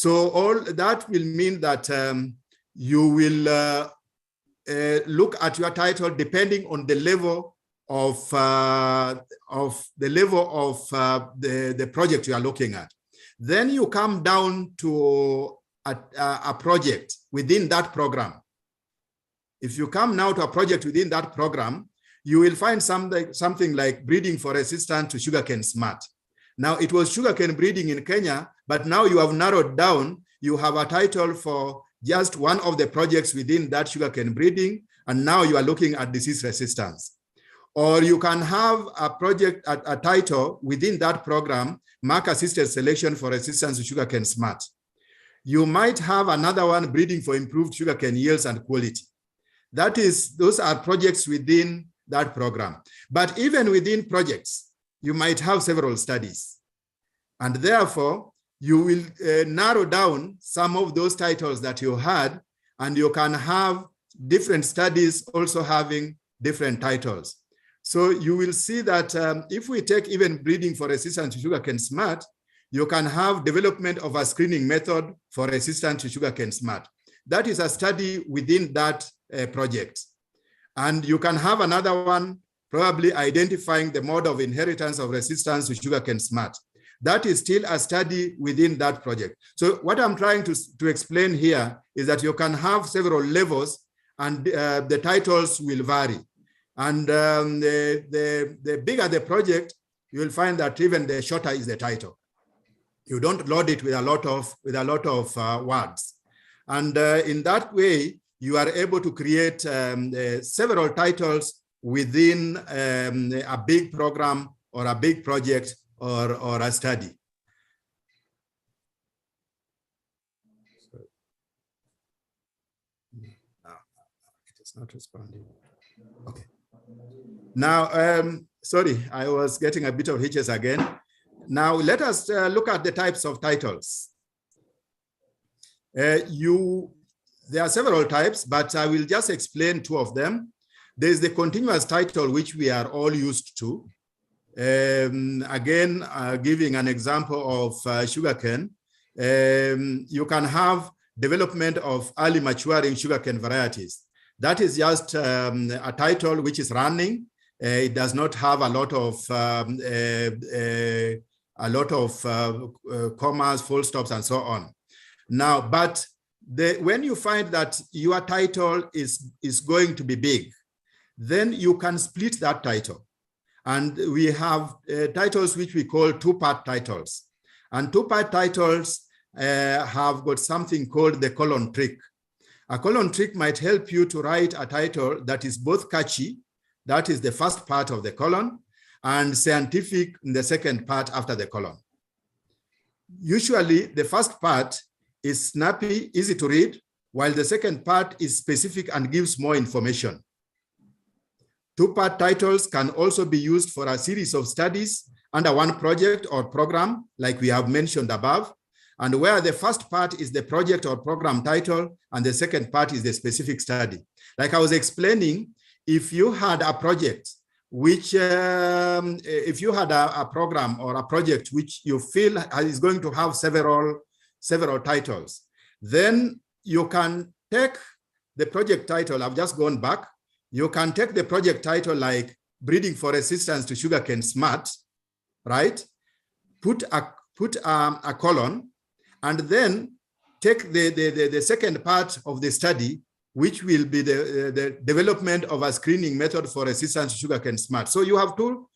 So all that will mean that you will look at your title depending on the level of the project you are looking at. Then you come down to a project within that program. If you come now to a project within that program, you will find something like breeding for resistant to sugarcane smart. Now, it was sugarcane breeding in Kenya, but now you have narrowed down. You have a title for just one of the projects within that sugarcane breeding, and now you are looking at disease resistance. Or you can have a project, a title within that program, mark-assisted selection for resistance to sugarcane smart. You might have another one, breeding for improved sugarcane yields and quality. That is, those are projects within that program. But even within projects, you might have several studies. And therefore, you will narrow down some of those titles that you had, and you can have different studies also having different titles. So you will see that if we take even breeding for resistant to sugarcane smart, you can have development of a screening method for resistant to sugarcane smart. That is a study within that project. And you can have another one, probably identifying the mode of inheritance of resistance to sugarcane smart. That is still a study within that project. So what I'm trying to explain here is that you can have several levels, and the titles will vary. And the bigger the project, you will find that even the shorter is the title. You don't load it with a lot of words. And in that way, you are able to create several titles within a big program or a big project or a study. It is not responding. Okay. Now, sorry, I was getting a bit of hitches again. Now, let us look at the types of titles. There are several types, but I will just explain two of them. There is the continuous title, which we are all used to. Again, giving an example of sugarcane, you can have development of early maturing sugarcane varieties. That is just a title which is running. It does not have a lot of commas, full stops, and so on. Now, but when you find that your title is going to be big, then you can split that title. And we have titles which we call two-part titles. And two-part titles have got something called the colon trick. A colon trick might help you to write a title that is both catchy, that is the first part of the colon, and scientific in the second part after the colon. Usually, the first part is snappy, easy to read, while the second part is specific and gives more information. Two-part titles can also be used for a series of studies under one project or program, like we have mentioned above, and where the first part is the project or program title, and the second part is the specific study. Like I was explaining, if you had a project which, if you had a program or a project which you feel is going to have several titles, then you can take the project title. I've just gone back. You can take the project title like breeding for resistance to sugarcane smart, right? Put a colon, and then take the second part of the study, which will be the development of a screening method for resistance to sugarcane smart. So you have two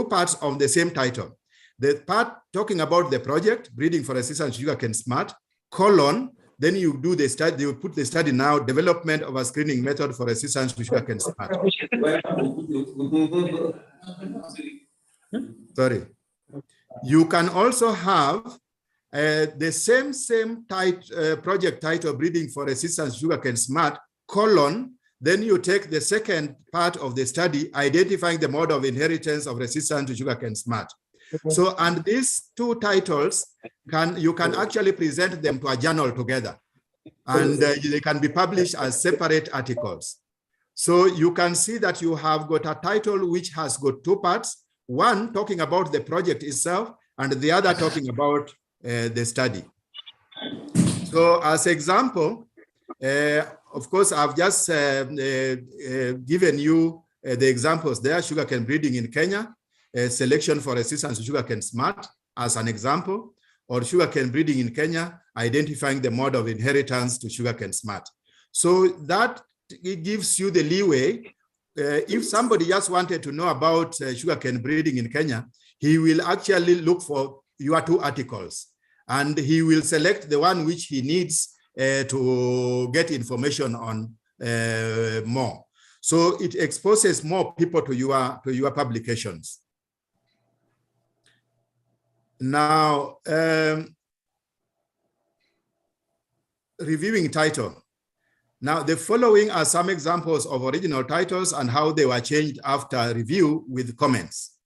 parts of the same title. The part talking about the project, breeding for resistance to sugarcane smart, colon, then you do the study, you put the study now, development of a screening method for resistance to sugarcane smart. Sorry. You can also have the same project title, breeding for resistance to sugarcane smart, colon, then you take the second part of the study, identifying the mode of inheritance of resistance to sugarcane smart. So, and these two titles, you can actually present them to a journal together, and they can be published as separate articles. So you can see that you have got a title which has got two parts, one talking about the project itself, and the other talking about the study. So as example, of course, I've just given you the examples there, sugarcane breeding in Kenya, selection for resistance to sugarcane smart as an example, or sugarcane breeding in Kenya, identifying the mode of inheritance to sugarcane smart. So that it gives you the leeway. If somebody just wanted to know about sugarcane breeding in Kenya, he will actually look for your 2 articles, and he will select the one which he needs to get information on more. So it exposes more people to your publications. Now, reviewing title. Now, the following are some examples of original titles and how they were changed after review with comments.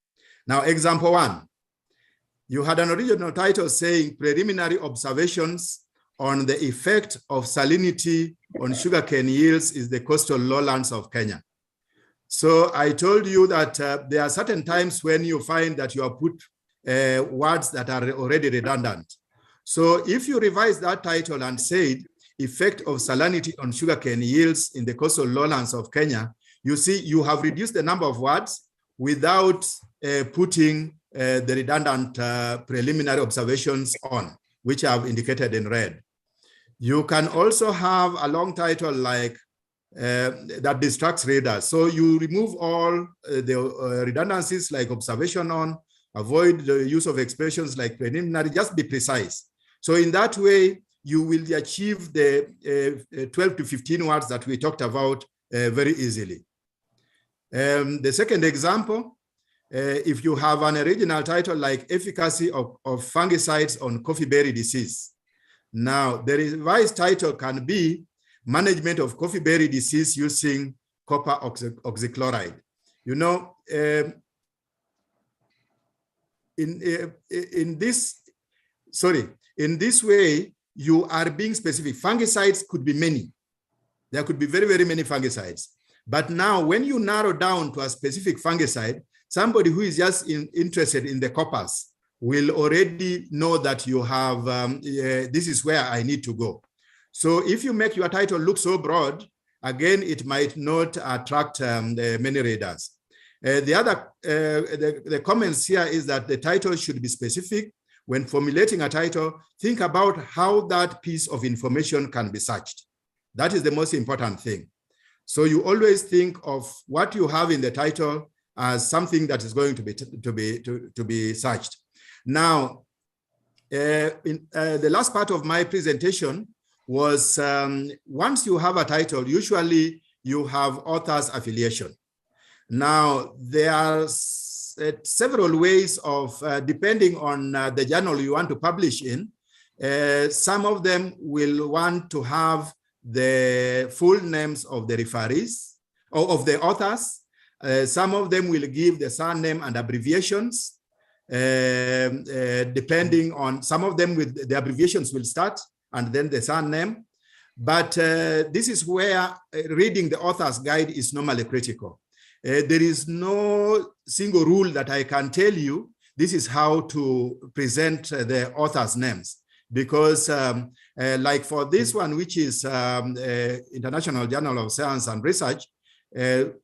Now, example 1, you had an original title saying preliminary observations on the effect of salinity on sugarcane yields is the coastal lowlands of Kenya. So I told you that there are certain times when you find that you have put words that are already redundant. So if you revise that title and said effect of salinity on sugarcane yields in the coastal lowlands of Kenya, you see you have reduced the number of words without putting the redundant preliminary observations on, which I have indicated in red. You can also have a long title like that distracts readers. So you remove all the redundancies like observation on, avoid the use of expressions like preliminary, just be precise. So in that way, you will achieve the 12 to 15 words that we talked about very easily. The second example, if you have an original title like efficacy of fungicides on coffee berry disease. Now, the revised title can be management of coffee berry disease using copper oxychloride. You know, in this way, you are being specific. Fungicides could be many. There could be very, very many fungicides. But now when you narrow down to a specific fungicide, somebody who is just interested in the coppers will already know that you have, this is where I need to go. So if you make your title look so broad, again, it might not attract many readers. The comments here is that the title should be specific. When formulating a title, think about how that piece of information can be searched. That is the most important thing. So you always think of what you have in the title as something that is going to be searched. Now, the last part of my presentation was once you have a title, usually you have author's affiliation. Now, there are several ways of, depending on the journal you want to publish in, some of them will want to have the full names of the referees or of the authors. Some of them will give the surname and abbreviations, depending on, some of them with the abbreviations will start and then the surname. But this is where reading the author's guide is normally critical. There is no single rule that I can tell you, this is how to present the author's names. Because like for this one, which is International Journal of Science and Research, the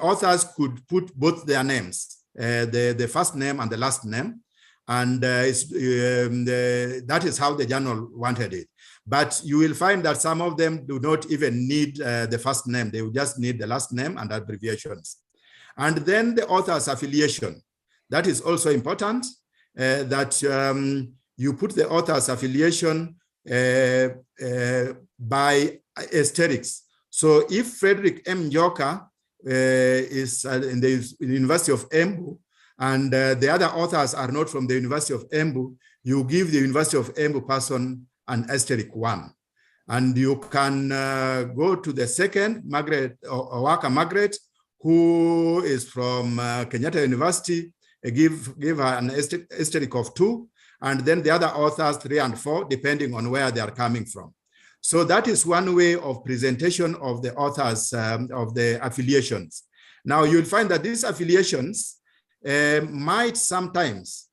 authors could put both their names, the first name and the last name. And that is how the journal wanted it. But you will find that some of them do not even need the first name. They will just need the last name and abbreviations. And then the author's affiliation. That is also important, that you put the author's affiliation by asterisks. So if Frederick M. Njoka is in the University of Embu, and the other authors are not from the University of Embu, you give the University of Embu person an asterisk 1. And you can go to the second, Margaret, Owaka Margaret, who is from Kenyatta University, give her an asterisk of 2, and then the other authors 3 and 4, depending on where they are coming from. So that is one way of presentation of the authors, of the affiliations. Now you'll find that these affiliations might sometimes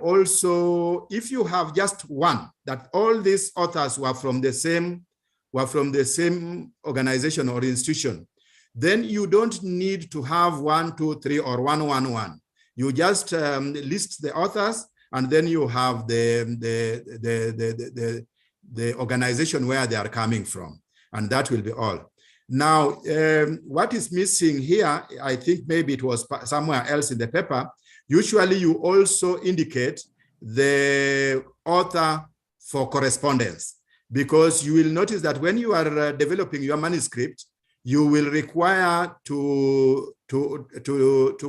Also, if you have just one, that all these authors were from the same organization or institution, then you don't need to have 1, 2, 3, or 1, 1, 1. You just list the authors, and then you have the organization where they are coming from, and that will be all. Now, what is missing here, I think maybe it was somewhere else in the paper. Usually you also indicate the author for correspondence, because you will notice that when you are developing your manuscript, you will require to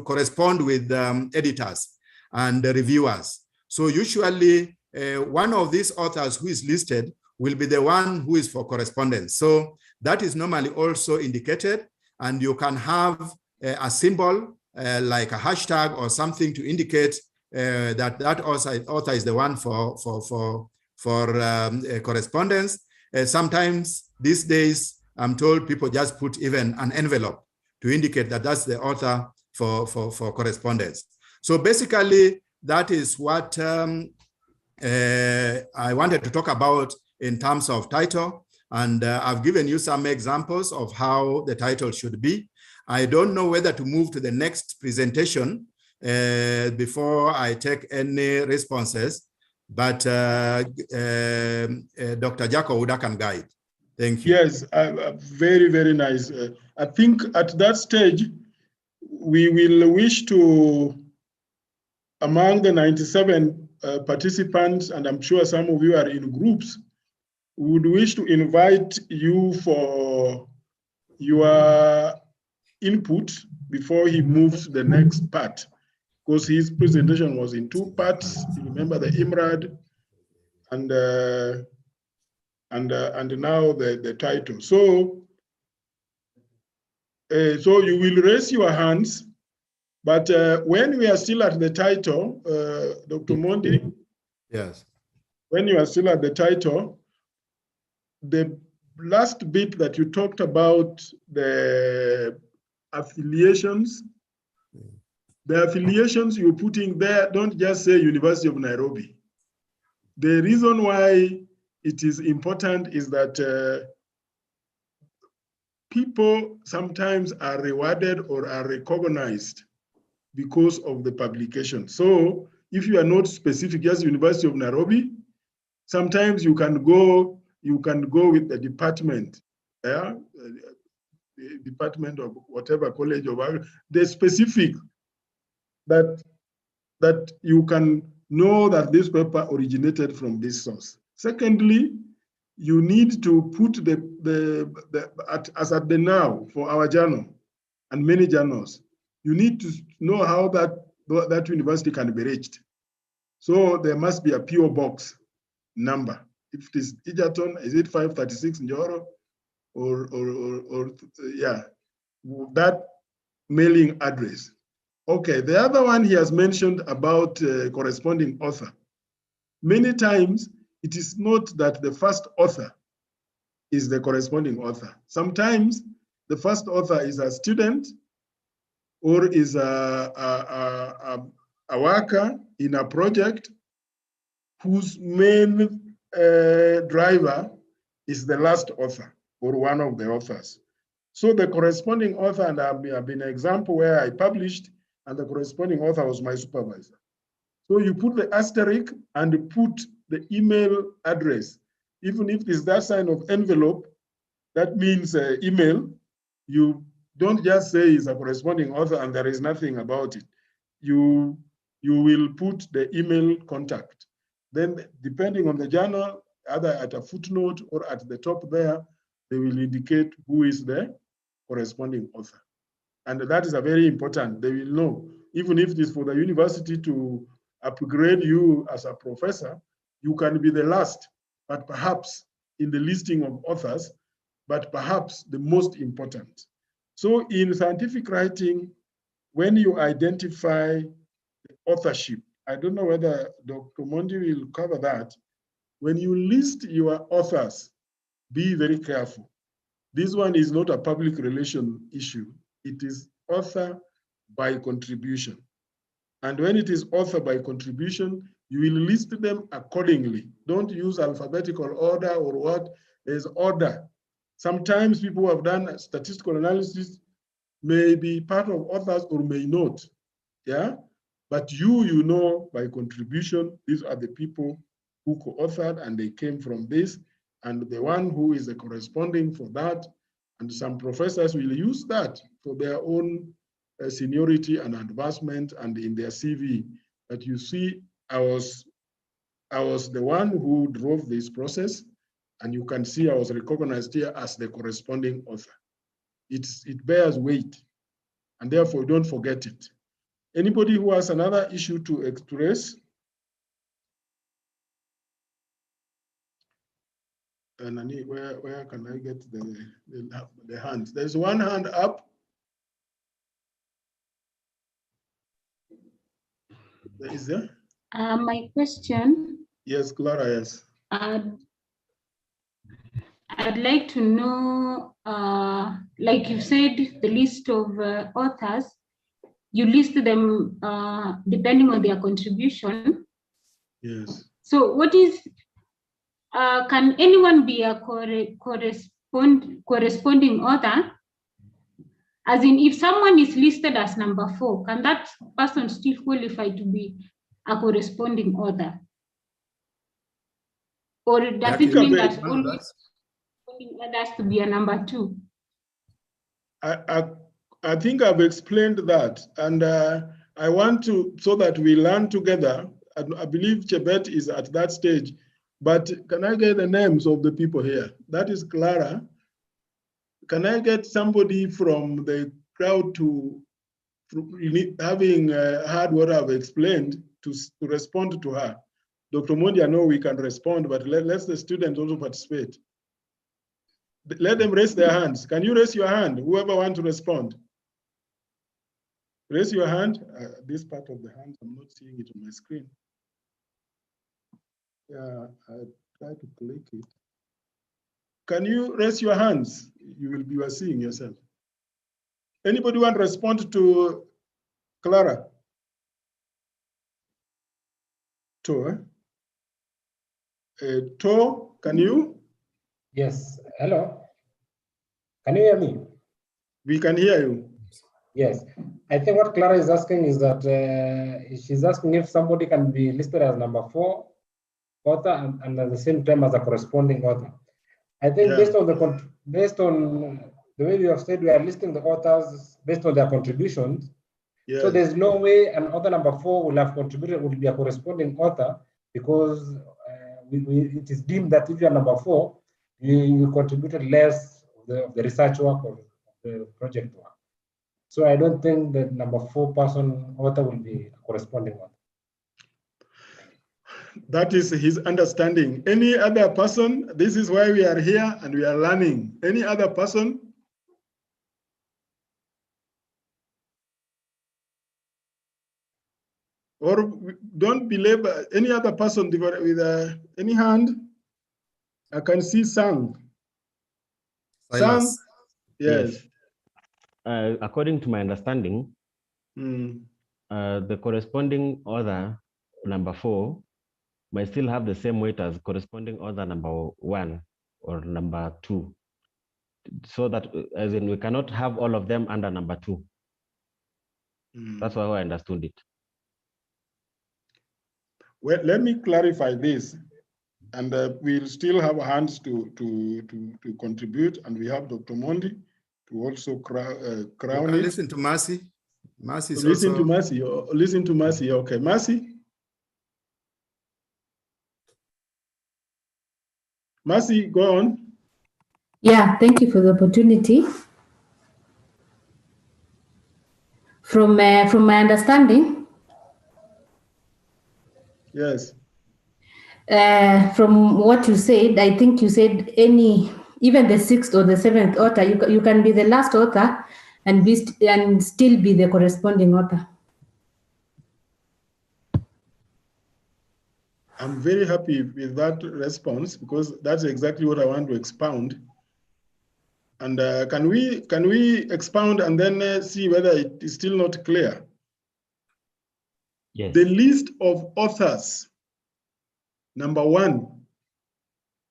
correspond with editors and reviewers. So usually one of these authors who is listed will be the one who is for correspondence. So that is normally also indicated, and you can have a symbol like a hashtag or something to indicate that author is the one for correspondence. Sometimes these days, I'm told people just put even an envelope to indicate that that's the author for correspondence. So basically, that is what I wanted to talk about in terms of title. And I've given you some examples of how the title should be. I don't know whether to move to the next presentation before I take any responses, but Dr. Jaco Uda can guide. Thank you. Yes, very, very nice. I think at that stage, we will wish to, among the 97 participants, and I'm sure some of you are in groups, we would wish to invite you for your input before he moves to the next part, because his presentation was in 2 parts. You remember the IMRAD and now the title. So you will raise your hands, but when we are still at the title, Dr. Mondi. Yes. When you are still at the title, the last bit that you talked about, the affiliations, the affiliations you're putting there, don't just say University of Nairobi. The reason why it is important is that people sometimes are rewarded or are recognized because of the publication. So if you are not specific, just University of Nairobi, sometimes you can go with the department, the department of whatever college of the specific that you can know that this paper originated from this source. Secondly, you need to put as at the now for our journal and many journals, you need to know how that university can be reached. So there must be a PO box number. If it is Egerton, is it 536 Njoro? Or yeah, that mailing address. Okay, the other one he has mentioned about corresponding author. Many times, it is not that the first author is the corresponding author. Sometimes, the first author is a student or is a worker in a project whose main driver is the last author or one of the authors. So the corresponding author, and I've been an example where I published, and the corresponding author was my supervisor. So you put the asterisk and put the email address. Even if there's that sign of envelope, that means email. You don't just say it's a corresponding author and there is nothing about it. You will put the email contact. Then depending on the journal, either at a footnote or at the top there, they will indicate who is the corresponding author. And that is a very important, they will know. Even if it is for the university to upgrade you as a professor, you can be the last, but perhaps in the listing of authors, but perhaps the most important. So in scientific writing, when you identify the authorship, I don't know whether Dr. Mondi will cover that. When you list your authors, be very careful. This one is not a public relation issue. It is author by contribution. And when it is author by contribution, you will list them accordingly. Don't use alphabetical order or what. There's order. Sometimes people who have done statistical analysis may be part of authors or may not. Yeah. But you know by contribution, these are the people who co-authored and they came from this, and the one who is the corresponding for that. And some professors will use that for their own seniority and advancement and in their CV. But you see, I was the one who drove this process, and you can see I was recognized here as the corresponding author. It bears weight, and therefore don't forget it. Anybody who has another issue to express? And where can I get the hands? There's one hand up. Is there? My question. Yes, Clara, yes. I'd like to know, like you said, the list of authors, you list them depending on their contribution. Yes. So what is, can anyone be a corresponding author? As in, if someone is listed as number 4, can that person still qualify to be a corresponding author? Or does it mean that only others to be a number 2? I think I've explained that, and I want to, so that we learn together. I believe Chebet is at that stage, but can I get the names of the people here? That is Clara. Can I get somebody from the crowd to having heard what I've explained to respond to her? Dr. Mondi, I know we can respond, but let the students also participate. Let them raise their hands. Can you raise your hand, whoever wants to respond? Raise your hand. This part of the hand, I'm not seeing it on my screen. Yeah, I try to click it. Can you raise your hands? You are seeing yourself. Anybody want to respond to Clara? To, can you? Yes, hello. Can you hear me? We can hear you. Yes, I think what Clara is asking is that she's asking if somebody can be listed as number 4 author and at the same time as a corresponding author. I think Yeah. based on the way you have said, we are listing the authors based on their contributions. Yes. So there's no way an author number 4 will have contributed, will be a corresponding author, because it is deemed that if you are number 4, you contributed less of the research work or the project work. So I don't think that number 4 person author will be a corresponding author. That is his understanding. Any other person? This is why we are here and we are learning. Any other person? Or don't believe any other person with any hand? I can see Sang. Sang? Yes. According to my understanding, the corresponding author number 4 might still have the same weight as corresponding author number 1 or number 2. So that, as in, we cannot have all of them under number 2. That's how I understood it. Well, let me clarify this, and we'll still have hands to contribute, and we have Dr. Mondi to also crown it. Listen to Mercy. Mercy is listen also... to Mercy. Listen to Mercy. Okay, Mercy. Mercy, go on. Yeah, thank you for the opportunity. From my understanding, yes. From what you said, I think you said even the 6th or the 7th author, you can be the last author and still be the corresponding author. I'm very happy with that response, because that's exactly what I want to expound. And can we expound and then see whether it is still not clear? Yes. The list of authors, number 1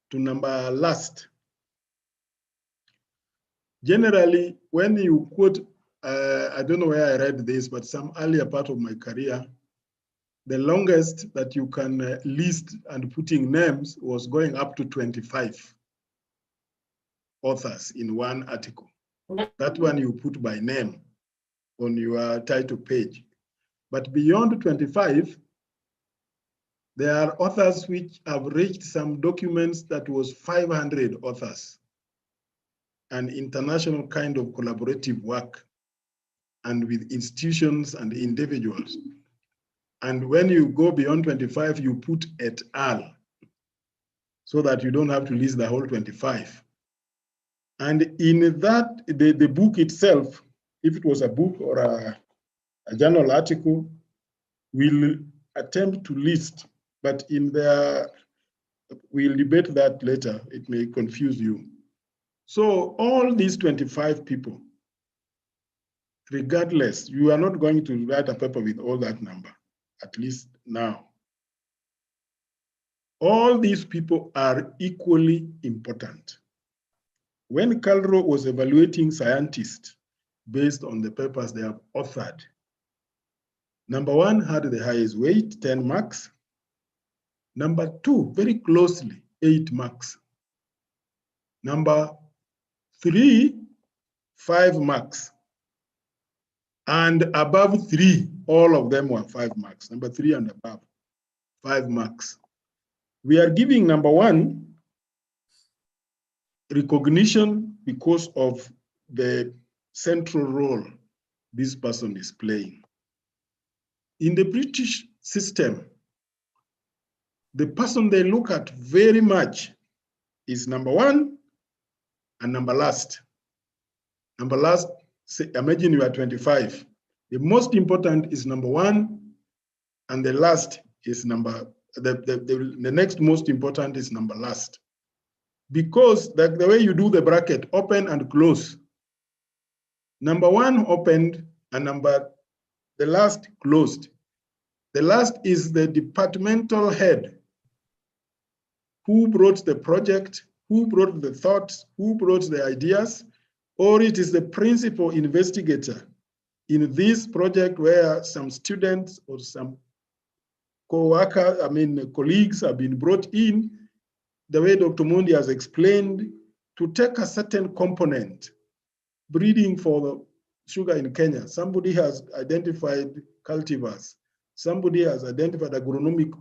to number last. Generally, when you quote, I don't know where I read this, but some earlier part of my career, the longest that you can list and putting names was going up to 25 authors in one article. That one you put by name on your title page. But beyond 25, there are authors which have reached some documents that was 500 authors, an international kind of collaborative work, and with institutions and individuals. And when you go beyond 25, you put et al, so that you don't have to list the whole 25. And in that, the book itself, if it was a book or a journal article, will attempt to list, but in there, we'll debate that later. It may confuse you. So all these 25 people, regardless, you are not going to write a paper with all that number, at least now. All these people are equally important. When Calro was evaluating scientists based on the papers they have authored, number 1 had the highest weight, 10 marks. Number 2, very closely, 8 marks. Number 3, 5 marks. And above 3, all of them were 5 marks. Number 3 and above, 5 marks. We are giving number 1 recognition because of the central role this person is playing. In the British system, the person they look at very much is number 1 and number last. Number last, say, imagine you are 25. The most important is number 1, and the last is the next most important is number last. Because the way you do the bracket, open and close. Number 1 opened and the last closed. The last is the departmental head who brought the project, who brought the thoughts, who brought the ideas, or it is the principal investigator in this project where some students or some co-workers, colleagues have been brought in, the way Dr. Mundi has explained, to take a certain component, breeding for the sugar in Kenya. Somebody has identified cultivars. Somebody has identified agronomic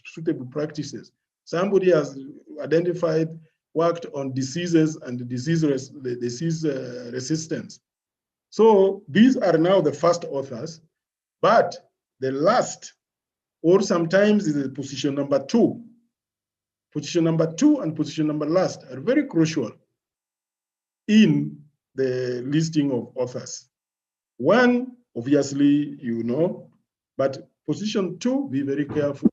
suitable practices. Somebody has identified, worked on diseases and disease resistance. So these are now the first authors, but the last, or sometimes is the position number 2. Position number 2 and position number last are very crucial in the listing of authors. 1, obviously, you know, but position 2, be very careful,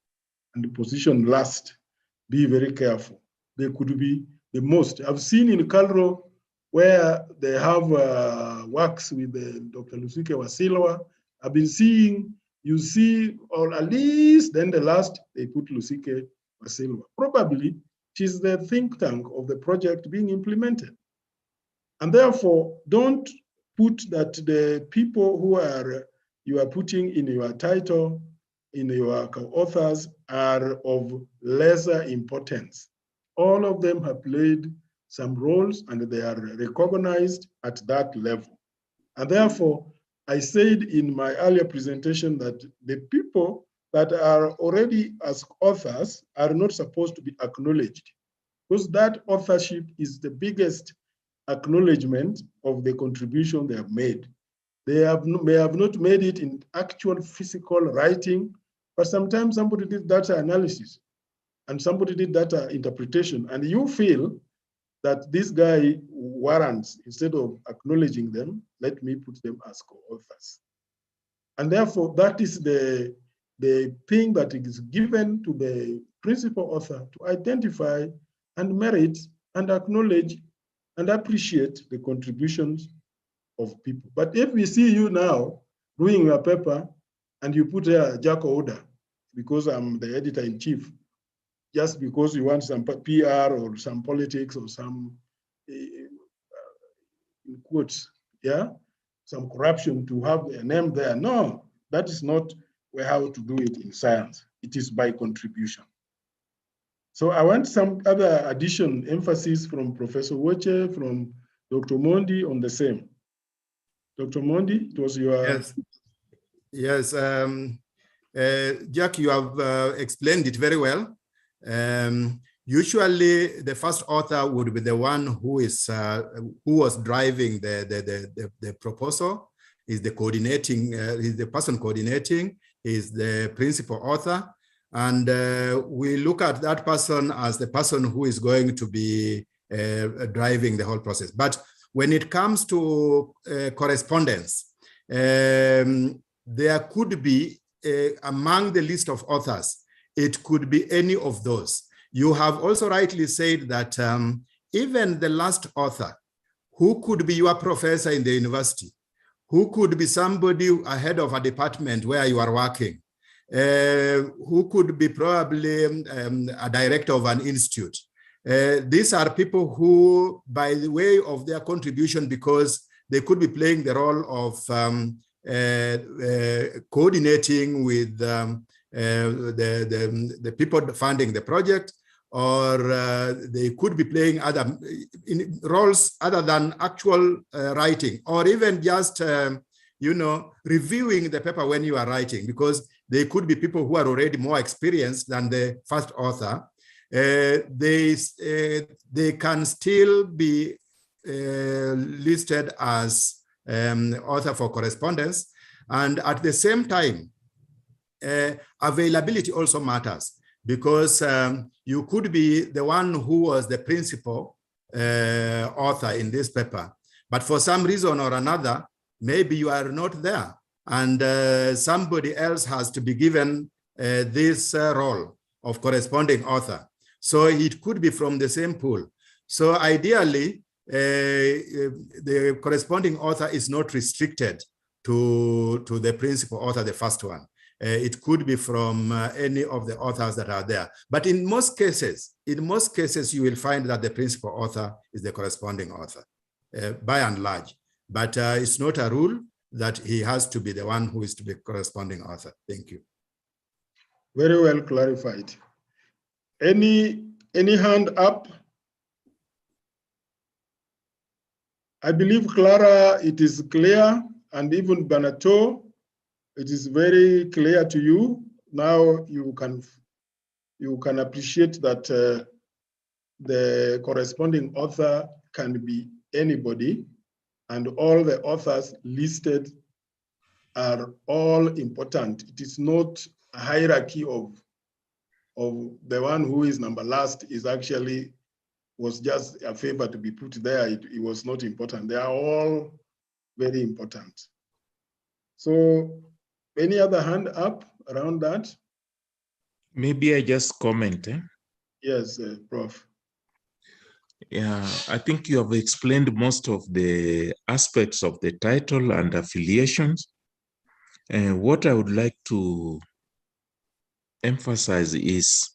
and position last, be very careful. They could be the most. I've seen in Calro where they have works with Dr. Lusike Wasilwa. I've been seeing, you see, or at least then the last, they put Lusike Wasilwa. Probably she's the think tank of the project being implemented. And therefore, don't put that the people who you are putting in your title, in your authors, are of lesser importance. All of them have played some roles and they are recognized at that level. And therefore, I said in my earlier presentation that the people that are already as authors are not supposed to be acknowledged, because that authorship is the biggest acknowledgement of the contribution they have made. They may have not made it in actual physical writing, but sometimes somebody did data analysis and somebody did data interpretation, and you feel that this guy warrants, instead of acknowledging them, let me put them as co-authors. And therefore, that is the thing that is given to the principal author to identify and merit and acknowledge and appreciate the contributions of people. But if we see you now doing your paper and you put a Jack order because I'm the editor-in-chief, just because you want some PR or some politics or some, in quotes, yeah, some corruption to have a name there. No, that is not how to do it in science. It is by contribution. So I want some other addition, emphasis from Professor Woche, from Dr. Mondi on the same. Dr. Mondi, it was your... Yes, yes. Jack, you have explained it very well. Usually, the first author would be the one who was driving the proposal, is the coordinating, is the person coordinating, is the principal author, and we look at that person as the person who is going to be driving the whole process. But when it comes to correspondence, there could be among the list of authors, it could be any of those. You have also rightly said that even the last author, who could be your professor in the university, who could be somebody ahead of a department where you are working, who could be probably a director of an institute. These are people who, by the way of their contribution, because they could be playing the role of coordinating with the people funding the project, or they could be playing other roles other than actual writing, or even just reviewing the paper when you are writing, because they could be people who are already more experienced than the first author. They can still be listed as author for correspondence, and at the same time, availability also matters, because you could be the one who was the principal author in this paper, but for some reason or another, maybe you are not there, and somebody else has to be given this role of corresponding author. So it could be from the same pool. So ideally, the corresponding author is not restricted to the principal author, the first one. It could be from any of the authors that are there. But in most cases, you will find that the principal author is the corresponding author, by and large. But it's not a rule that he has to be the one who is to be corresponding author. Thank you. Very well clarified. Any hand up? I believe, Clara, it is clear, and even Banato, it is very clear to you. Now you can appreciate that the corresponding author can be anybody, and all the authors listed are all important. It is not a hierarchy of the one who is number last is actually was just a favor to be put there. It was not important. They are all very important. So any other hand up around that? Maybe I just comment. Yes, Prof. Yeah, I think you have explained most of the aspects of the title and affiliations. And what I would like to emphasize is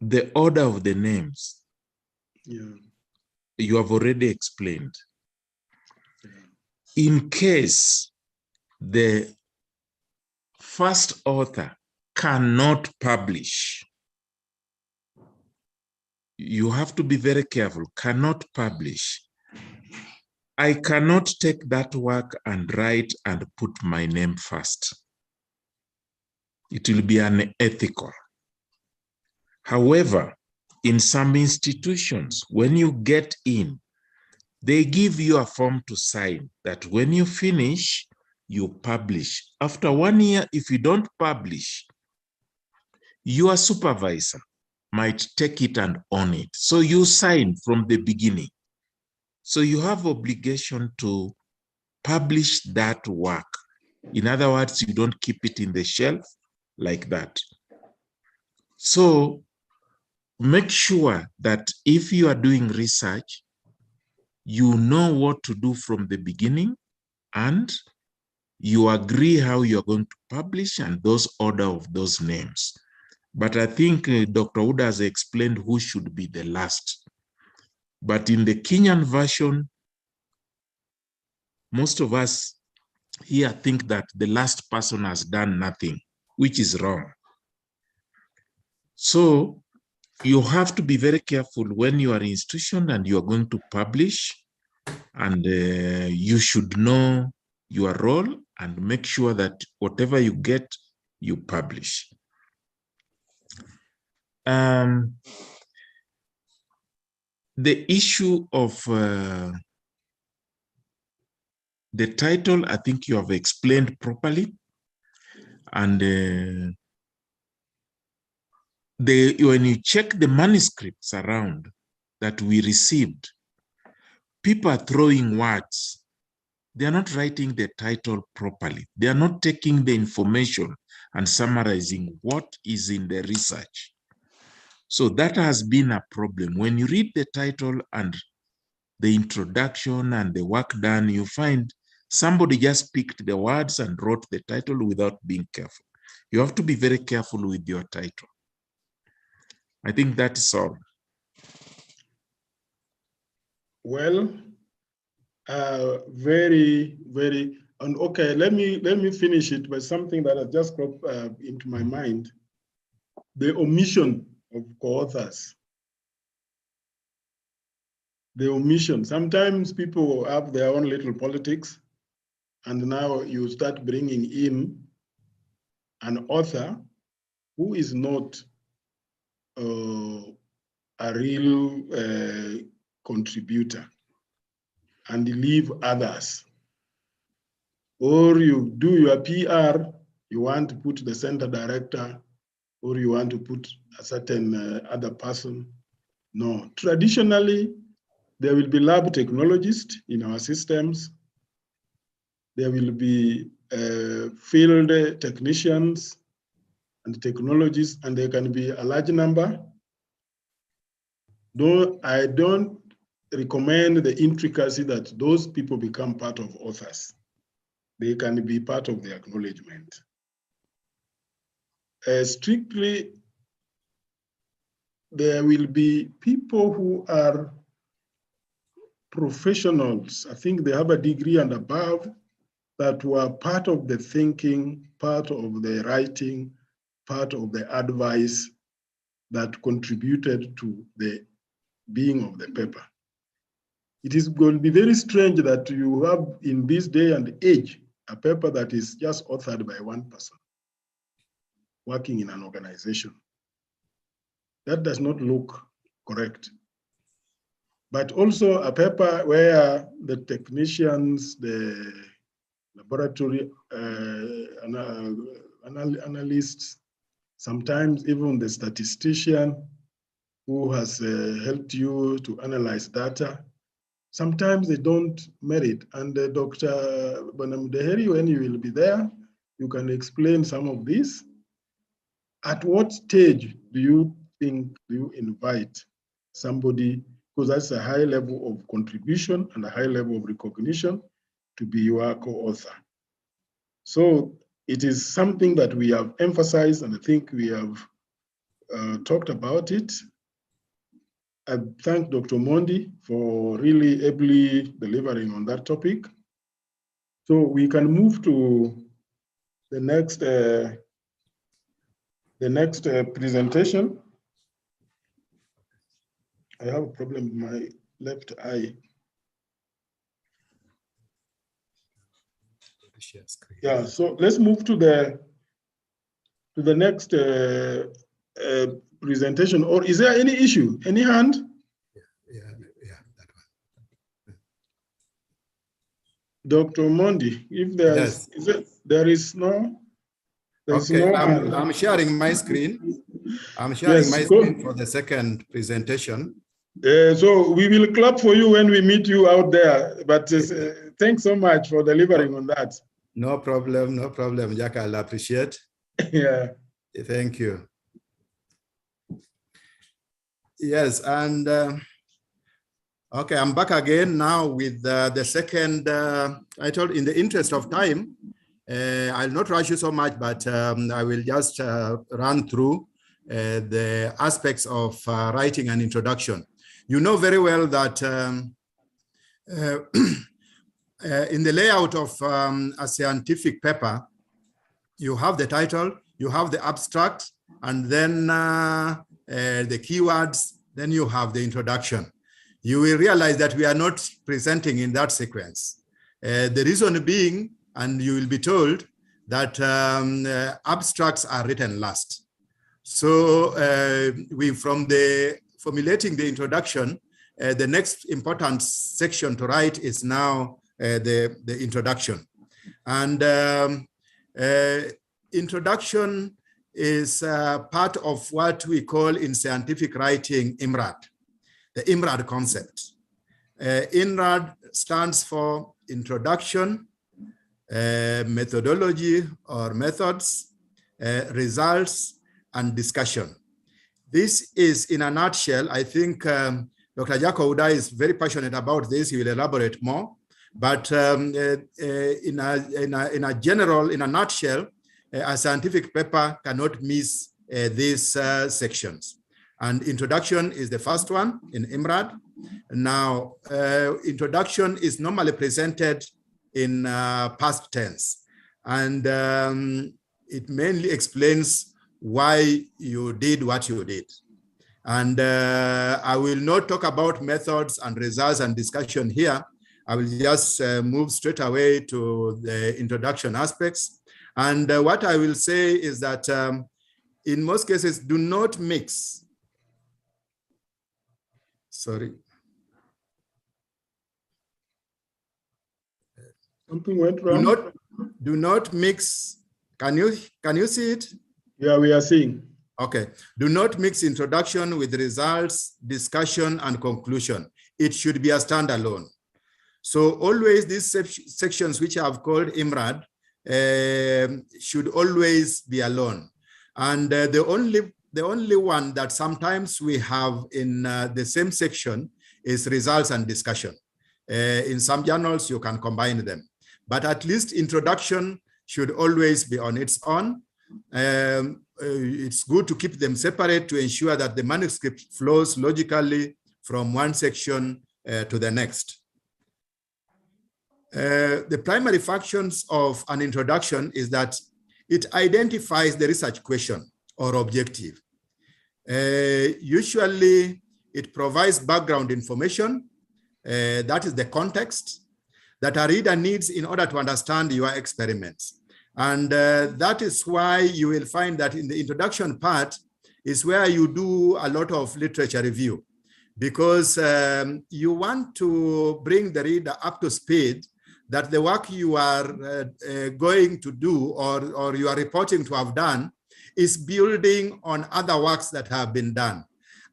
the order of the names. Yeah. You have already explained. Yeah. In case the first author cannot publish, you have to be very careful, cannot publish. I cannot take that work and write and put my name first. It will be unethical. However, in some institutions, when you get in, they give you a form to sign that when you finish, you publish. After 1 year, if you don't publish, your supervisor might take it and own it. So you sign from the beginning. So you have obligation to publish that work. In other words, you don't keep it in the shelf like that. So make sure that if you are doing research, you know what to do from the beginning, and you agree how you're going to publish and those order of those names. But I think Dr. Uda has explained who should be the last. But in the Kenyan version, most of us here think that the last person has done nothing, which is wrong. So you have to be very careful when you are in institution and you are going to publish, and you should know your role and make sure that whatever you get, you publish. The issue of the title, I think you have explained properly. And when you check the manuscripts around that we received, people are throwing words. They are not writing the title properly. They are not taking the information and summarizing what is in the research. So that has been a problem. When you read the title and the introduction and the work done, you find somebody just picked the words and wrote the title without being careful. You have to be very careful with your title. I think that is all. Well, very, very, and okay, let me finish it by something that has just cropped into my mind. The omission of co-authors. The omission. Sometimes people have their own little politics, and now you start bringing in an author who is not a real contributor, and leave others. Or you do your PR, you want to put the center director, or you want to put a certain other person. No, traditionally, there will be lab technologists in our systems. There will be field technicians and technologists, and there can be a large number. Though I don't recommend the intricacy that those people become part of authors. They can be part of the acknowledgement. Strictly, there will be people who are professionals. I think they have a degree and above that were part of the thinking, part of the writing, part of the advice that contributed to the being of the paper. It is going to be very strange that you have in this day and age a paper that is just authored by one person working in an organization. That does not look correct. But also a paper where the technicians, the laboratory analysts, sometimes even the statistician who has helped you to analyze data, sometimes they don't merit. And Dr. Bonamudeheri, when you will be there, you can explain some of this. At what stage do you think you invite somebody, because that's a high level of contribution and a high level of recognition, to be your co-author? So it is something that we have emphasized, and I think we have talked about it. I thank Dr. Mondi for really ably delivering on that topic. So we can move to the next presentation. I have a problem with my left eye. Yeah, so let's move to the next presentation. Or is there any issue? Any hand? Yeah, that one. Dr. Mondi, if there Yes. there is no. Okay, no I'm sharing my screen. I'm sharing my screen for the second presentation. So we will clap for you when we meet you out there. But thanks so much for delivering on that. No problem, Jack. I'll appreciate. Yeah. Thank you. Yes, and okay, I'm back again now with the second title. In the interest of time, I'll not rush you so much, but I will just run through the aspects of writing an introduction. You know very well that in the layout of a scientific paper, you have the title, you have the abstract, and then the keywords, then you have the introduction. You will realize that we are not presenting in that sequence. The reason being, and you will be told, that abstracts are written last. So from the formulating the introduction, the next important section to write is now the introduction. And introduction is part of what we call in scientific writing IMRAD, the IMRAD concept. IMRAD stands for introduction, methodology or methods, results, and discussion. This is in a nutshell. I think Dr. Jaco Uda is very passionate about this. He will elaborate more. But in a nutshell, a scientific paper cannot miss these sections. And introduction is the first one in IMRAD. Now, introduction is normally presented in past tense. And it mainly explains why you did what you did. And I will not talk about methods and results and discussion here. I will just move straight away to the introduction aspects. And what I will say is that in most cases, do not mix. Sorry. Something went wrong. Do not mix. Can you see it? Yeah, we are seeing. Okay. Do not mix introduction with results, discussion, and conclusion. It should be a standalone. So always these sections which I have called IMRAD should always be alone. And the only one that sometimes we have in the same section is results and discussion. In some journals, you can combine them. But at least introduction should always be on its own. It's good to keep them separate to ensure that the manuscript flows logically from one section to the next. The primary functions of an introduction is that it identifies the research question or objective. Usually, it provides background information, that is the context, that a reader needs in order to understand your experiments. And that is why you will find that in the introduction part is where you do a lot of literature review, because you want to bring the reader up to speed that the work you are going to do or you are reporting to have done is building on other works that have been done.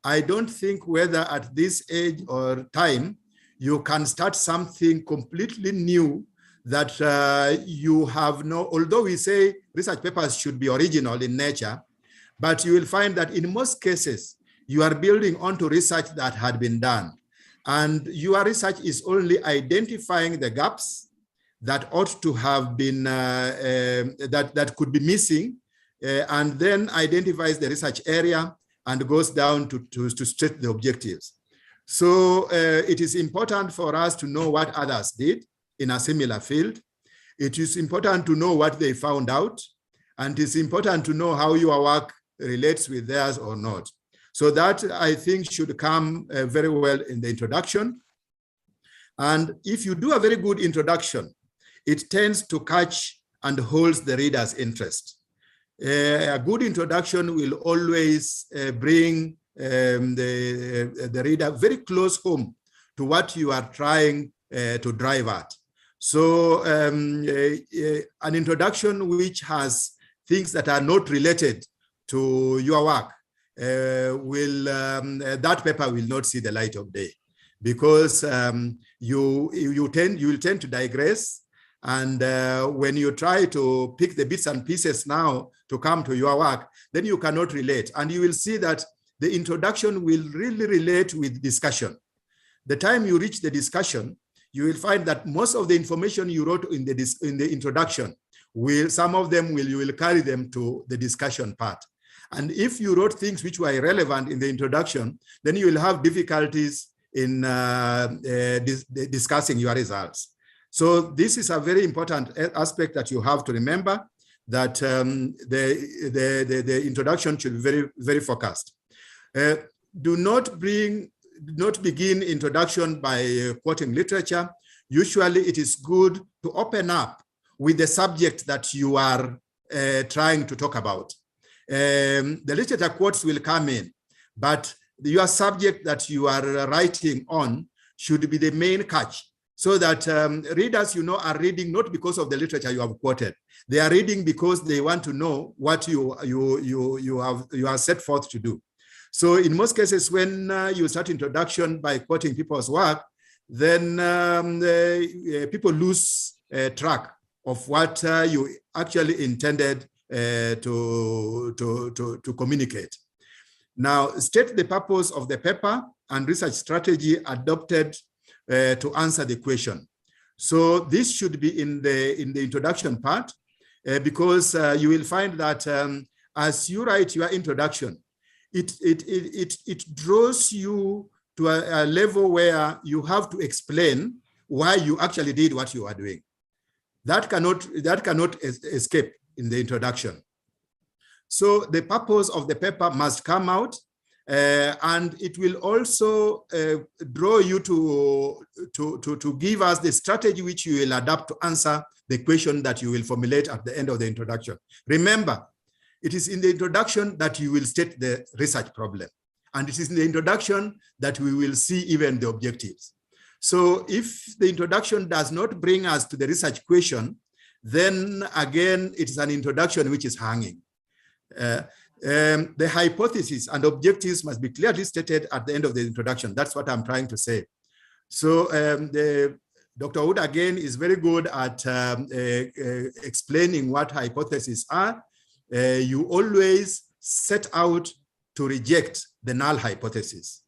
I don't think whether at this age or time you can start something completely new that you have no, although we say research papers should be original in nature, but you will find that in most cases, you are building onto research that had been done. And your research is only identifying the gaps that ought to have been, that could be missing, and then identifies the research area and goes down to state the objectives. So it is important for us to know what others did in a similar field. It is important to know what they found out, and it's important to know how your work relates with theirs or not. So that, I think, should come very well in the introduction. And if you do a very good introduction, it tends to catch and holds the reader's interest. A good introduction will always bring the reader very close home to what you are trying to drive at. So an introduction which has things that are not related to your work, that paper will not see the light of day, because you will tend to digress. And when you try to pick the bits and pieces now to come to your work, then you cannot relate. And you will see that the introduction will really relate with discussion. The time you reach the discussion, you will find that most of the information you wrote in the introduction some of them you will carry them to the discussion part. And if you wrote things which were irrelevant in the introduction, then you will have difficulties in discussing your results. So this is a very important aspect that you have to remember, that the introduction should be very, very focused. Do not begin introduction by quoting literature. Usually it is good to open up with the subject that you are trying to talk about. The literature quotes will come in, but your subject that you are writing on should be the main catch, so that readers, are reading not because of the literature you have quoted. They are reading because they want to know what you are set forth to do. So in most cases, when you start introduction by quoting people's work, then people lose track of what you actually intended to communicate. Now, state the purpose of the paper and research strategy adopted to answer the question. So this should be in the introduction part, because you will find that as you write your introduction, it draws you to a level where you have to explain why you actually did what you are doing. That cannot escape in the introduction. So the purpose of the paper must come out, and it will also draw you to give us the strategy which you will adapt to answer the question that you will formulate at the end of the introduction. Remember, it is in the introduction that you will state the research problem, and it is in the introduction that we will see even the objectives. So if the introduction does not bring us to the research question, then again, it is an introduction which is hanging. The hypothesis and objectives must be clearly stated at the end of the introduction. That's what I'm trying to say. So Dr. Wood, again, is very good at explaining what hypotheses are. You always set out to reject the null hypothesis.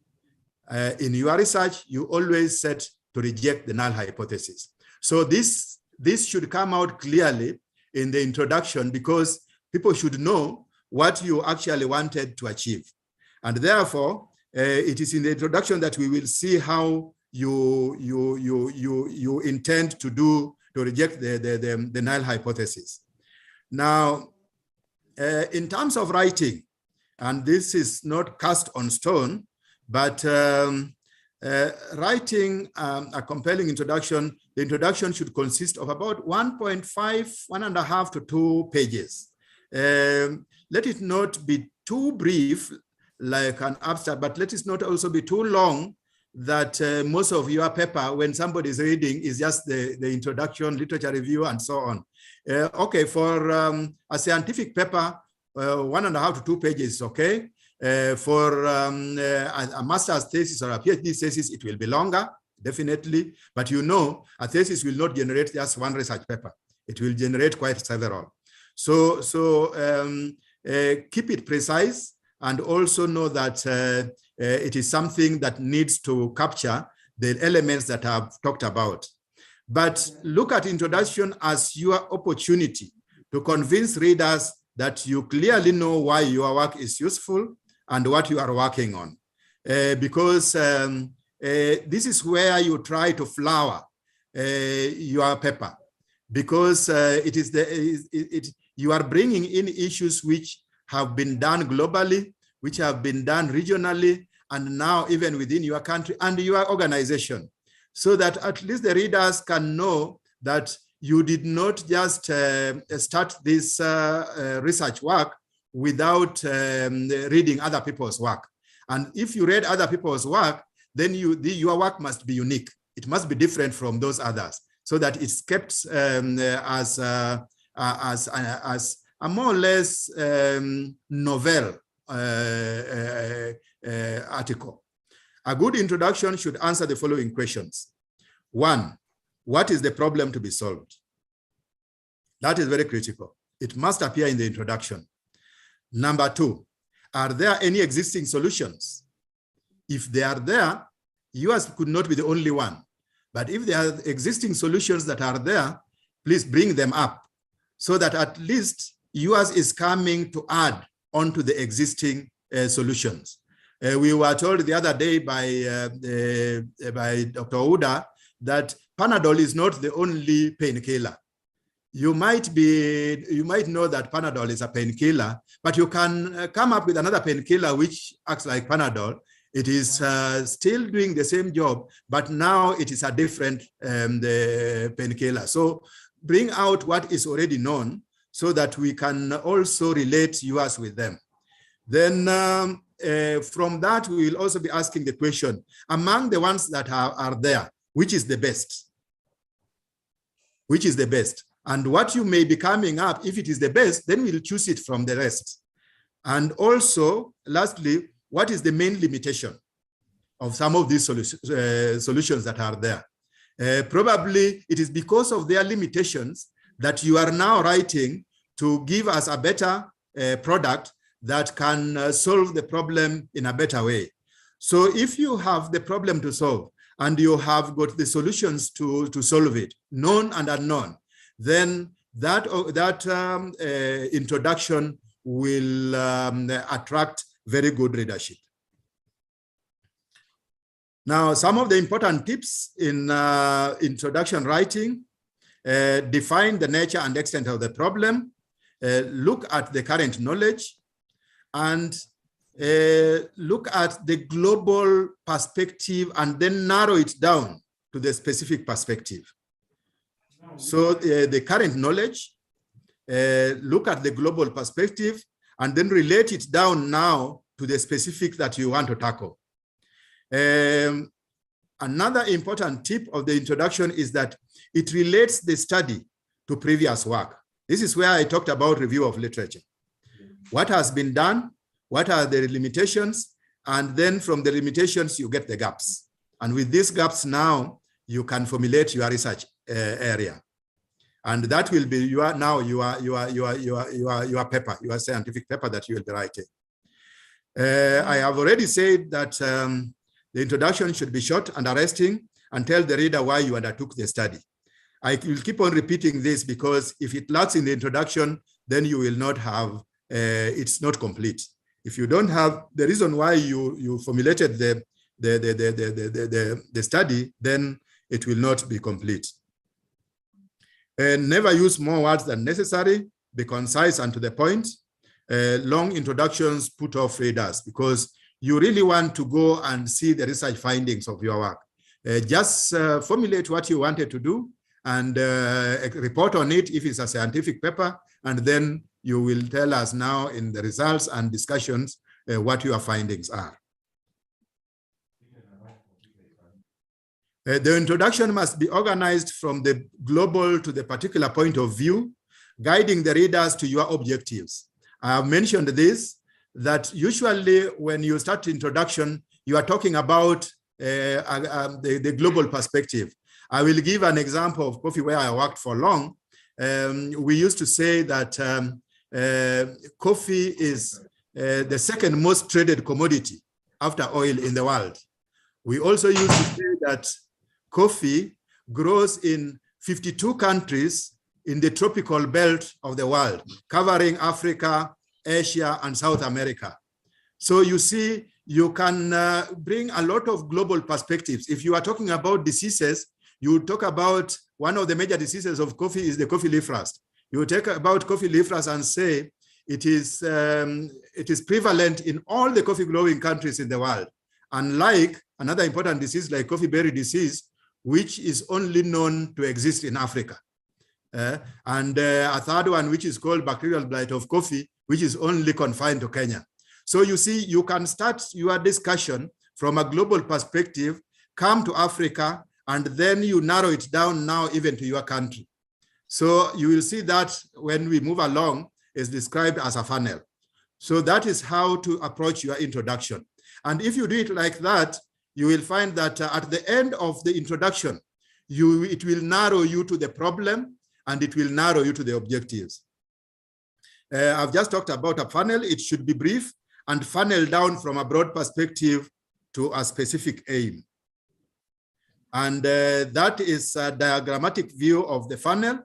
In your research, you always set to reject the null hypothesis. So this should come out clearly in the introduction, because people should know what you actually wanted to achieve. And therefore, it is in the introduction that we will see how you intend to reject the null hypothesis. Now, in terms of writing, and this is not cast on stone, but writing a compelling introduction, the introduction should consist of about 1.5 to 2 pages. Let it not be too brief like an abstract, but let it not also be too long that most of your paper, when somebody is reading, is just the introduction, literature review, and so on. Okay, for a scientific paper, 1.5 to 2 pages is okay. For a master's thesis or a PhD thesis, it will be longer, definitely. But a thesis will not generate just one research paper. It will generate quite several. So keep it precise, and also know that it is something that needs to capture the elements that I've talked about. But look at introduction as your opportunity to convince readers that you clearly know why your work is useful and what you are working on. Because this is where you try to flower your paper, because you are bringing in issues which have been done globally, which have been done regionally, and now even within your country and your organization, so that at least the readers can know that you did not just start this research work without reading other people's work. And if you read other people's work, then your work must be unique. It must be different from those others, so that it's kept as a more or less novel article. A good introduction should answer the following questions. 1, what is the problem to be solved? That is very critical. It must appear in the introduction. Number 2, are there any existing solutions? If they are there, yours could not be the only one. But if there are existing solutions that are there, please bring them up, so that at least yours is coming to add onto the existing solutions. We were told the other day by Dr. Uda that Panadol is not the only painkiller. You might know that Panadol is a painkiller, but you can come up with another painkiller which acts like Panadol. It is still doing the same job, but now it is a different painkiller. So bring out what is already known so that we can also relate yours with them. Then from that, we will also be asking the question, among the ones that are there, which is the best? Which is the best? And what you may be coming up, if it is the best, then we'll choose it from the rest. And also, lastly, what is the main limitation of some of these solutions that are there? Probably it is because of their limitations that you are now writing to give us a better product that can solve the problem in a better way. So if you have the problem to solve and you have got the solutions to solve it, known and unknown, then that introduction will attract very good readership. Now, some of the important tips in introduction writing: define the nature and extent of the problem, look at the current knowledge, and look at the global perspective and then narrow it down to the specific perspective. So the current knowledge, look at the global perspective, and then relate it down now to the specific that you want to tackle. Another important tip of the introduction is that it relates the study to previous work. This is where I talked about review of literature. What has been done? What are the limitations? And then from the limitations, you get the gaps. And with these gaps now, you can formulate your research area. And that will be your paper, your scientific paper that you will be writing. I have already said that the introduction should be short and arresting and tell the reader why you undertook the study. I will keep on repeating this because if it lacks in the introduction, then you will not have, it's not complete. If you don't have the reason why you formulated the study, then it will not be complete. And never use more words than necessary. Be concise and to the point. Long introductions put off readers because you really want to go and see the research findings of your work. Just formulate what you wanted to do and report on it if it's a scientific paper, and then you will tell us now in the results and discussions what your findings are. The introduction must be organized from the global to the particular point of view, guiding the readers to your objectives. I have mentioned this, that usually when you start introduction, you are talking about the global perspective. I will give an example of coffee where I worked for long. We used to say that coffee is the second most traded commodity after oil in the world. We also used to say that coffee grows in 52 countries in the tropical belt of the world, covering Africa, Asia, and South America. So you see, you can bring a lot of global perspectives. If you are talking about diseases, you talk about one of the major diseases of coffee is the coffee leaf rust. You take about coffee leaf rust and say it is prevalent in all the coffee growing countries in the world. Unlike another important disease like coffee berry disease, which is only known to exist in Africa. And a third one, which is called bacterial blight of coffee, which is only confined to Kenya. So you see, you can start your discussion from a global perspective, come to Africa, and then you narrow it down now even to your country. So you will see that when we move along, is described as a funnel. So that is how to approach your introduction. And if you do it like that, you will find that at the end of the introduction, it will narrow you to the problem and it will narrow you to the objectives. I've just talked about a funnel. It should be brief and funnel down from a broad perspective to a specific aim. And that is a diagrammatic view of the funnel.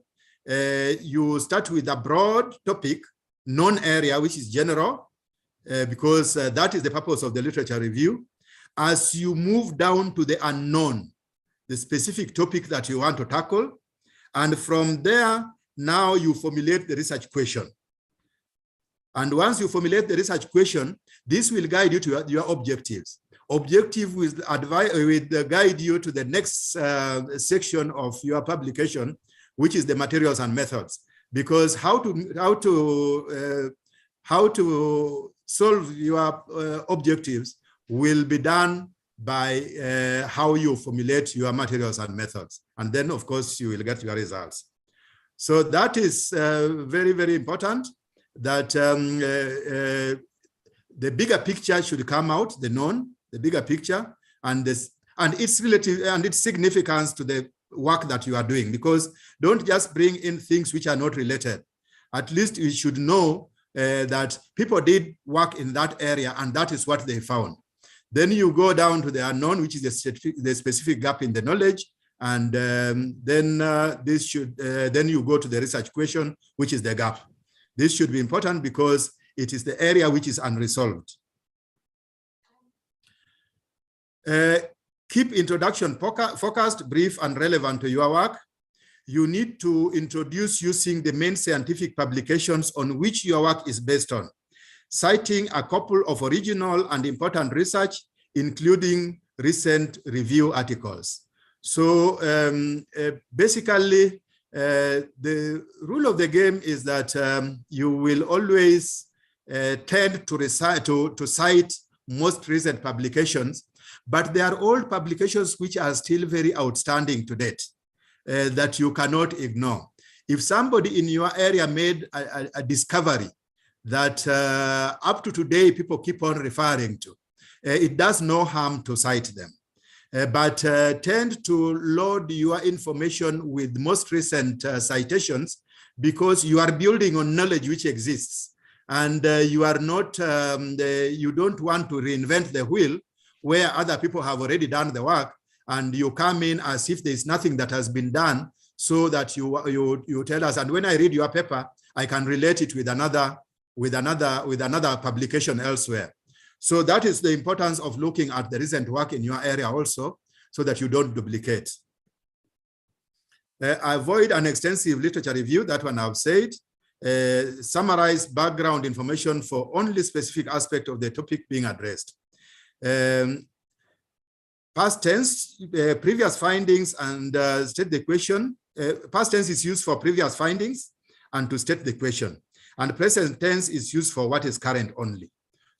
you start with a broad topic, known area, which is general, because that is the purpose of the literature review. As you move down to the unknown, the specific topic that you want to tackle, and from there, now you formulate the research question. And once you formulate the research question, this will guide you to your objectives. Objective will guide you to the next section of your publication, which is the materials and methods. Because how to solve your objectives will be done by how you formulate your materials and methods. And then, of course, you will get your results. So that is very, very important, that the bigger picture should come out, the known, the bigger picture, and its relative and its significance to the work that you are doing, because don't just bring in things which are not related. At least you should know that people did work in that area and that is what they found. Then you go down to the unknown, which is the specific gap in the knowledge, and then you go to the research question, which is the gap. This should be important because it is the area which is unresolved. Keep introduction focused, brief, and relevant to your work. You need to introduce using the main scientific publications on which your work is based on, citing a couple of original and important research, including recent review articles. So basically, the rule of the game is that you will always tend to cite most recent publications, but they are old publications which are still very outstanding to date that you cannot ignore. If somebody in your area made a discovery that up to today people keep on referring to, it does no harm to cite them. But tend to load your information with most recent citations, because you are building on knowledge which exists, and you are not, you don't want to reinvent the wheel where other people have already done the work, and you come in as if there is nothing that has been done, so that you tell us, and when I read your paper, I can relate it with another publication elsewhere. So that is the importance of looking at the recent work in your area also, so that you don't duplicate. Avoid an extensive literature review, that one I've said. Summarize background information for only specific aspect of the topic being addressed. Past tense, previous findings, and state the question. Past tense is used for previous findings and to state the question. And present tense is used for what is current only.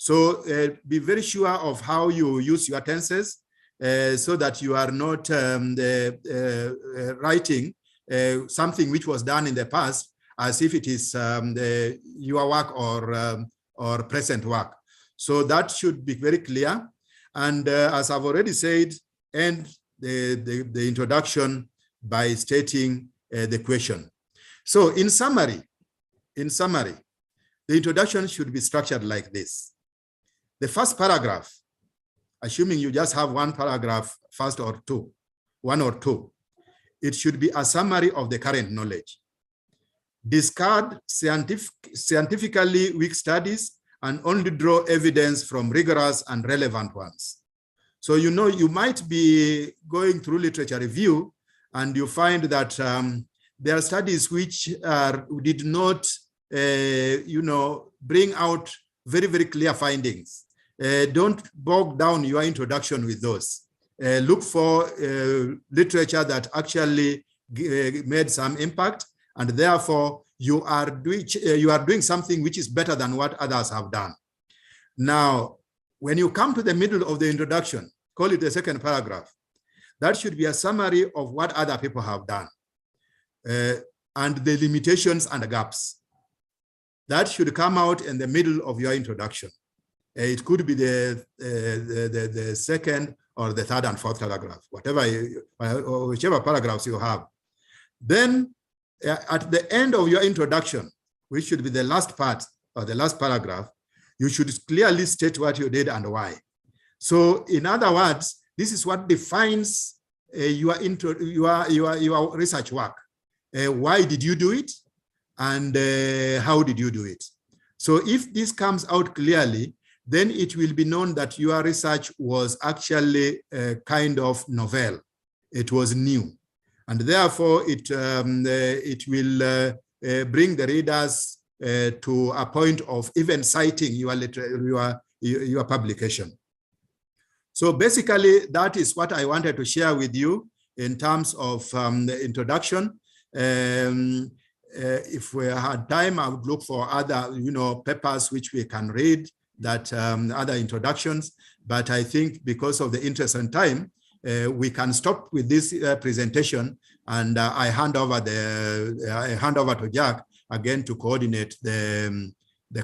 So be very sure of how you use your tenses so that you are not writing something which was done in the past as if it is your work or present work. So that should be very clear. And as I've already said, end the introduction by stating the question. So in summary, the introduction should be structured like this. The first paragraph, assuming you just have one paragraph, one or two, it should be a summary of the current knowledge. Discard scientifically weak studies and only draw evidence from rigorous and relevant ones. So, you know, you might be going through literature review and you find that there are studies which did not, bring out very, very clear findings. Don't bog down your introduction with those. Look for literature that actually made some impact, and therefore you are doing something which is better than what others have done. Now, when you come to the middle of the introduction, call it the second paragraph. That should be a summary of what other people have done and the limitations and the gaps. That should come out in the middle of your introduction. It could be the second or the third and fourth paragraph, whichever paragraphs you have. Then at the end of your introduction, which should be the last part or the last paragraph, you should clearly state what you did and why. So in other words, this is what defines your research work. why did you do it, and how did you do it? So if this comes out clearly, then it will be known that your research was actually a kind of novel. It was new. And therefore, it will bring the readers to a point of even citing your publication. So basically, that is what I wanted to share with you in terms of the introduction. If we had time, I would look for other, papers which we can read, that other introductions. But I think because of the interest and time, we can stop with this presentation, and I hand over to Jack again to coordinate the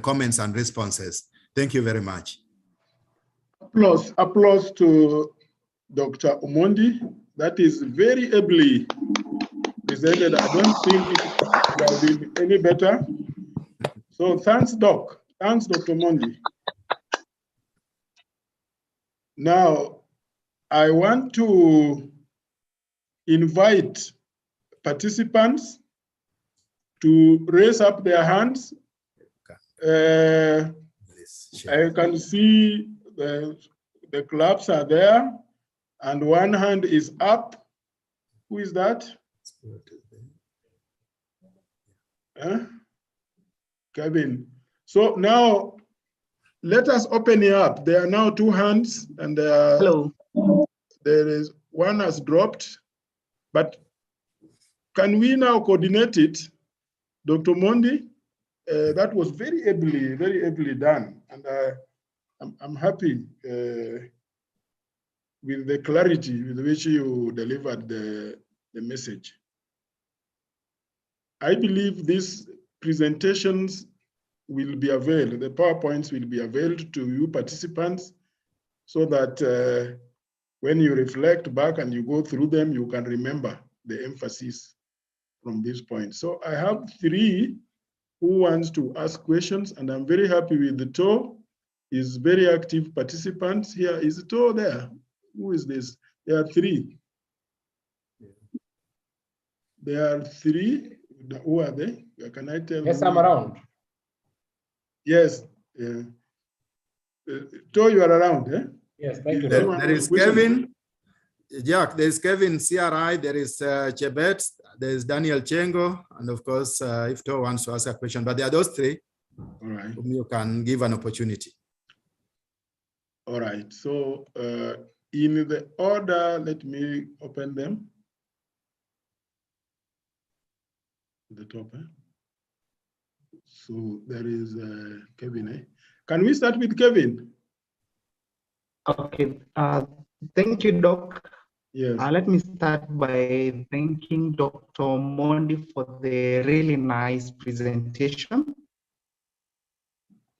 comments and responses. Thank you very much. Applause to Dr. Omondi. That is very ably presented. I don't think it will be any better. So thanks, Doc. Thanks, Dr. Omondi. Now, I want to invite participants to raise up their hands. I can see the claps are there, and one hand is up. Who is that? Kevin. So now let us open it up. There are now two hands, and hello. There is one has dropped, but can we now coordinate it, Dr. Mondi? That was very ably done, and I'm happy with the clarity with which you delivered the message. I believe these presentations will be availed, the PowerPoints will be availed to you participants, so that when you reflect back and you go through them, you can remember the emphasis from this point. So I have three who wants to ask questions, and I'm very happy with the toe. Is very active participants here. Is the toe there? Who is this? There are three. There are three. Who are they? Can I tell? Yes, I'm around. Yes. Yeah. Toe, you are around, eh? Yes, thank you. There is Kevin. Jack, there is Kevin CRI, there is Chebet, there is Daniel Chengo, and of course, if Toe wants to ask a question, but there are those three. All right. Whom you can give an opportunity. All right. So in the order, let me open them. The top. Eh? So there is Kevin. Eh? Can we start with Kevin? Okay. Thank you, Doc. Yes. Let me start by thanking Dr. Mondi for the really nice presentation.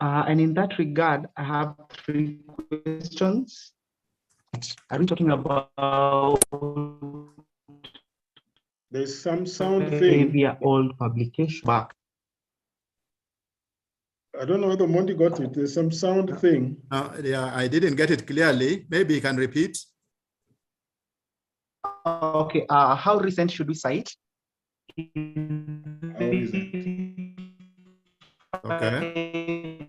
And in that regard, I have three questions. Are we talking about? There's some sound thing. Maybe an old publication back. I don't know whether Mondi got it. There's some sound thing. Yeah, I didn't get it clearly. Maybe you can repeat. Okay. How recent should we cite? How recent? Okay.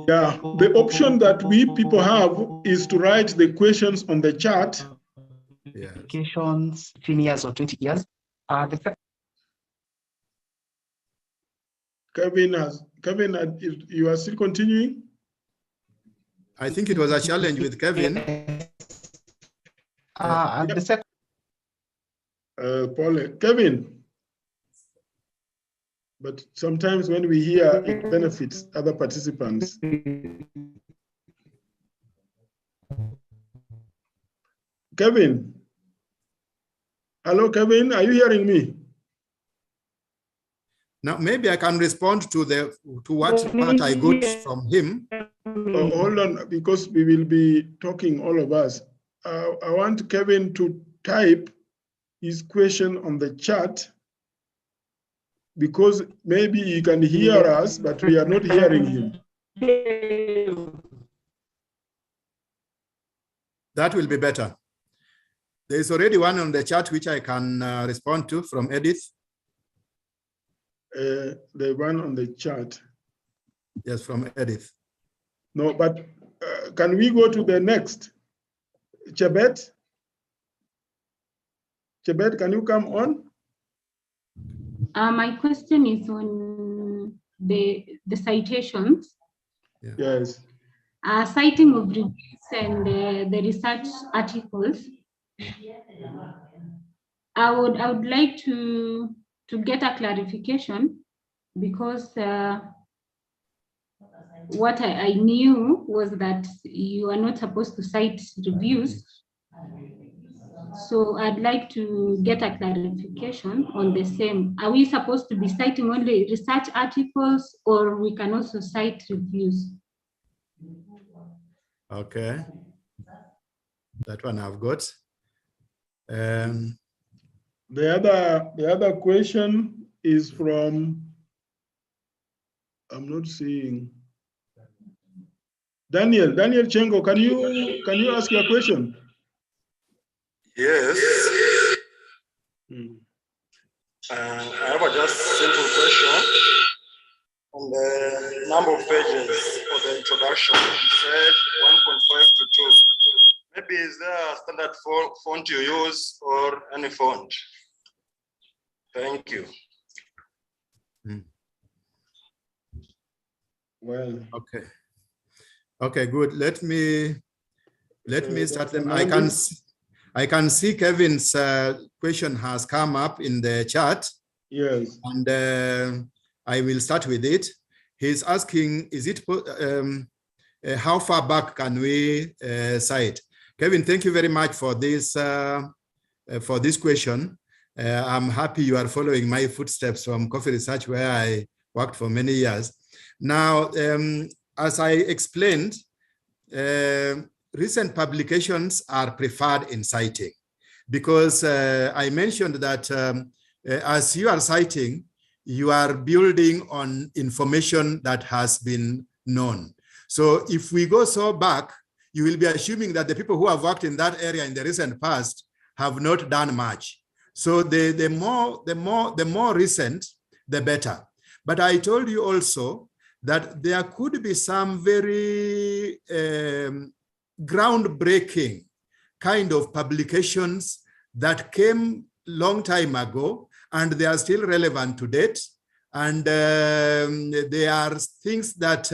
Yeah, the option that we people have is to write the questions on the chat. Yes. Applications, 10 years or 20 years. Kevin, you are still continuing? I think it was a challenge with Kevin. The second. Paul, Kevin. But sometimes when we hear, it benefits other participants. Kevin. Hello, Kevin, are you hearing me? Now, maybe I can respond to what part I got from him. Oh, hold on, because we will be talking, all of us. I want Kevin to type his question on the chat, because maybe he can hear us, but we are not hearing him. That will be better. There's already one on the chat which I can respond to from Edith. The one on the chat. Yes, from Edith. No, but can we go to the next? Chebet? Chebet, can you come on? My question is on the citations. Yeah. Yes. Citing of reviews and the research articles. I would like to get a clarification, because what I knew was that you are not supposed to cite reviews. So I'd like to get a clarification on the same. Are we supposed to be citing only research articles, or we can also cite reviews? Okay. That one I've got. The other question is from, I'm not seeing. Daniel Chengo, can you ask your question? Yes. I have a just simple question. On the number of pages for the introduction, you said 1.5 to 2. Maybe is there a standard font you use or any font? Thank you. Well. Okay. Okay, good. Let me start them. I can see Kevin's question has come up in the chat. Yes. And I will start with it. He's asking, is it how far back can we cite? Kevin, thank you very much for this question. I'm happy you are following my footsteps from Coffee Research, where I worked for many years. Now, as I explained, recent publications are preferred in citing, because I mentioned that as you are citing, you are building on information that has been known. So if we go so back, you will be assuming that the people who have worked in that area in the recent past have not done much. So the more recent, the better. But I told you also that there could be some very groundbreaking kind of publications that came long time ago, and they are still relevant to date. And they are things that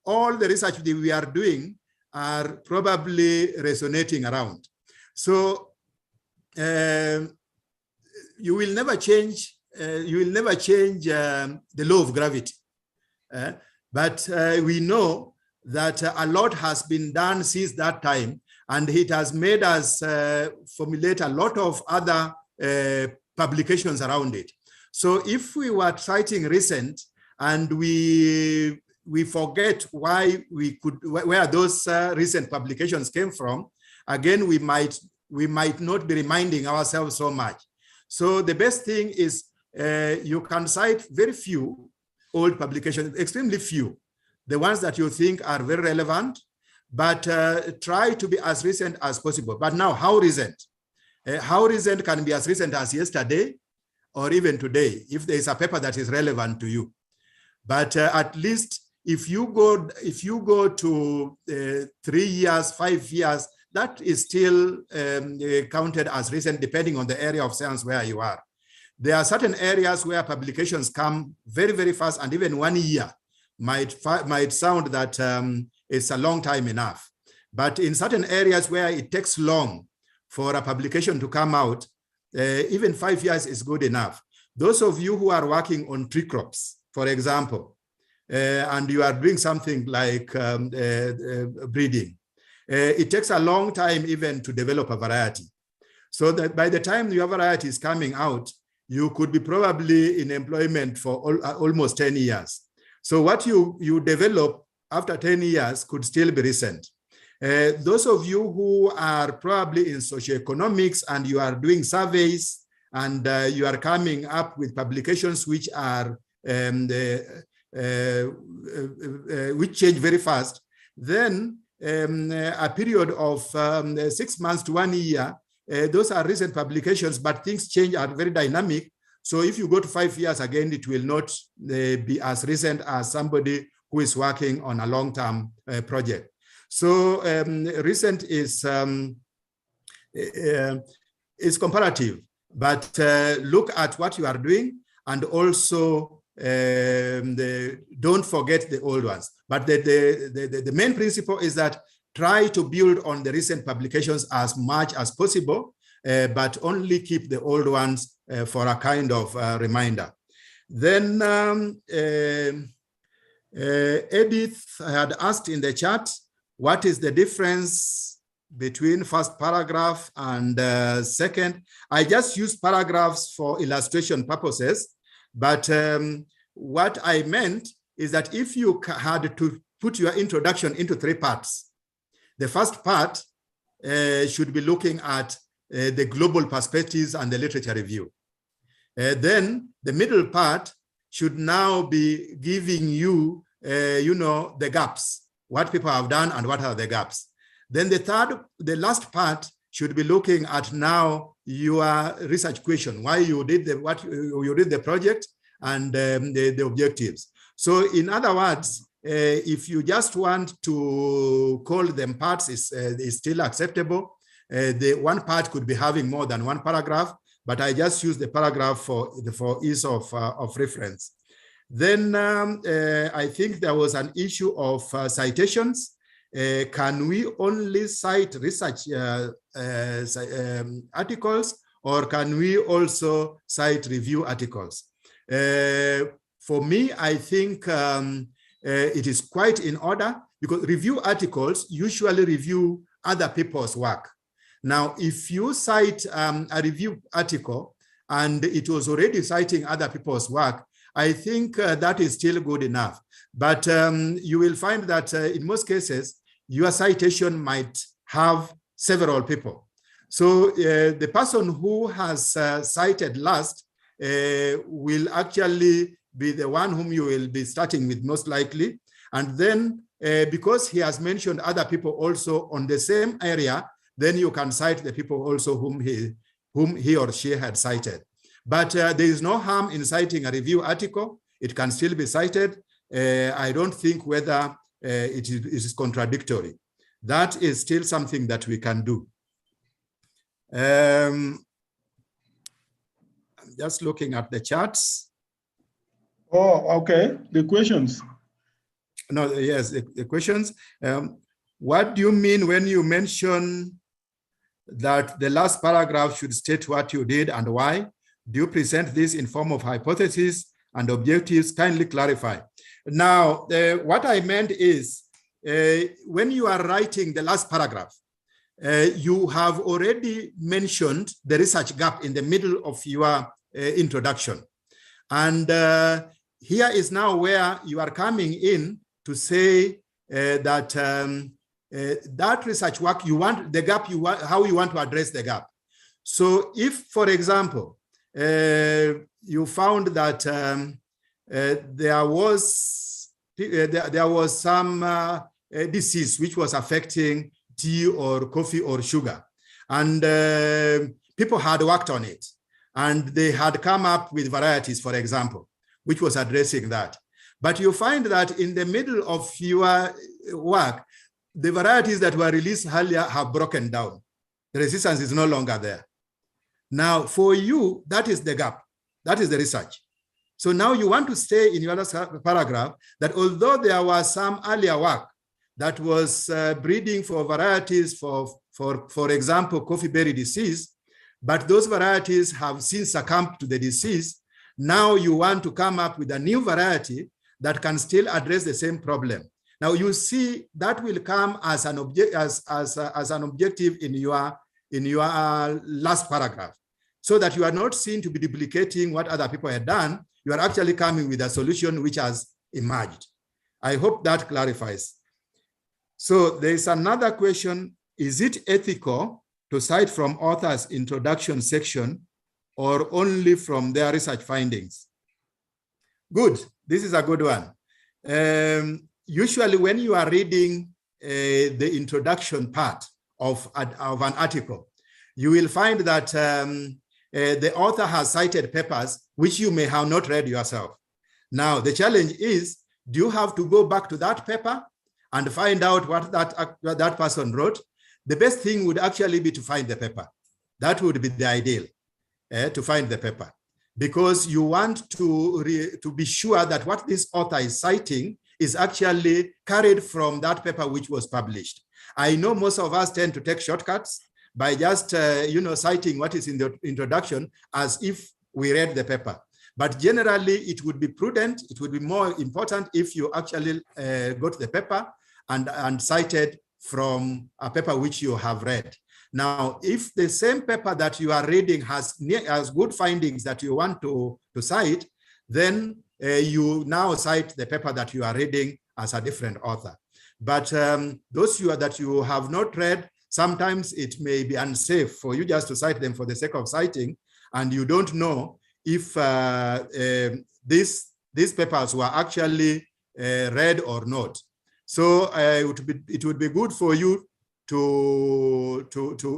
all the research that we are doing are probably resonating around. So you will never change the law of gravity. But we know that a lot has been done since that time, and it has made us formulate a lot of other publications around it. So if we were citing recent and we forget where those recent publications came from, again, we might not be reminding ourselves so much. So the best thing is you can cite very few old publications, extremely few, the ones that you think are very relevant, but try to be as recent as possible. But now, how recent? How recent can be as recent as yesterday or even today, if there is a paper that is relevant to you. But at least if you go to 3 years, 5 years, that is still counted as recent, depending on the area of science where you are. There are certain areas where publications come very, very fast, and even 1 year might sound that it's a long time enough. But in certain areas where it takes long for a publication to come out, even 5 years is good enough. Those of you who are working on tree crops, for example, and you are doing something like breeding, it takes a long time even to develop a variety. So that by the time your variety is coming out, you could be probably in employment for almost 10 years. So what you develop after 10 years could still be recent. Those of you who are probably in socioeconomics and you are doing surveys and you are coming up with publications which are which change very fast, then a period of 6 months to 1 year those are recent publications, but things change, are very dynamic. So if you go to 5 years again, it will not be as recent as somebody who is working on a long-term project. So recent is comparative, but look at what you are doing, and also don't forget the old ones. But the main principle is that try to build on the recent publications as much as possible, but only keep the old ones for a kind of reminder. Then Edith had asked in the chat, what is the difference between first paragraph and second? I just used paragraphs for illustration purposes, but what I meant is that if you had to put your introduction into 3 parts, the first part should be looking at the global perspectives and the literature review. Then the middle part should now be giving you, the gaps, what people have done and what are the gaps. Then the last part should be looking at now your research question, why you did the project and the objectives. So in other words, if you just want to call them parts, is still acceptable. The one part could be having more than 1 paragraph, but I just use the paragraph for ease of reference. Then I think there was an issue of citations. Can we only cite research articles, or can we also cite review articles? For me, I think it is quite in order, because review articles usually review other people's work. Now, if you cite a review article and it was already citing other people's work, I think that is still good enough. But you will find that in most cases, your citation might have several people. So the person who has cited last will actually be the one whom you will be starting with most likely. And then because he has mentioned other people also on the same area, then you can cite the people also whom he or she had cited. But there is no harm in citing a review article. It can still be cited. I don't think whether it is contradictory. That is still something that we can do. I'm just looking at the charts. Oh, okay. The questions. No, yes, the questions. What do you mean when you mention that the last paragraph should state what you did and why? Do you present this in form of hypotheses and objectives? Kindly clarify. Now, what I meant is when you are writing the last paragraph, you have already mentioned the research gap in the middle of your introduction. And here is now where you are coming in to say that that research work, you want the gap, how you want to address the gap. So if, for example, you found that there was some disease which was affecting tea or coffee or sugar, and people had worked on it, and they had come up with varieties, for example, which was addressing that. But you find that in the middle of your work, the varieties that were released earlier have broken down. The resistance is no longer there. Now, for you, that is the gap. That is the research. So now you want to say in your last paragraph that although there was some earlier work that was breeding for varieties for example, coffee berry disease, but those varieties have since succumbed to the disease, now you want to come up with a new variety that can still address the same problem. Now you see that will come as an objective in your last paragraph, so that you are not seen to be duplicating what other people have done. You are actually coming with a solution which has emerged. I hope that clarifies. So there is another question. Is it ethical to cite from author's introduction section or only from their research findings? Good. This is a good one. Usually when you are reading the introduction part of an article, you will find that the author has cited papers which you may have not read yourself. Now, the challenge is, do you have to go back to that paper and find out what that person wrote? The best thing would actually be to find the paper. That would be the ideal, to find the paper, because you want to be sure that what this author is citing is actually carried from that paper which was published. I know most of us tend to take shortcuts by just citing what is in the introduction as if we read the paper. But generally, it would be prudent, it would be more important if you actually go to the paper and cited from a paper which you have read. Now, if the same paper that you are reading has good findings that you want to cite, then you now cite the paper that you are reading as a different author. But those that you have not read, sometimes it may be unsafe for you just to cite them for the sake of citing, and you don't know if these papers were actually read or not. So it would be good for you to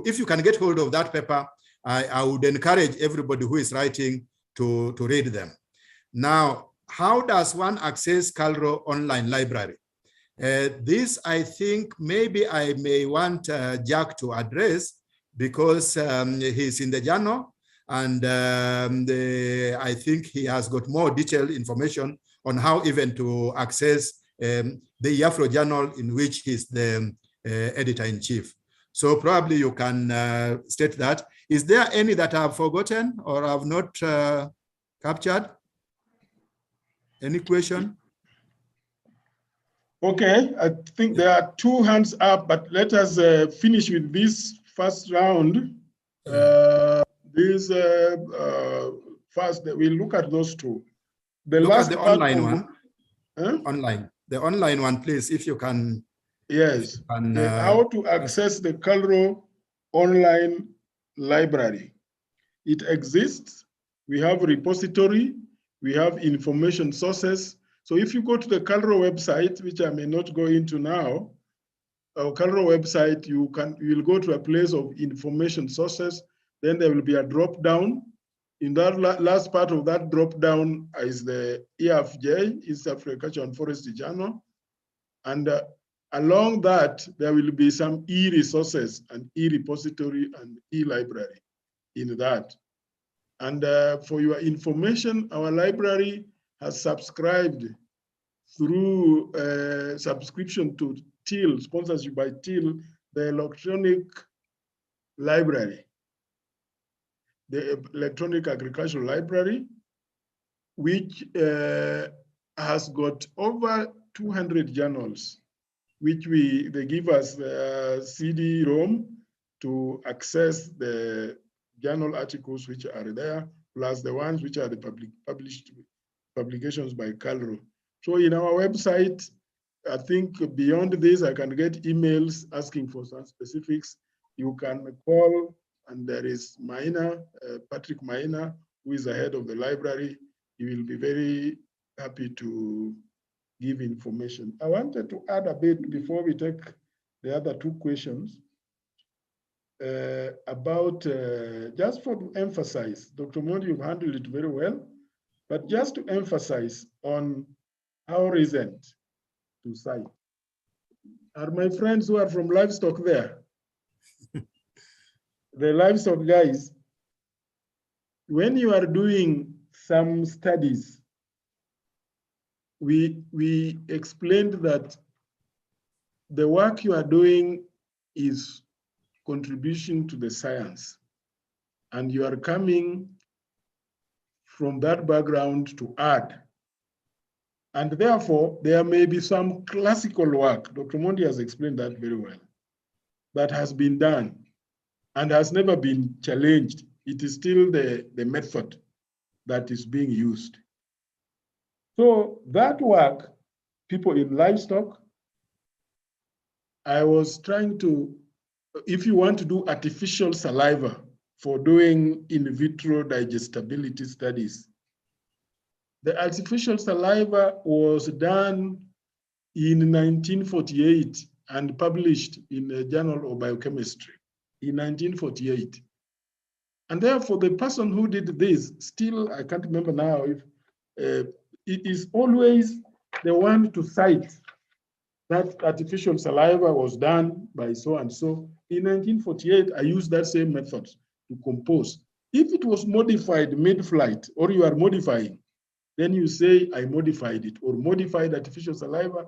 if you can get hold of that paper, I would encourage everybody who is writing to read them. Now, how does one access CalRO online library? This, I think, maybe I may want Jack to address, because he's in the journal, and I think he has got more detailed information on how even to access the IAFRO journal, in which he's the editor-in-chief. So probably you can state that. Is there any that I have forgotten or have not captured? Any question? Okay, I think there are 2 hands up, but let us finish with this first round. First, we'll look at those 2. Look at the online one. The online one, please, if you can. Yes, how to access the CalRO online library. It exists. We have a repository. We have information sources. So if you go to the CalRO website, which I may not go into now, our CalRO website, you will go to a place of information sources. Then there will be a drop down. In that last part of that drop down is the EAFJ, East African Agriculture and Forestry Journal. And along that, there will be some e-resources and e-repository and e-library in that. And for your information, our library has subscribed through subscription to TIL, sponsorship by TIL, the electronic library, the electronic agricultural library, which has got over 200 journals, which they give us CD-ROM to access the journal articles which are there, plus the ones which are the published publications by CalRO. So in our website, I think beyond this, I can get emails asking for some specifics. You can call, and there is Maina, Patrick Maina, who is the head of the library. He will be very happy to give information. I wanted to add a bit before we take the other 2 questions about, just to emphasize, Dr. Mondi, you've handled it very well, but just to emphasize on how recent to cite. Are my friends who are from livestock there? The livestock guys, when you are doing some studies, we explained that the work you are doing is contribution to the science, and you are coming from that background to add. And therefore, there may be some classical work, Dr. Mondi has explained that very well, that has been done and has never been challenged. It is still the method that is being used. So that work, people in livestock, I was trying to, if you want to do artificial saliva for doing in vitro digestibility studies, the artificial saliva was done in 1948 and published in a journal of biochemistry in 1948. And therefore, the person who did this, still, I can't remember now if it is always the one to cite that artificial saliva was done by so and so. In 1948, I used that same method to compose. If it was modified mid-flight, or you are modifying, then you say, I modified it, or modified artificial saliva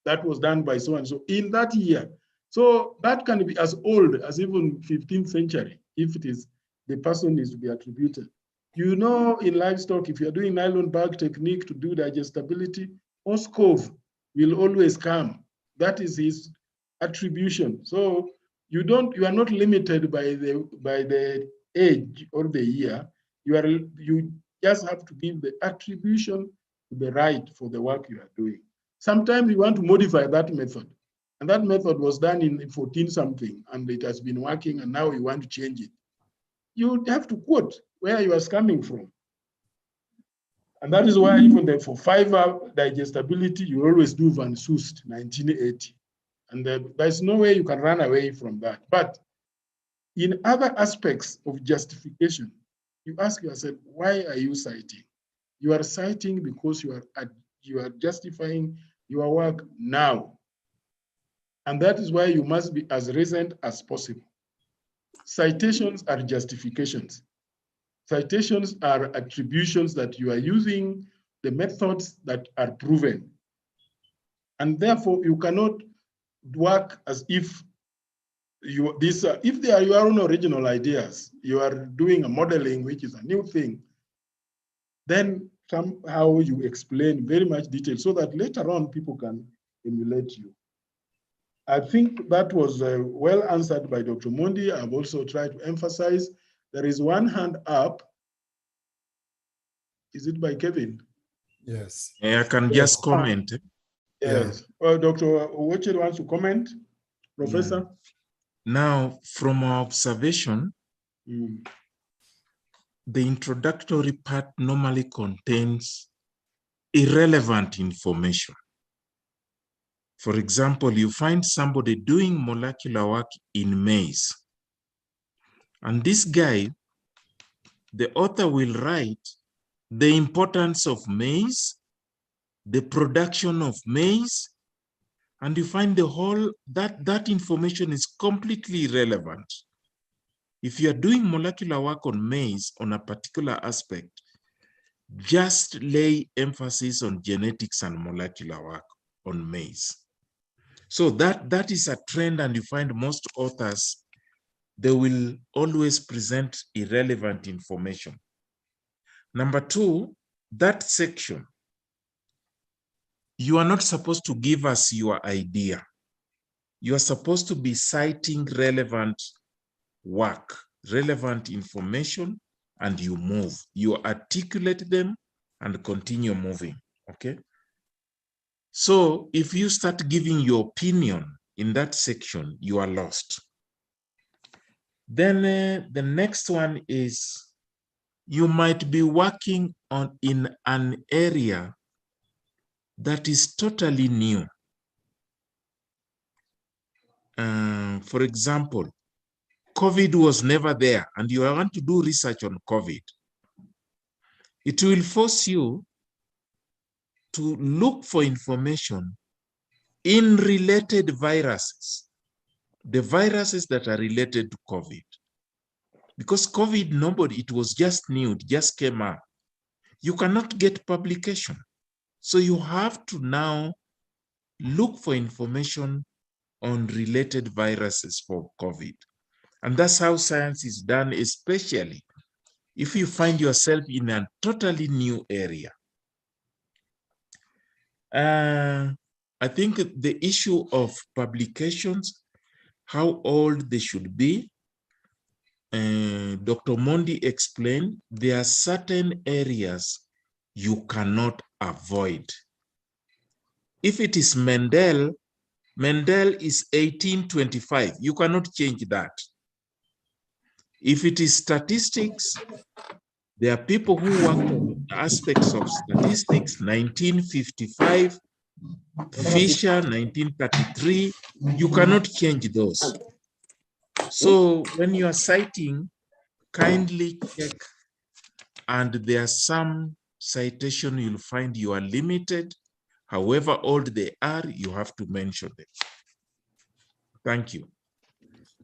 that was done by so and so in that year. So that can be as old as even 15th century, if it is the person is to be attributed. You know, in livestock, if you're doing nylon bag technique to do digestibility, Oskov will always come. That is his attribution. So you are not limited by the age or the year. You just have to give the attribution to the right for the work you are doing. Sometimes you want to modify that method, and that method was done in 14 something, and it has been working, and now you want to change it. You have to quote where you are coming from. And that is why even for fiber digestibility, you always do Van Soest, 1980. And there's no way you can run away from that. But in other aspects of justification, you ask yourself, why are you citing? You are citing because you are justifying your work now. And that is why you must be as recent as possible. Citations are justifications. Citations are attributions that you are using the methods that are proven. And therefore, you cannot work as if if they are your own original ideas, you are doing a modeling, which is a new thing, then somehow you explain very much detail so that later on people can emulate you. I think that was well answered by Dr. Mondi. I've also tried to emphasize there is one hand up. Is it by Kevin? Yes. I can just comment. Yes. Well, Dr. Uwoche wants to comment. Professor? Yeah. Now, from our observation, the introductory part normally contains irrelevant information. For example, you find somebody doing molecular work in maize. And this guy, the author will write the importance of maize, the production of maize, and you find the whole, that information is completely irrelevant. If you are doing molecular work on maize on a particular aspect, just lay emphasis on genetics and molecular work on maize. So that is a trend, and you find most authors, they will always present irrelevant information. Number two, that section, you are not supposed to give us your idea. You are supposed to be citing relevant work, relevant information, and you move. You articulate them and continue moving, okay? So if you start giving your opinion in that section, you are lost. Then the next one is you might be working in an area that is totally new. For example, COVID was never there, and you want to do research on COVID. It will force you to look for information in related viruses, the viruses that are related to COVID. Because COVID, it was just new, it just came up. You cannot get publication. So you have to now look for information on related viruses for COVID. And that's how science is done, especially if you find yourself in a totally new area. I think the issue of publications, how old they should be, Dr. Mondi explained, there are certain areas you cannot avoid. If it is Mendel is 1825. You cannot change that. If it is statistics, there are people who worked on aspects of statistics, 1955, Fisher, 1933. You cannot change those. So when you are citing, kindly check, and there are some citation you'll find you are limited. However old they are, you have to mention them. Thank you.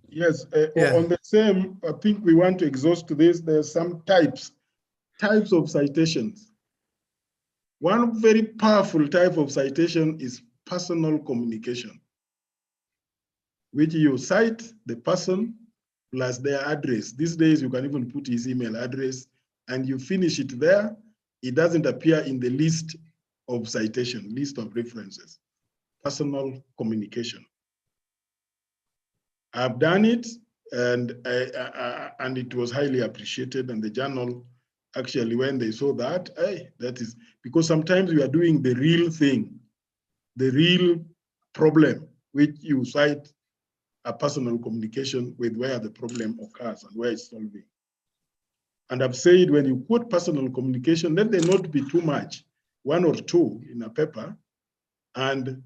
Yes, on the same, I think we want to exhaust this. There's some types of citations. One very powerful type of citation is personal communication, which you cite the person plus their address. These days, you can even put his email address and you finish it there. It doesn't appear in the list of citation, list of references. Personal communication. I've done it, and it was highly appreciated. And the journal, actually, when they saw that, hey, that is because sometimes you are doing the real thing, the real problem, which you cite a personal communication with where the problem occurs and where it's solving. And I've said when you quote personal communication, let there not be too much, one or two in a paper, and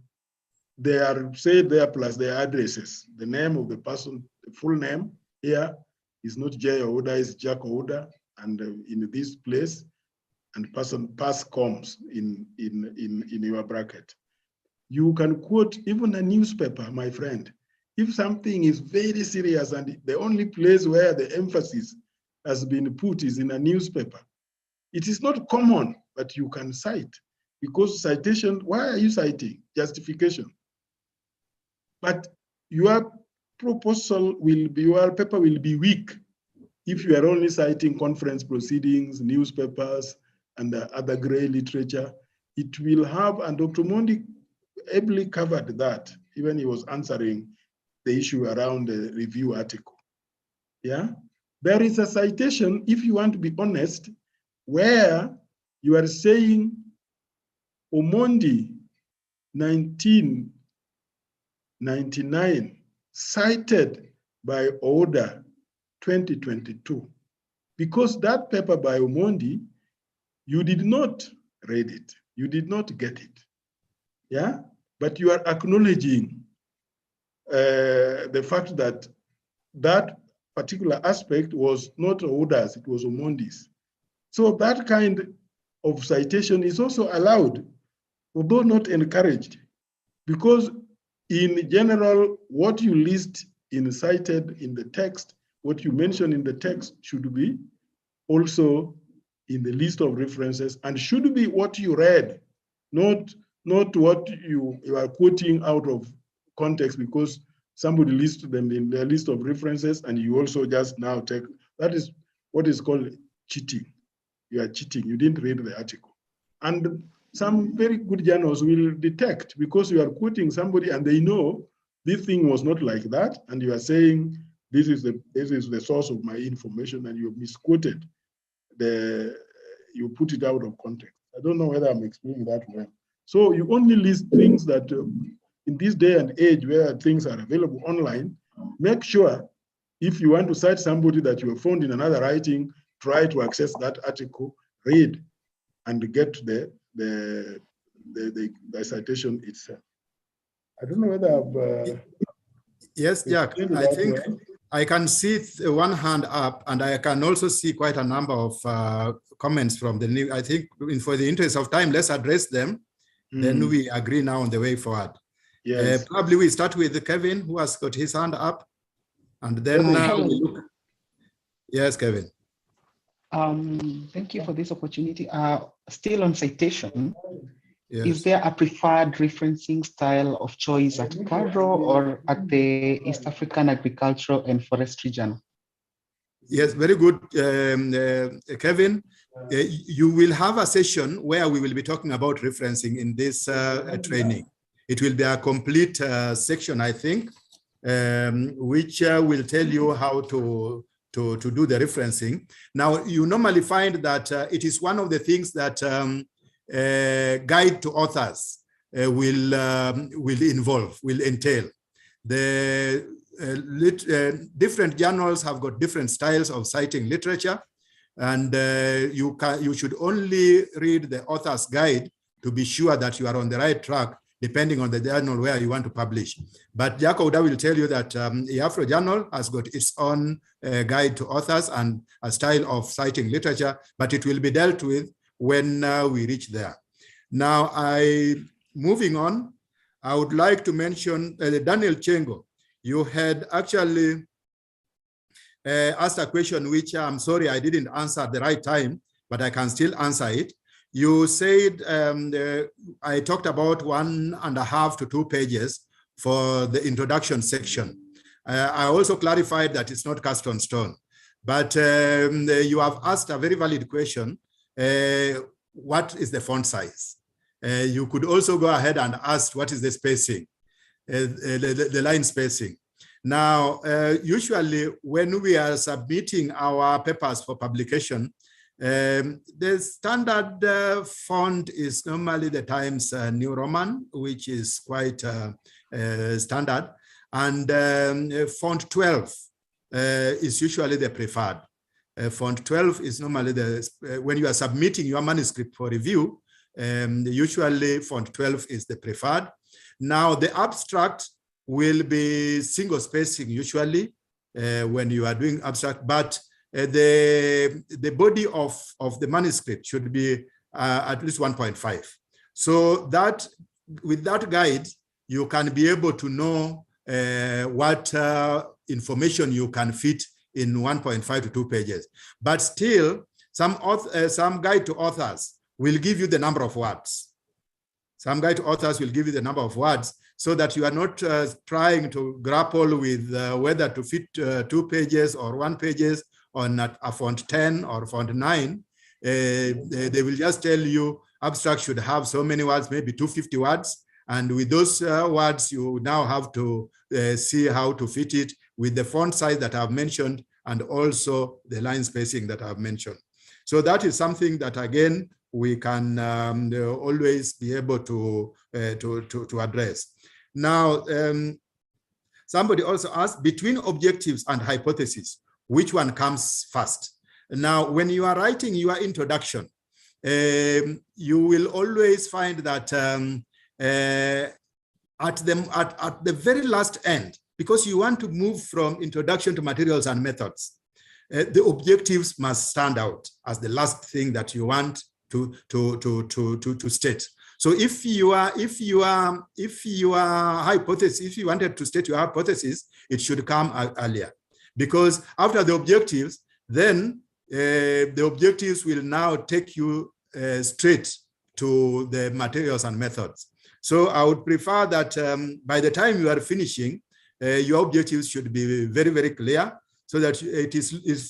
they are said there plus their addresses. The name of the person, the full name here is not J. Ouda, is Jack Ouda, and in this place, and person pass comes in your bracket. You can quote even a newspaper, my friend. If something is very serious and the only place where the emphasis has been put is in a newspaper, it is not common, but you can cite. Because citation, why are you citing? Justification. But your proposal will be, your paper will be weak if you are only citing conference proceedings, newspapers, and other gray literature. It will have, and Dr. Mondi ably covered that, even he was answering the issue around the review article. Yeah, there is a citation, if you want to be honest, where you are saying Omondi 1999 cited by order 2022, because that paper by Omondi, you did not read it, you did not get it. Yeah, but you are acknowledging the fact that that particular aspect was not Ouda's, it was Omondi's. So that kind of citation is also allowed, although not encouraged, because in general, what you list in cited in the text, what you mention in the text should be also in the list of references and should be what you read, not what you are quoting out of context because somebody lists them in their list of references and you also just now take, that is what is called cheating. You are cheating, you didn't read the article. And some very good journals will detect because you are quoting somebody and they know this thing was not like that, and you are saying this is the source of my information, and you have misquoted you put it out of context. I don't know whether I'm explaining that well. So you only list things that in this day and age where things are available online, make sure if you want to cite somebody that you have found in another writing, try to access that article, read, and get the citation itself. I don't know whether I've... yes, Jack, I think I can see one hand up, and I can also see quite a number of comments from the new. I think for the interest of time, let's address them. Then we agree now on the way forward. Yes. Probably we start with Kevin, who has got his hand up, and then we look. Yes, Kevin. Thank you for this opportunity. Still on citation, yes. Is there a preferred referencing style of choice at CARO or at the East African Agricultural and Forestry Journal? Yes, very good, Kevin. You will have a session where we will be talking about referencing in this training. It will be a complete section, I think, which will tell you how to do the referencing. Now, you normally find that it is one of the things that guide to authors will entail. The different journals have got different styles of citing literature, and you should only read the author's guide to be sure that you are on the right track depending on the journal where you want to publish. But Jacoda will tell you that the Afro Journal has got its own guide to authors and a style of citing literature, but it will be dealt with when we reach there. Now, moving on, I would like to mention Daniel Chengo. You had actually asked a question which I'm sorry I didn't answer at the right time, but I can still answer it. You said I talked about 1.5 to 2 pages for the introduction section. I also clarified that it's not cast on stone, but you have asked a very valid question. What is the font size? You could also go ahead and ask what is the spacing, the line spacing. Now, usually when we are submitting our papers for publication, the standard font is normally the Times New Roman, which is quite standard, and font 12 is usually the preferred. Font 12 is normally when you are submitting your manuscript for review, usually font 12 is the preferred. Now, the abstract will be single spacing usually when you are doing abstract, but the body of the manuscript should be at least 1.5. So that with that guide, you can be able to know what information you can fit in 1.5 to 2 pages. But still, some guide to authors will give you the number of words. Some guide to authors will give you the number of words so that you are not trying to grapple with whether to fit 2 pages or 1 pages on a font 10 or font 9. They will just tell you abstract should have so many words, maybe 250 words. And with those words, you now have to see how to fit it with the font size that I've mentioned and also the line spacing that I've mentioned. So that is something that, again, we can always be able to address. Now, somebody also asked, between objectives and hypothesis, which one comes first? Now, when you are writing your introduction, you will always find that at the very last end, because you want to move from introduction to materials and methods, the objectives must stand out as the last thing that you want to state. So if you wanted to state your hypothesis, it should come earlier, because after the objectives, then the objectives will now take you straight to the materials and methods. So I would prefer that by the time you are finishing, your objectives should be very, very clear so that it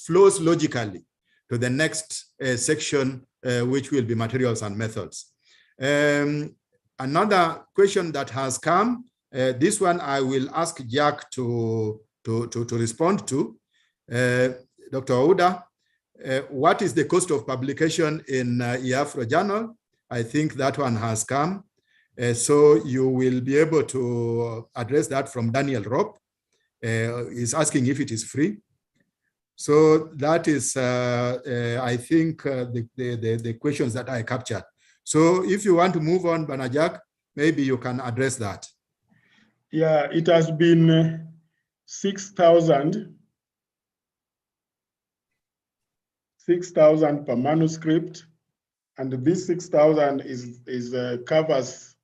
flows logically to the next section, which will be materials and methods. Another question that has come, this one I will ask Jack to respond to. Dr. Ouda, what is the cost of publication in Afro Journal? I think that one has come. So you will be able to address that from Daniel Robb. He's asking if it is free. So that is, I think, the questions that I captured. So if you want to move on, Banajak, maybe you can address that. Yeah, it has been 6,000 per manuscript, and this 6,000 covers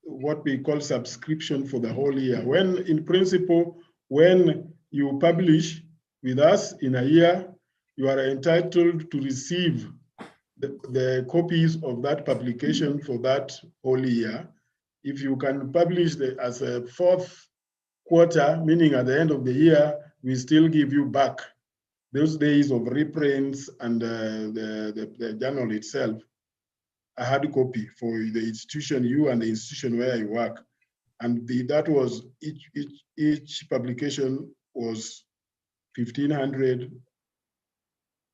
what we call subscription for the whole year. When, in principle, when you publish with us in a year, you are entitled to receive the copies of that publication for that whole year. If you can publish as a 4th quarter, meaning at the end of the year, we still give you back those days of reprints and the journal itself, a hard copy for the institution, you and the institution where you work. And that was, each publication was 1,500.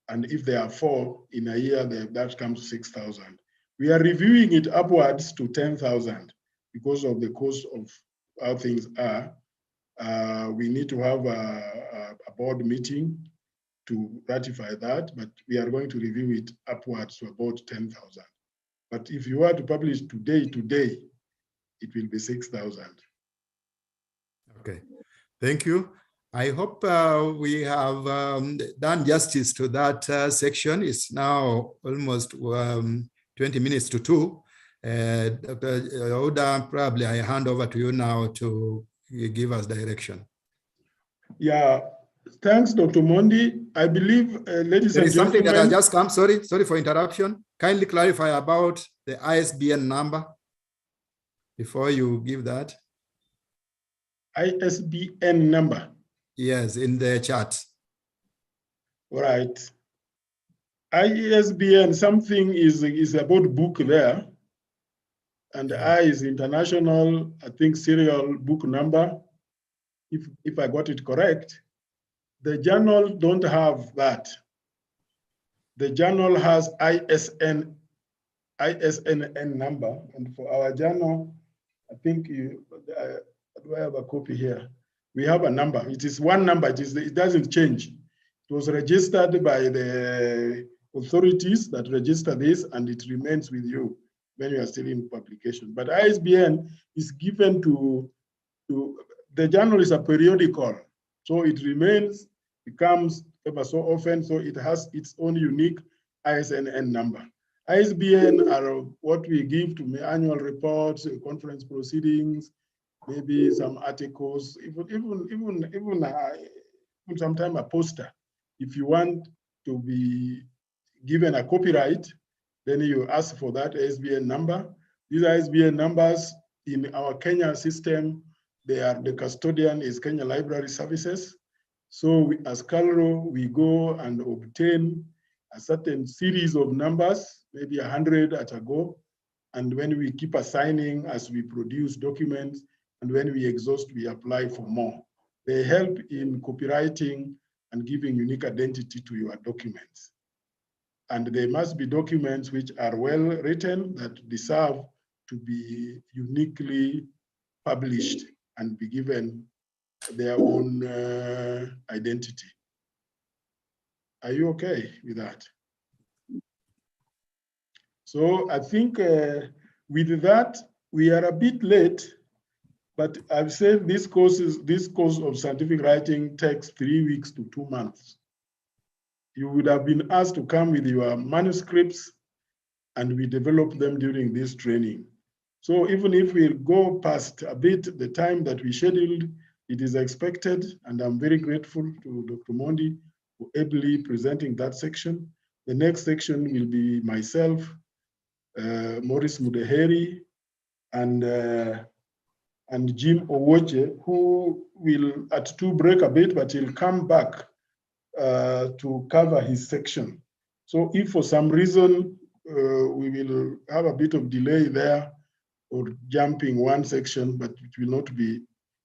And if there are 4 in a year, that comes to 6,000. We are reviewing it upwards to 10,000 because of the cost of how things are. We need to have a board meeting to ratify that, but we are going to review it upwards to about 10,000. But if you were to publish today, it will be 6,000. Okay, thank you. I hope we have done justice to that section. It's now almost 20 minutes to 2. Dr. Oda, probably I hand over to you now to give us direction. Yeah, thanks, Dr. Mondi. I believe, ladies There and is something gentlemen, that has just come. Sorry for interruption. Kindly clarify about the ISBN number before you give that. ISBN number. Yes, in the chat. All right. ISBN, something is about book there. And I is international, I think, serial book number, if I got it correct. The journal don't have that. The journal has ISNN number, and for our journal, I think do I have a copy here? We have a number. It is one number. It doesn't change. It was registered by the authorities that register this, and it remains with you when you are still in publication. But ISBN is given to the journal is a periodical, so it remains, becomes ever so often, so it has its own unique ISNN number. ISBN are what we give to annual reports, conference proceedings, maybe some articles, even sometimes a poster. If you want to be given a copyright, then you ask for that ISBN number. These ISBN numbers in our Kenya system, the custodian is Kenya Library Services. So as KALRO, we go and obtain a certain series of numbers, maybe 100 at a go. And when we keep assigning as we produce documents, and when we exhaust, we apply for more. They help in copywriting and giving unique identity to your documents. And they must be documents which are well written, that deserve to be uniquely published and be given their own identity. Are you okay with that? So I think with that, we are a bit late, but I've said this course of scientific writing takes 3 weeks to 2 months. You would have been asked to come with your manuscripts, and we develop them during this training. So even if we go past a bit the time that we scheduled, it is expected, and I'm very grateful to Dr. Mondi for ably presenting that section. The next section will be myself, Maurice Mudeheri, and Jim Owoche, who will at 2 break a bit, but he'll come back to cover his section. So if for some reason we will have a bit of delay there or jumping one section, but it will not be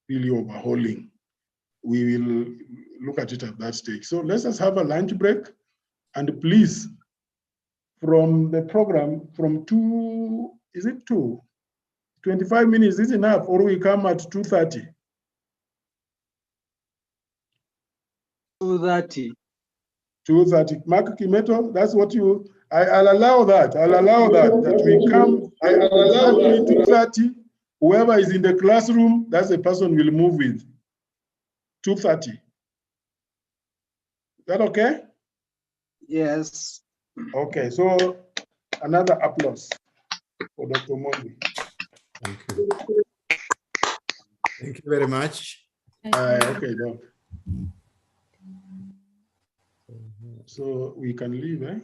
really overhauling. We will look at it at that stage. So let's just have a lunch break, and please, from the program, from 2, is it 2? 25 minutes is enough, or we come at 2:30? 2:30. 2:30. Mark Kimeto, that's what you, I'll allow that. I'll allow that we come exactly 2:30. Whoever is in the classroom, that's the person we'll move with. 2:30. Is that okay? Yes. Okay, so another applause for Dr. Mondi. Thank you. Thank you very much. Okay, Doc. So we can leave, eh?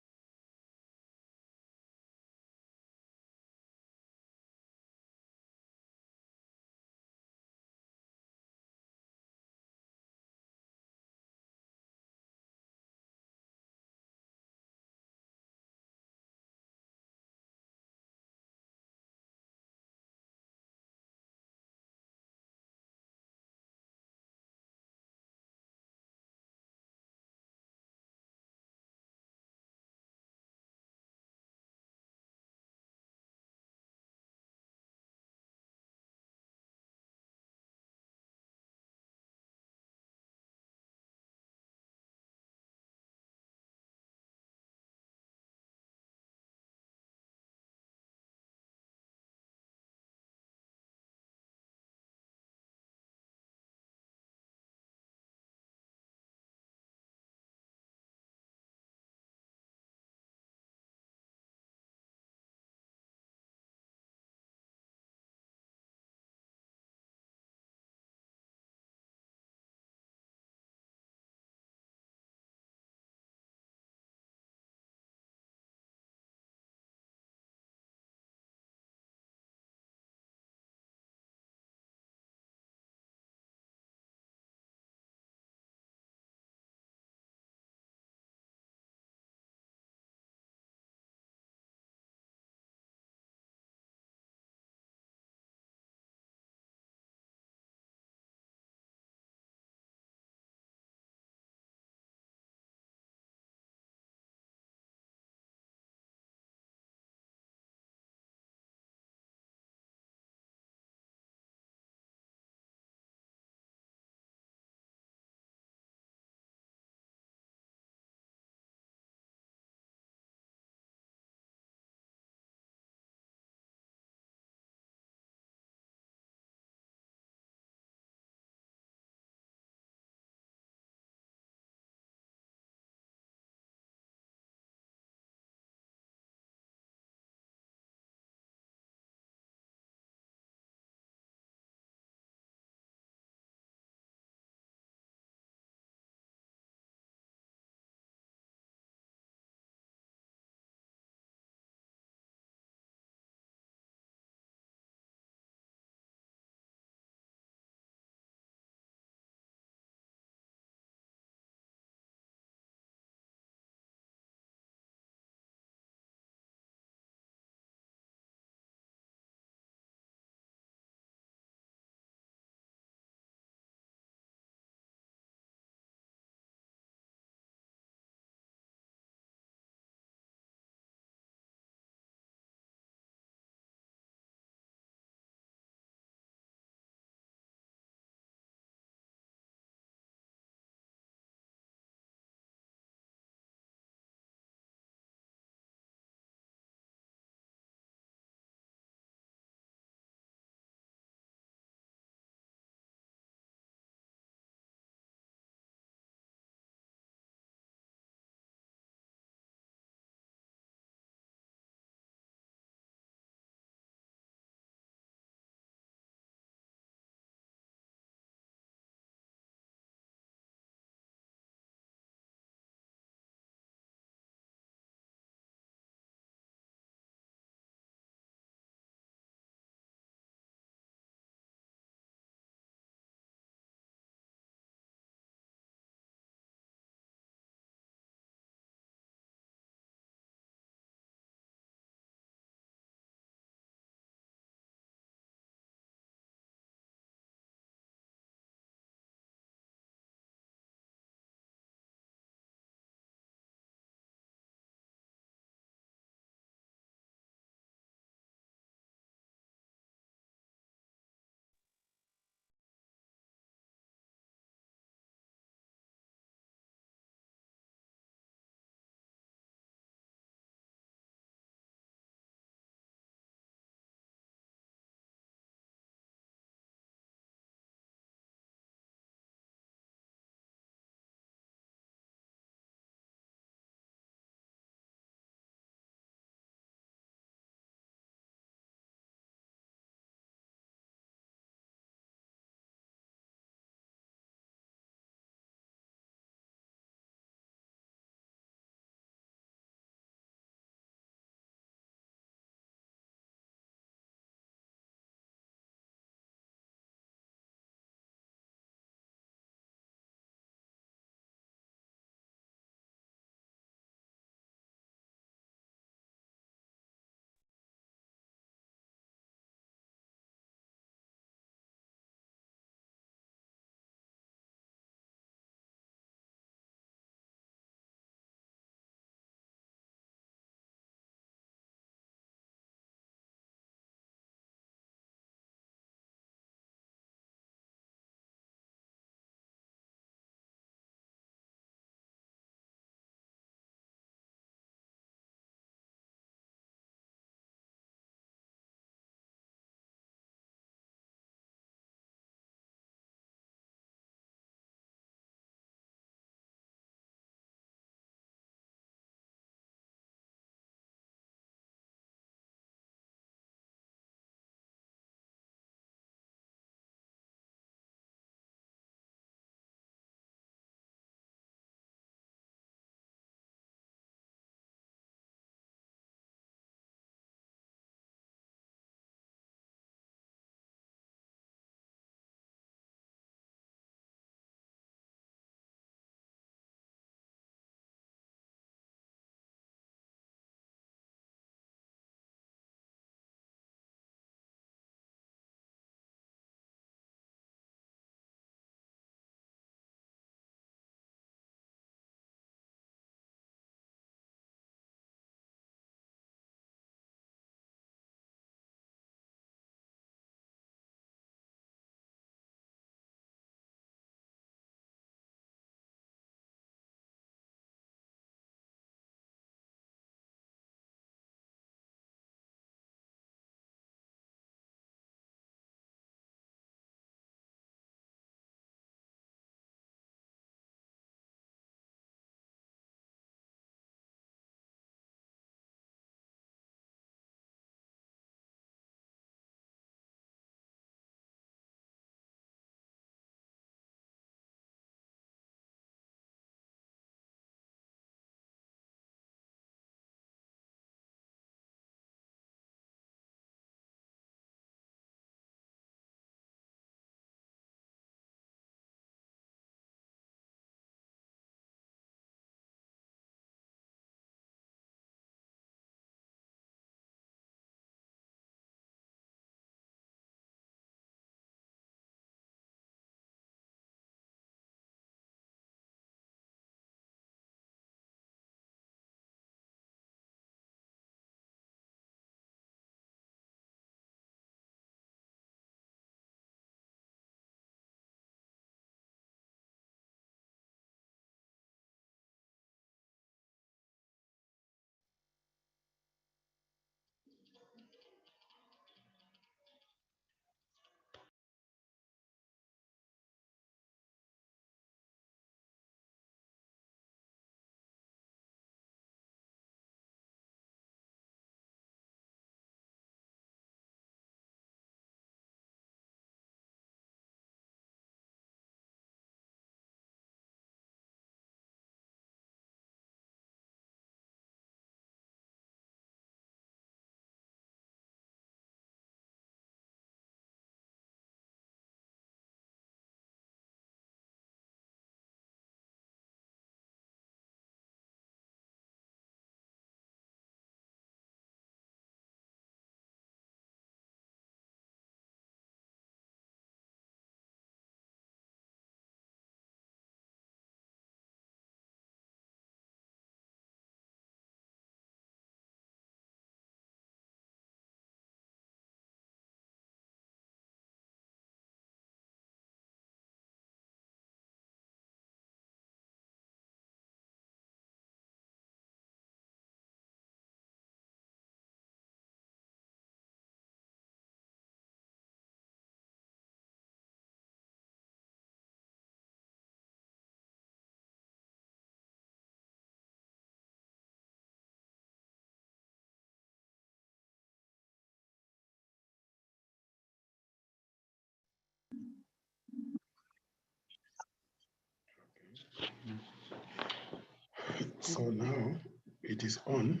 So now it is on.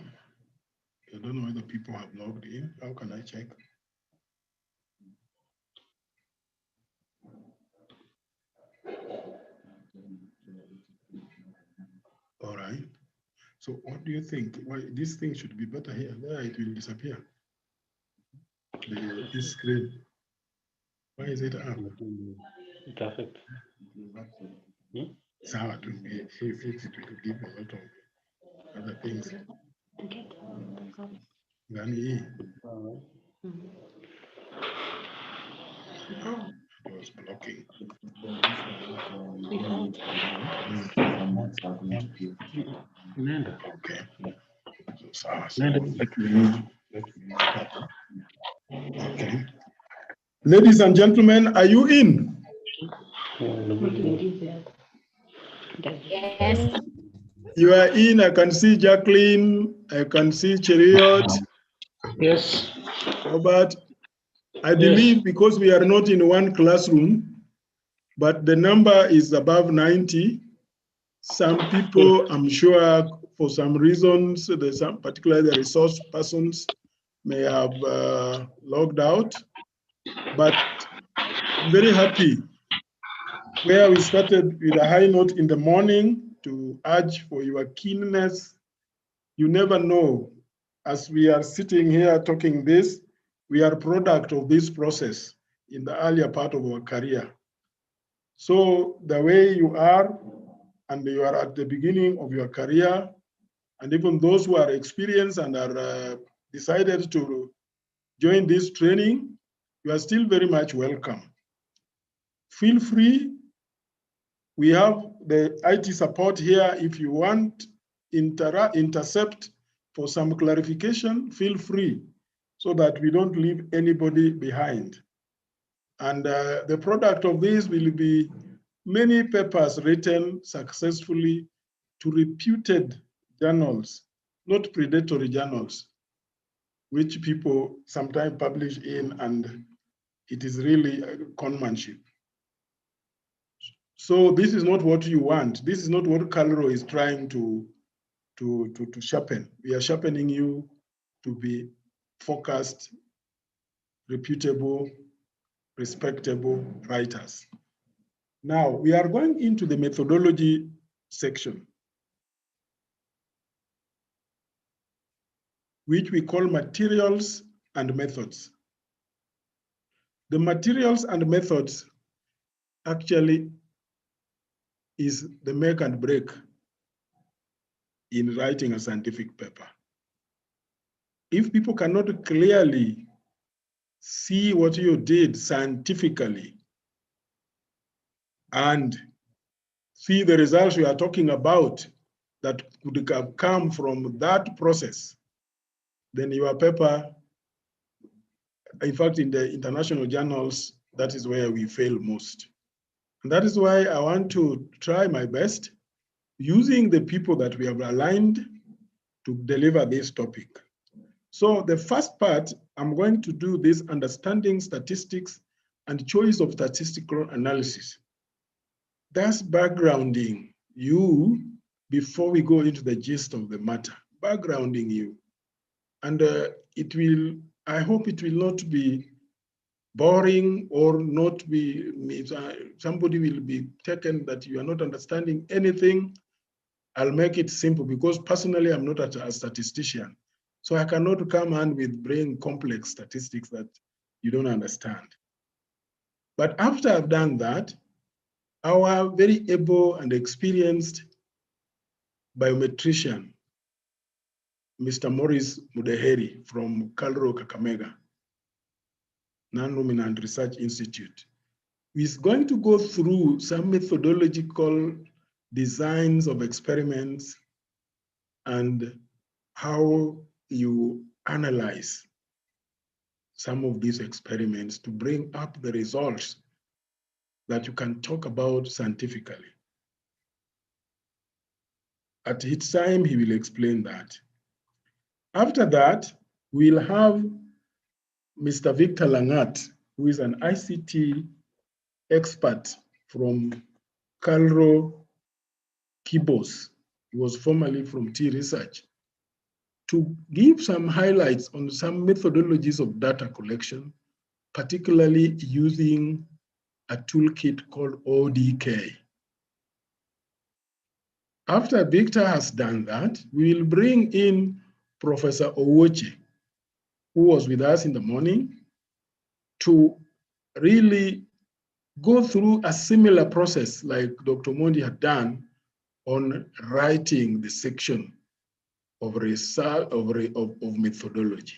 I don't know whether people have logged in. How can I check? All right. So what do you think? Why this thing should be better here? There it will disappear. This screen. Why is it up? Perfect. It's hard to be if it will give a lot of other things. Gani. It was blocking. Okay. So okay. Ladies and gentlemen, are you in? Yes. You are in. I can see Jacqueline. I can see Cheriot. Yes. Robert. I believe because we are not in one classroom, but the number is above 90. Some people, I'm sure, for some reasons, there's some, particularly the resource persons, may have logged out. But I'm very happy where we started with a high note in the morning to urge for your keenness. You never know. As we are sitting here talking this, we are product of this process in the earlier part of our career. So the way you are, and you are at the beginning of your career, and even those who are experienced and are decided to join this training, you are still very much welcome. Feel free. We have the IT support here. If you want intercept for some clarification, feel free so that we don't leave anybody behind. And the product of this will be many papers written successfully to reputed journals, not predatory journals, which people sometimes publish in, and it is really conmanship. So this is not what you want. This is not what Calro is trying to sharpen. We are sharpening you to be focused, reputable, respectable writers. Now, we are going into the methodology section, which we call materials and methods. The materials and methods actually is the make and break in writing a scientific paper. If people cannot clearly see what you did scientifically and see the results you are talking about that could have come from that process, then your paper, in fact, in the international journals, that is where we fail most. And that is why I want to try my best using the people that we have aligned to deliver this topic. So the first part, I'm going to do this understanding statistics and choice of statistical analysis. That's backgrounding you before we go into the gist of the matter, backgrounding you. And it will, I hope it will not be boring or not be, somebody will be taken that you are not understanding anything. I'll make it simple because personally I'm not a statistician. So I cannot come and bring complex statistics that you don't understand. But after I've done that, our very able and experienced biometrician, Mr. Maurice Mudeheri from Calro Kakamega, Non-Ruminant Research Institute, is going to go through some methodological designs of experiments and how you analyze some of these experiments to bring up the results that you can talk about scientifically. At his time, he will explain that. After that, we'll have Mr. Victor Langat, who is an ICT expert from Calro Kibos. He was formerly from T Research, to give some highlights on some methodologies of data collection, particularly using a toolkit called ODK. After Victor has done that, we will bring in Professor Owoche, who was with us in the morning, to really go through a similar process like Dr. Mondi had done on writing the section of research of methodology.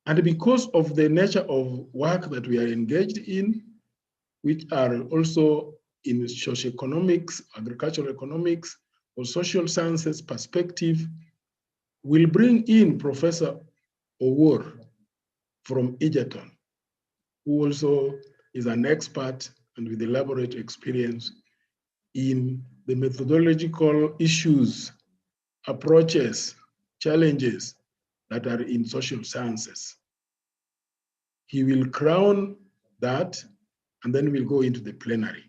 And because of the nature of work that we are engaged in, which are also in socioeconomics, agricultural economics, or social sciences perspective, we'll bring in Professor Owor from Egerton, who also is an expert and with elaborate experience in the methodological issues, approaches, challenges that are in social sciences. He will crown that, and then we'll go into the plenary.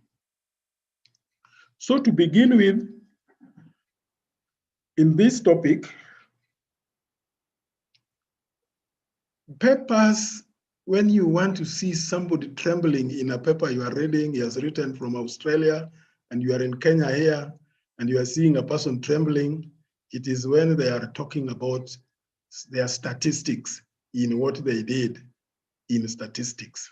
So to begin with, in this topic, papers, when you want to see somebody trembling in a paper you are reading, he has written from Australia, and you are in Kenya here, and you are seeing a person trembling, it is when they are talking about their statistics in what they did in statistics.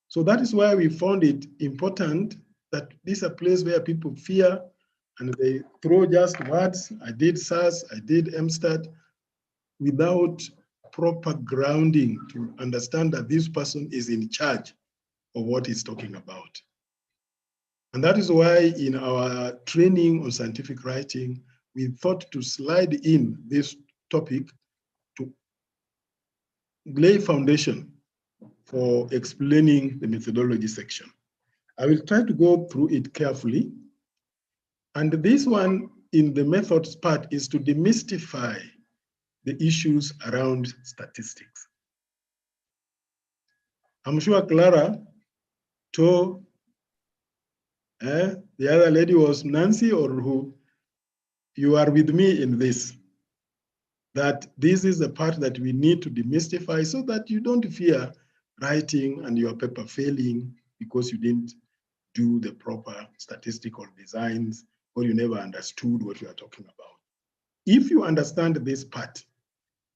So that is why we found it important that this is a place where people fear and they throw just words. I did SAS, I did MSTAT, without proper grounding to understand that this person is in charge of what he's talking about. And that is why in our training on scientific writing, we thought to slide in this topic to lay foundation for explaining the methodology section. I will try to go through it carefully. And this one in the methods part is to demystify the issues around statistics. I'm sure Clara told, the other lady was Nancy or who, you are with me in this, that this is the part that we need to demystify so that you don't fear writing and your paper failing because you didn't do the proper statistical designs or you never understood what you are talking about. If you understand this part,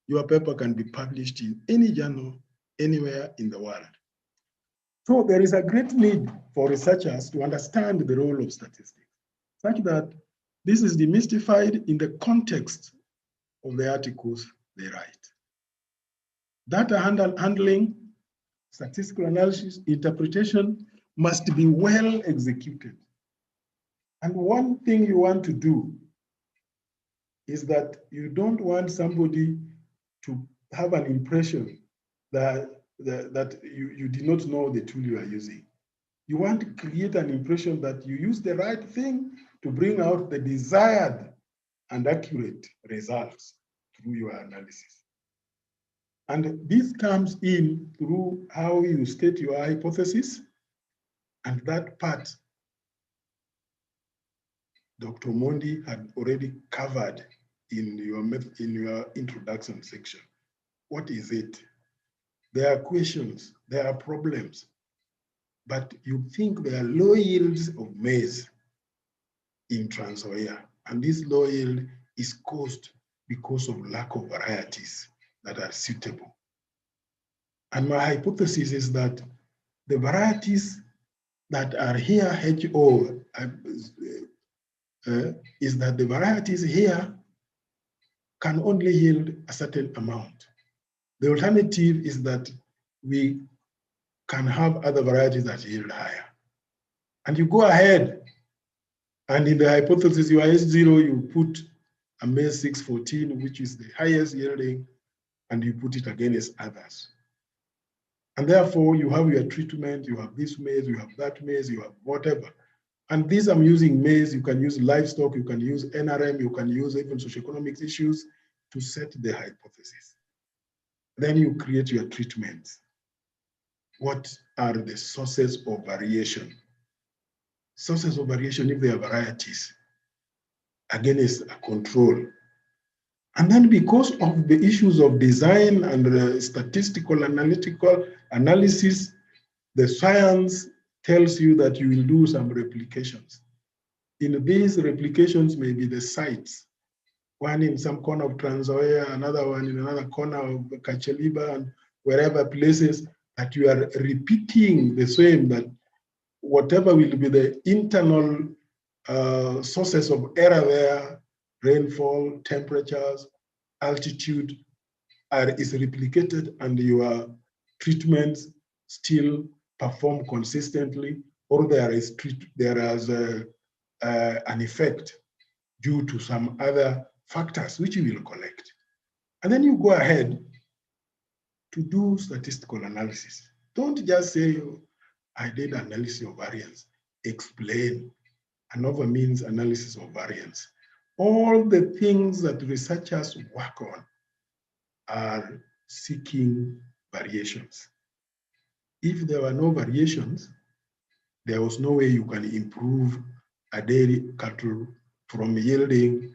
your paper can be published in any journal, anywhere in the world. So there is a great need for researchers to understand the role of statistics, such that this is demystified in the context of the articles they write. Data handling, statistical analysis, interpretation must be well executed. And one thing you want to do is that you don't want somebody to have an impression that you did not know the tool you are using. You want to create an impression that you use the right thing to bring out the desired and accurate results through your analysis. And this comes in through how you state your hypothesis, and that part Dr. Mondi had already covered in your introduction section. What is it? There are questions, there are problems, but you think there are low yields of maize in Trans Nzoia, and this low yield is caused because of lack of varieties that are suitable. And my hypothesis is that the varieties that are here, HO, is that the varieties here can only yield a certain amount. The alternative is that we can have other varieties that yield higher. And you go ahead, and in the hypothesis, your S0, you put a maize 614, which is the highest yielding, and you put it against others. And therefore, you have your treatment, you have this maize, you have that maize, you have whatever. And these I'm using maize, you can use livestock, you can use NRM, you can use even socioeconomic issues to set the hypothesis. Then you create your treatments. What are the sources of variation? Sources of variation, if there are varieties, against a control. And then because of the issues of design and statistical analytical analysis, the science tells you that you will do some replications. In these replications may be the sites, one in some corner of Trans Nzoia, another one in another corner of Kacheliba, and wherever places that you are repeating the same, that whatever will be the internal sources of error there, rainfall, temperatures, altitude, is replicated, and your treatments still perform consistently, or there is an effect due to some other factors which you will collect. And then you go ahead to do statistical analysis. Don't just say, I did analysis of variance. Explain. ANOVA means analysis of variance. All the things that researchers work on are seeking variations. If there were no variations, there was no way you can improve a dairy cattle from yielding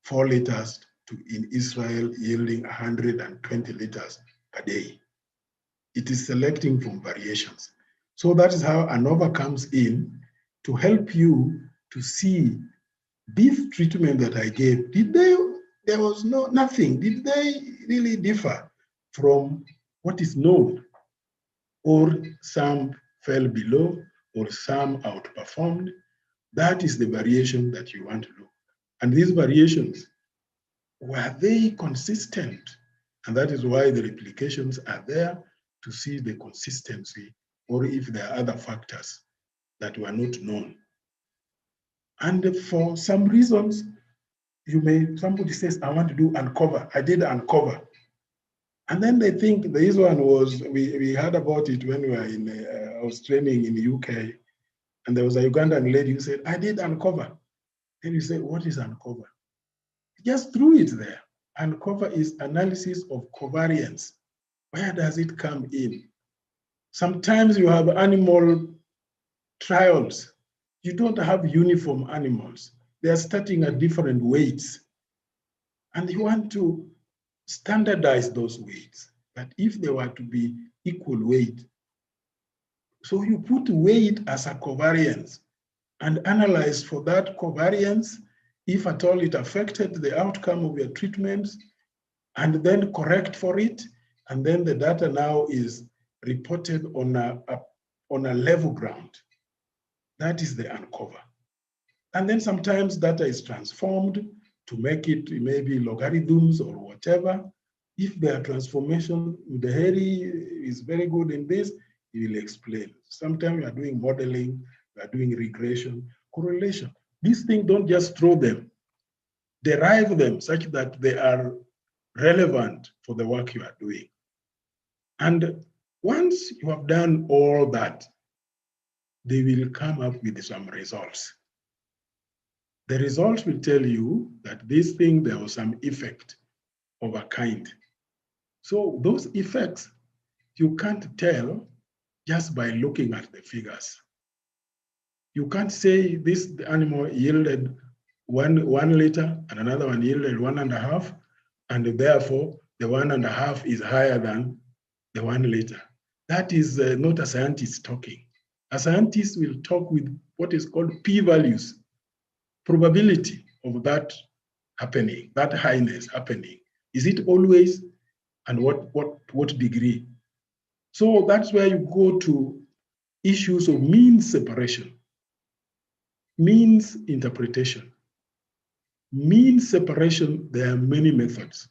4 liters to, in Israel, yielding 120 liters per day. It is selecting from variations. So that is how ANOVA comes in to help you to see this treatment that I gave, there was nothing. Did they really differ from what is known? Or some fell below, or some outperformed? That is the variation that you want to do. And these variations, were they consistent? And that is why the replications are there, to see the consistency, or if there are other factors that were not known. And for some reasons, somebody says, I want to do uncover. I did uncover. And then they think this one was, we heard about it when we were I was training in the UK, and there was a Ugandan lady who said, I did uncover. Then you say, what is uncover? Just threw it there. Uncover is analysis of covariance. Where does it come in? Sometimes you have animal trials. You don't have uniform animals. They are starting at different weights. And you want to standardize those weights. But if they were to be equal weight, so you put weight as a covariance and analyze for that covariance, if at all it affected the outcome of your treatments, and then correct for it. And then the data now is reported on a level ground. That is the uncover. And then sometimes data is transformed to make it maybe logarithms or whatever. If there are transformation, the Harry is very good in this, he will explain. Sometimes you are doing modeling, you are doing regression, correlation. These things, don't just throw them. Derive them such that they are relevant for the work you are doing. And once you have done all that, they will come up with some results. The results will tell you that this thing, there was some effect of a kind. So those effects, you can't tell just by looking at the figures. You can't say this animal yielded one liter and another one yielded 1.5, and therefore the 1.5 is higher than the 1 liter. That is not a scientist talking. A scientist will talk with what is called p-values, probability of that happening, that highness happening. Is it always, and what degree? So that's where you go to issues of means separation, means interpretation. Means separation, there are many methods,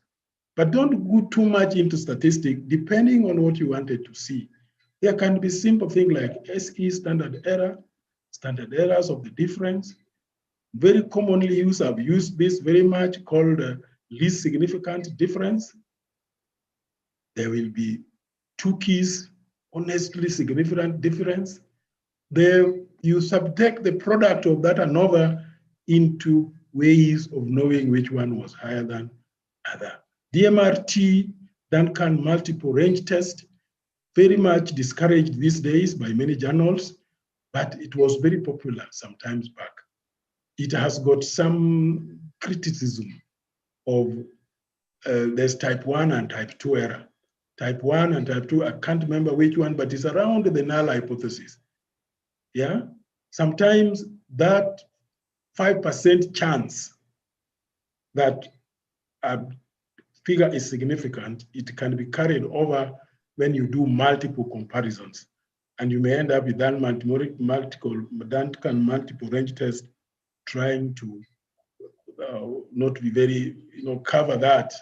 but don't go too much into statistics depending on what you wanted to see. There can be simple things like SE, standard errors of the difference. Very commonly used, I've used this very much, called least significant difference. There will be 2 keys, honestly significant difference. There, you subtract the product of that ANOVA into ways of knowing which one was higher than other. DMRT, Duncan multiple range test, very much discouraged these days by many journals, but it was very popular sometimes back. it has got some criticism of there's type 1 and type 2 error. Type 1 and type 2, I can't remember which one, but it's around the null hypothesis. Yeah? Sometimes that 5% chance that a figure is significant, it can be carried over when you do multiple comparisons. And you may end up with that multiple range test trying to not be very, cover that.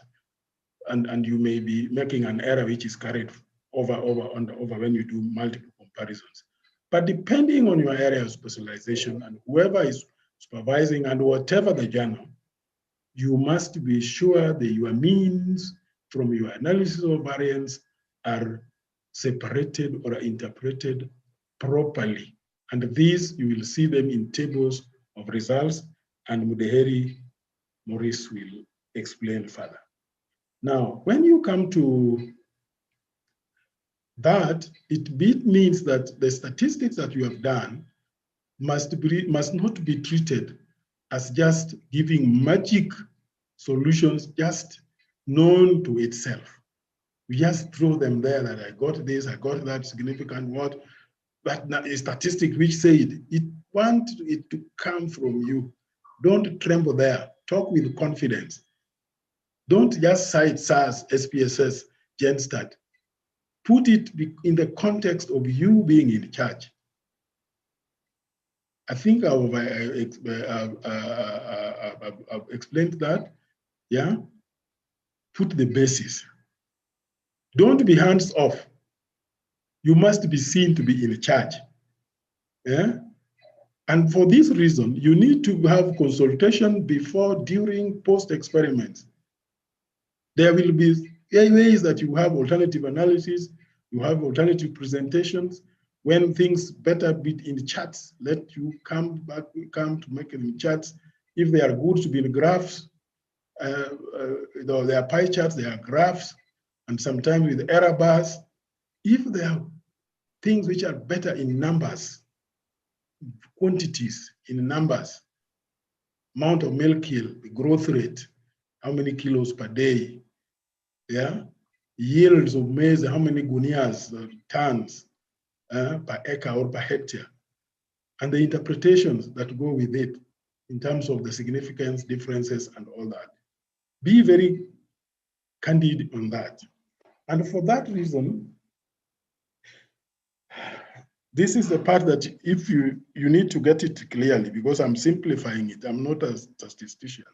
And you may be making an error which is carried over when you do multiple comparisons. But depending on your area of specialization and whoever is supervising and whatever the journal, you must be sure that your means from your analysis of variance are separated or interpreted properly. And these, you will see them in tables of results, and Mudeheri Maurice will explain further. Now, when you come to that, it means that the statistics that you have done must not be treated as just giving magic solutions just known to itself. We just throw them there that I got this, I got that significant what, but a statistic which said it want it to come from you. Don't tremble there. Talk with confidence. Don't just cite SAS, SPSS, GenStat. Put it in the context of you being in charge. I think I've explained that. Yeah. Put the basis. Don't be hands off. You must be seen to be in charge. Yeah. And for this reason, you need to have consultation before, during, post experiments. There will be ways that you have alternative analysis, you have alternative presentations. When things better be in charts, let you come to make it in charts. If they are good to be in graphs, there are pie charts, there are graphs, and sometimes with error bars. If there are things which are better in numbers, quantities in numbers, amount of milk yield, the growth rate, how many kilos per day, yeah, yields of maize, how many gunias, tons per acre or per hectare, and the interpretations that go with it in terms of the significance, differences, and all that. Be very candid on that. And for that reason, this is the part that if you need to get it clearly, because I'm simplifying it. I'm not a statistician.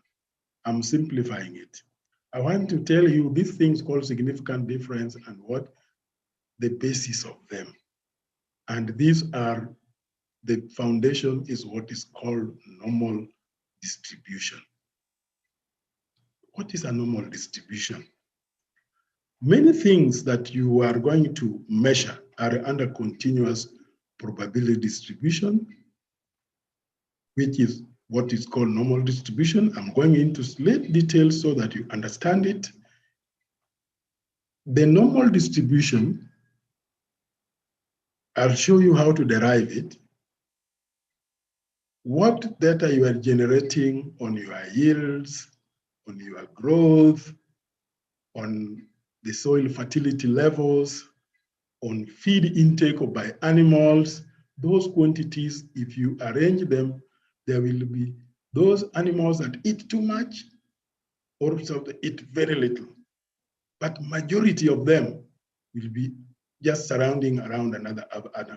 I'm simplifying it. I want to tell you these things called significant difference and what the basis of them. And these are, the foundation is what is called normal distribution. What is a normal distribution? Many things that you are going to measure are under continuous probability distribution, which is what is called normal distribution. I'm going into late details so that you understand it. The normal distribution, I'll show you how to derive it. What data you are generating on your yields, on your growth, on the soil fertility levels, on feed intake by animals, those quantities, if you arrange them, there will be those animals that eat too much or eat very little. But majority of them will be just surrounding around an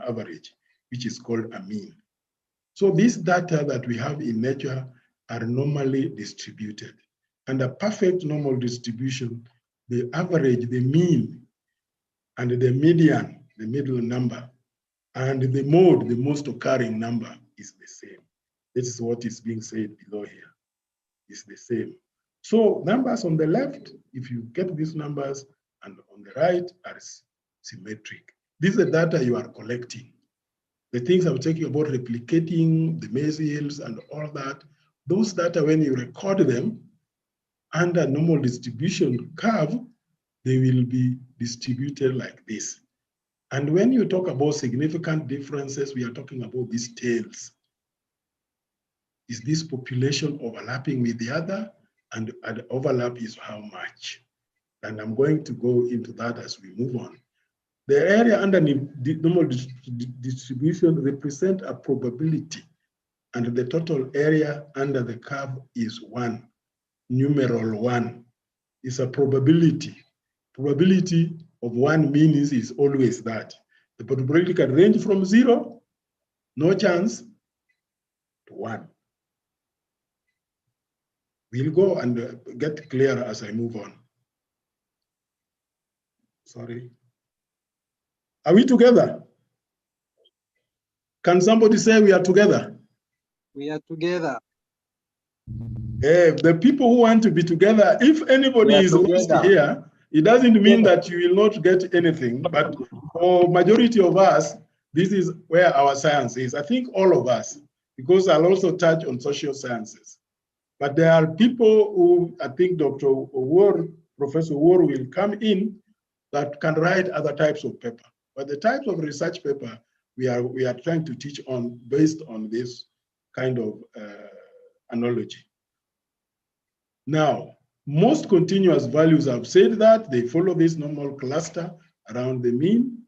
average, which is called a mean. So these data that we have in nature are normally distributed. And a perfect normal distribution, the average, the mean, and the median, the middle number, and the mode, the most occurring number is the same. This is what is being said below here. It's the same. So numbers on the left, if you get these numbers, and on the right are symmetric. This is the data you are collecting. The things I'm talking about, replicating the maize yields and all that, those data, when you record them under normal distribution curve, they will be distributed like this. And when you talk about significant differences, we are talking about these tails. Is this population overlapping with the other? And the overlap is how much? And I'm going to go into that as we move on. The area underneath the normal distribution represent a probability, and the total area under the curve is 1. Numeral 1 is a probability. Probability of 1 means is always that. The probability can range from 0, no chance, to 1. We'll go and get clearer as I move on. Sorry. Are we together? Can somebody say we are together? We are together. The people who want to be together, if anybody is lost here, it doesn't mean that you will not get anything, but for majority of us, this is where our science is. I think all of us, because I'll also touch on social sciences. But there are people who, I think Dr. Owor, Professor Owor will come in that can write other types of paper. But the types of research paper we are trying to teach on based on this kind of analogy. Now, most continuous values have said that they follow this normal cluster around the mean.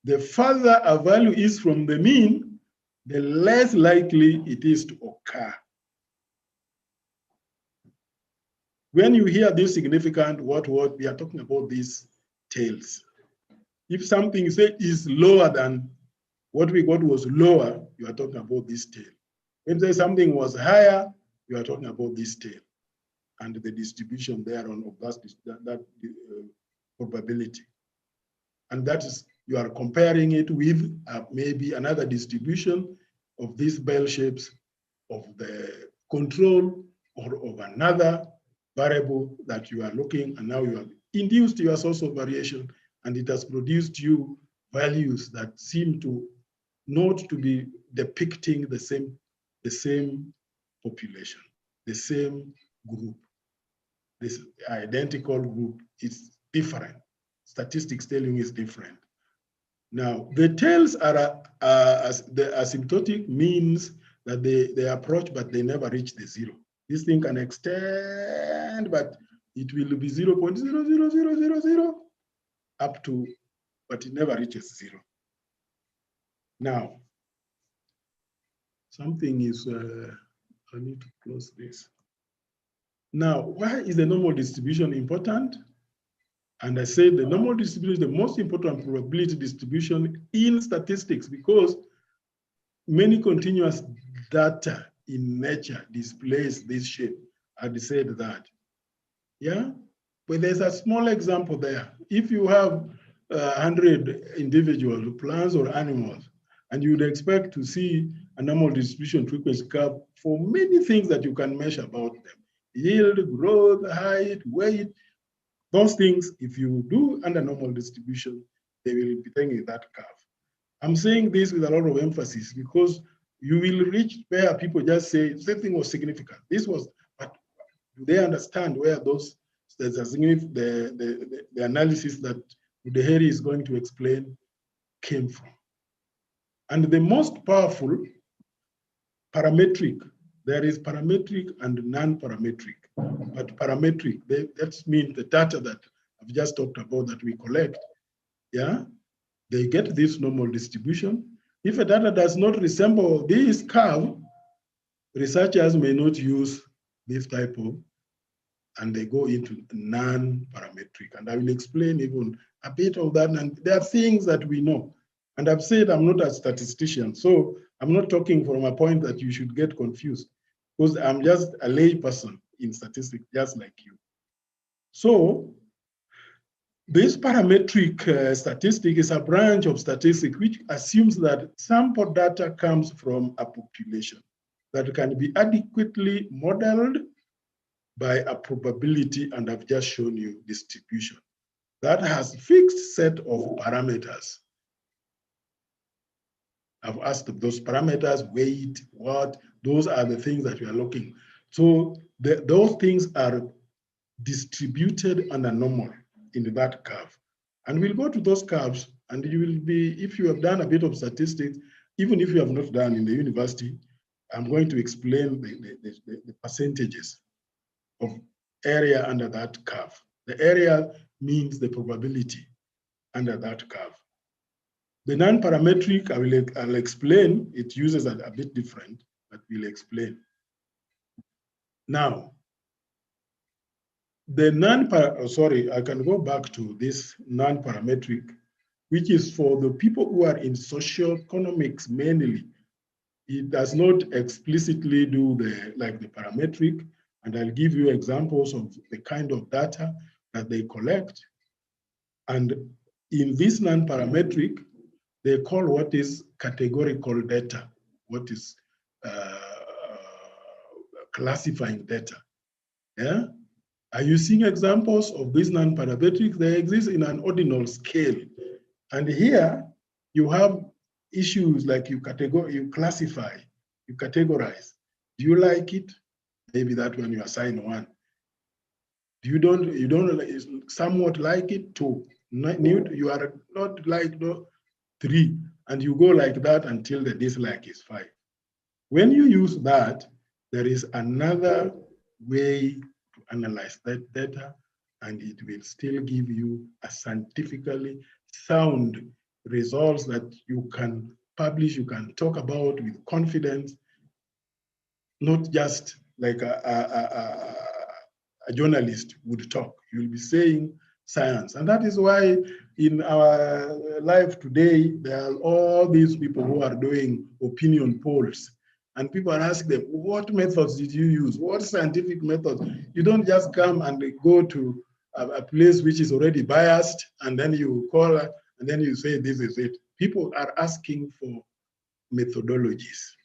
The further a value is from the mean, the less likely it is to occur. When you hear this significant, what we are talking about these tails. If something say is lower than what we got was lower, you are talking about this tail. When say something was higher, you are talking about this tail and the distribution thereon of that probability. And that is, you are comparing it with maybe another distribution of these bell shapes of the control or of another variable that you are looking, and now you have induced your source of variation, and it has produced you values that seem to not to be depicting the same population, the same group. This identical group is different. Statistics telling is different. Now, the tails are the asymptotic means that they approach, but they never reach the 0. This thing can extend, but it will be 0.00000 up to, but it never reaches 0. Now, something is, I need to close this. Now, why is the normal distribution important? And I said the normal distribution is the most important probability distribution in statistics because many continuous data in nature displays this shape. I said that. Yeah, but there's a small example there. If you have 100 individuals, plants or animals, and you would expect to see a normal distribution frequency curve for many things that you can measure about them. Yield, growth, height, weight, those things, if you do under normal distribution, they will be taking that curve. I'm saying this with a lot of emphasis because you will reach where people just say, something was significant. This was, but do they understand where those, the analysis that Udeheri is going to explain came from? And the most powerful parametric, there is parametric and non-parametric. But parametric, that means the data that I've just talked about that we collect, yeah, they get this normal distribution. If a data does not resemble this curve, researchers may not use this type of, and they go into non-parametric. And I will explain even a bit of that. And there are things that we know. And I've said I'm not a statistician, so I'm not talking from a point that you should get confused, because I'm just a lay person in statistics, just like you. So this parametric statistic is a branch of statistics which assumes that sample data comes from a population that can be adequately modeled by a probability, and I've just shown you distribution that has fixed set of parameters. I've asked those parameters, weight, what, those are the things that we are looking. So those things are distributed under normal in that curve. And we'll go to those curves, and you will be, if you have done a bit of statistics, even if you have not done in the university, I'm going to explain the percentages of area under that curve. The area means the probability under that curve. The non-parametric, I'll explain. It uses a bit different, but we'll explain. Now, the I can go back to this non-parametric, which is for the people who are in socioeconomics mainly. It does not explicitly do the parametric, and I'll give you examples of the kind of data that they collect. And in this non-parametric, they call what is categorical data, what is classifying data. Yeah? Are you seeing examples of these non-parametric? They exist in an ordinal scale. And here you have issues like you classify, you categorize. Do you like it? Maybe that one you assign 1. You don't somewhat like it, 2. You are not like 3, and you go like that until the dislike is 5. When you use that, there is another way to analyze that data, and it will still give you a scientifically sound results that you can publish, you can talk about with confidence, not just like a journalist would talk. You'll be saying science. And that is why in our life today, there are all these people who are doing opinion polls. And people are asking them, what methods did you use? What scientific methods? You don't just come and go to a place which is already biased, and then you call and then you say, this is it. People are asking for methodologies.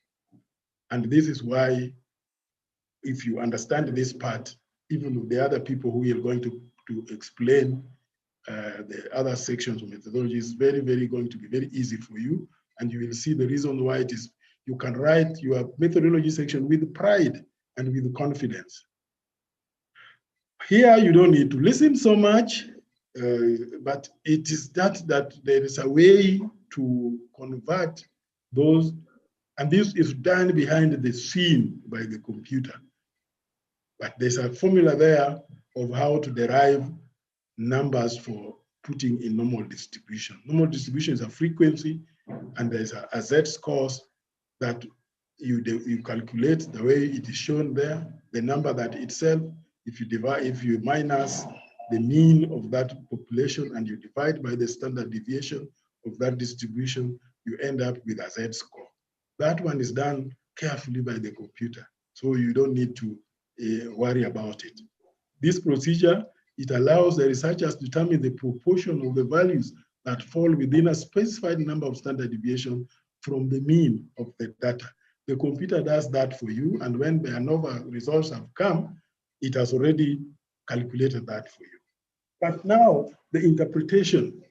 And this is why, if you understand this part, even with the other people who are going to explain the other sections of methodology, is very, very going to be very easy for you. And you will see the reason why it is, you can write your methodology section with pride and with confidence. Here, you don't need to listen so much, but it is that there is a way to convert those, and this is done behind the scene by the computer. But there's a formula there of how to derive numbers for putting in normal distribution. Normal distribution is a frequency, and there's a z-scores that you calculate the way it is shown there, the number that itself, if you minus the mean of that population and you divide by the standard deviation of that distribution, you end up with a z-score. That one is done carefully by the computer, so you don't need to worry about it. This procedure, it allows the researchers to determine the proportion of the values that fall within a specified number of standard deviation from the mean of the data. The computer does that for you, and when the ANOVA results have come, it has already calculated that for you. But now, the interpretation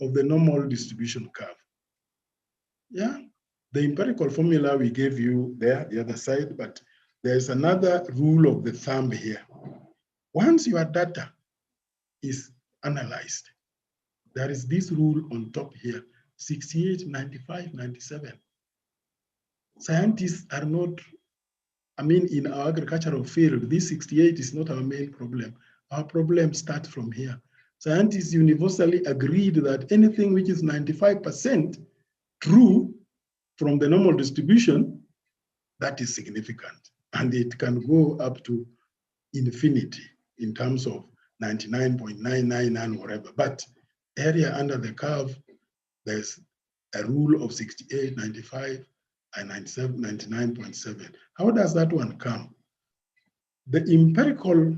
of the normal distribution curve. Yeah, the empirical formula we gave you there, the other side, but there's another rule of the thumb here. Once your data is analyzed, there is this rule on top here, 68, 95, 97. Scientists are not, in our agricultural field, this 68 is not our main problem. Our problem starts from here. Scientists universally agreed that anything which is 95% true from the normal distribution, that is significant. And it can go up to infinity in terms of 99.99 and whatever. But area under the curve, there's a rule of 68, 95, and 97, 99.7. How does that one come? The empirical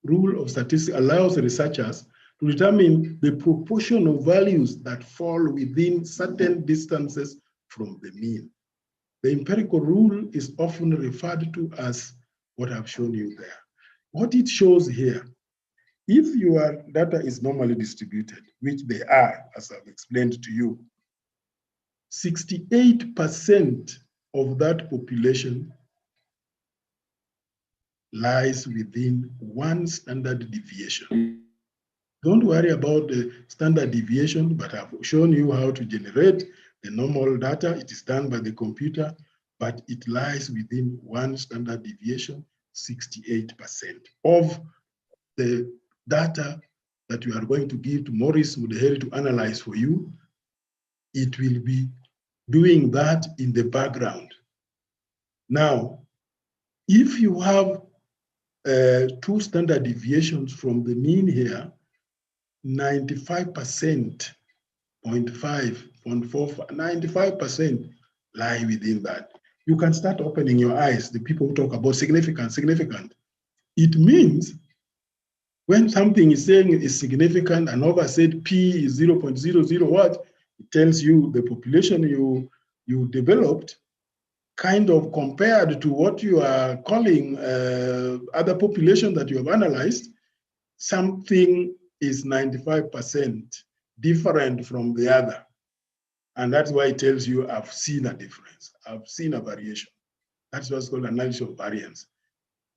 rule of statistics allows researchers to determine the proportion of values that fall within certain distances from the mean. The empirical rule is often referred to as what I've shown you there. What it shows here, if your data is normally distributed, which they are, as I've explained to you, 68% of that population lies within one standard deviation. Don't worry about the standard deviation, but I've shown you how to generate the normal data. It is done by the computer. but it lies within 1 standard deviation, 68% of the data that you are going to give to Maurice Mudeheri to analyze for you. It will be doing that in the background. Now, if you have 2 standard deviations from the mean here, 95%, 0.5, 0.45, 95% lie within that. You can start opening your eyes. The people who talk about significant. It means when something is saying is significant, and ANOVA said P is 0.00 what, it tells you the population you developed kind of compared to what you are calling other population that you have analyzed, something is 95% different from the other. And that's why it tells you I've seen a difference. I've seen a variation. That's what's called analysis of variance.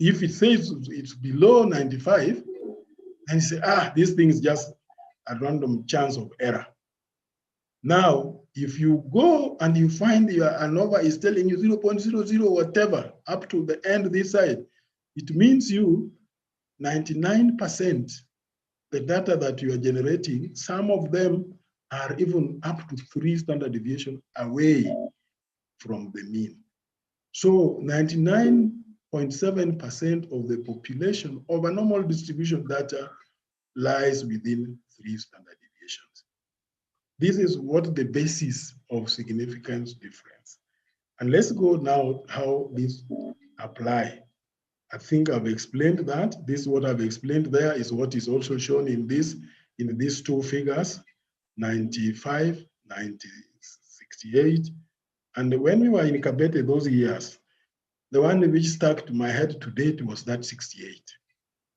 If it says it's below 95, then you say, this thing is just a random chance of error. Now, if you go and you find your ANOVA is telling you 0.00 whatever up to the end this side, it means you 99% the data that you are generating, some of them are even up to 3 standard deviation away from the mean. So 99.7% of the population of a normal distribution data lies within 3 standard deviations. This is what the basis of significance difference. And let's go now how this apply. I think I've explained that. This what I've explained there is what is also shown in these 2 figures, 95, 90, 68. And when we were in Kabete those years, the one which stuck to my head to date was that 68.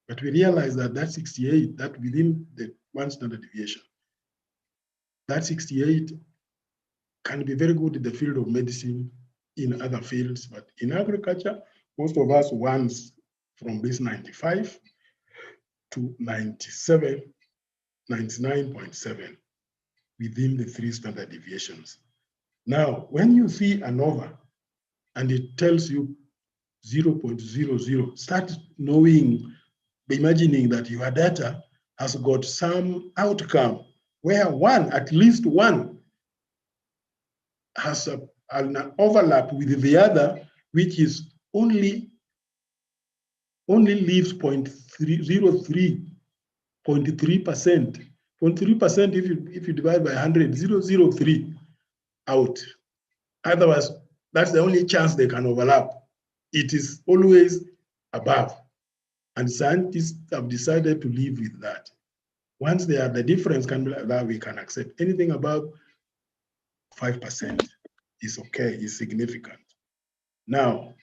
But we realized that that 68, that within the 1 standard deviation, that 68 can be very good in the field of medicine, in other fields, but in agriculture, most of us wants from this 95 to 97, 99.7 within the 3 standard deviations. Now, when you see ANOVA and it tells you 0.00, start knowing, imagining that your data has got some outcome where at least one has an overlap with the other, which is only leaves 0.03%. 0.3%. 0.3% if you divide by 100, 0.003 out. Otherwise, that's the only chance they can overlap. It is always above. And scientists have decided to live with that. Once the difference can be like that, we can accept. Anything above 5% is okay, is significant. Now,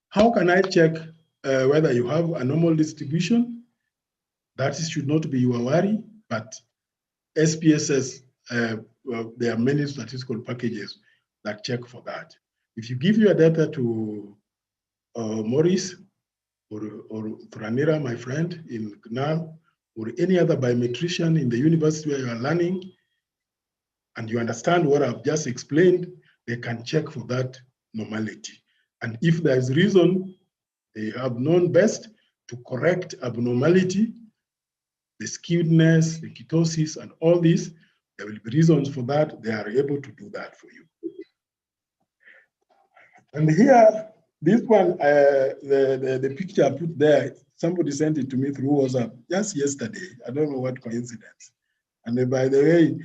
how can I check whether you have a normal distribution? That should not be your worry, but SPSS, there are many statistical packages that check for that. If you give your data to Maurice or Tranira, my friend in GNAL, or any other biometrician in the university where you are learning, and you understand what I've just explained, they can check for that normality. And if there's reason, they have known best to correct abnormality, the skewedness, the ketosis, and all this, there will be reasons for that. They are able to do that for you. And here, this one, the picture I put there, somebody sent it to me through WhatsApp just yesterday. I don't know what coincidence. And by the way,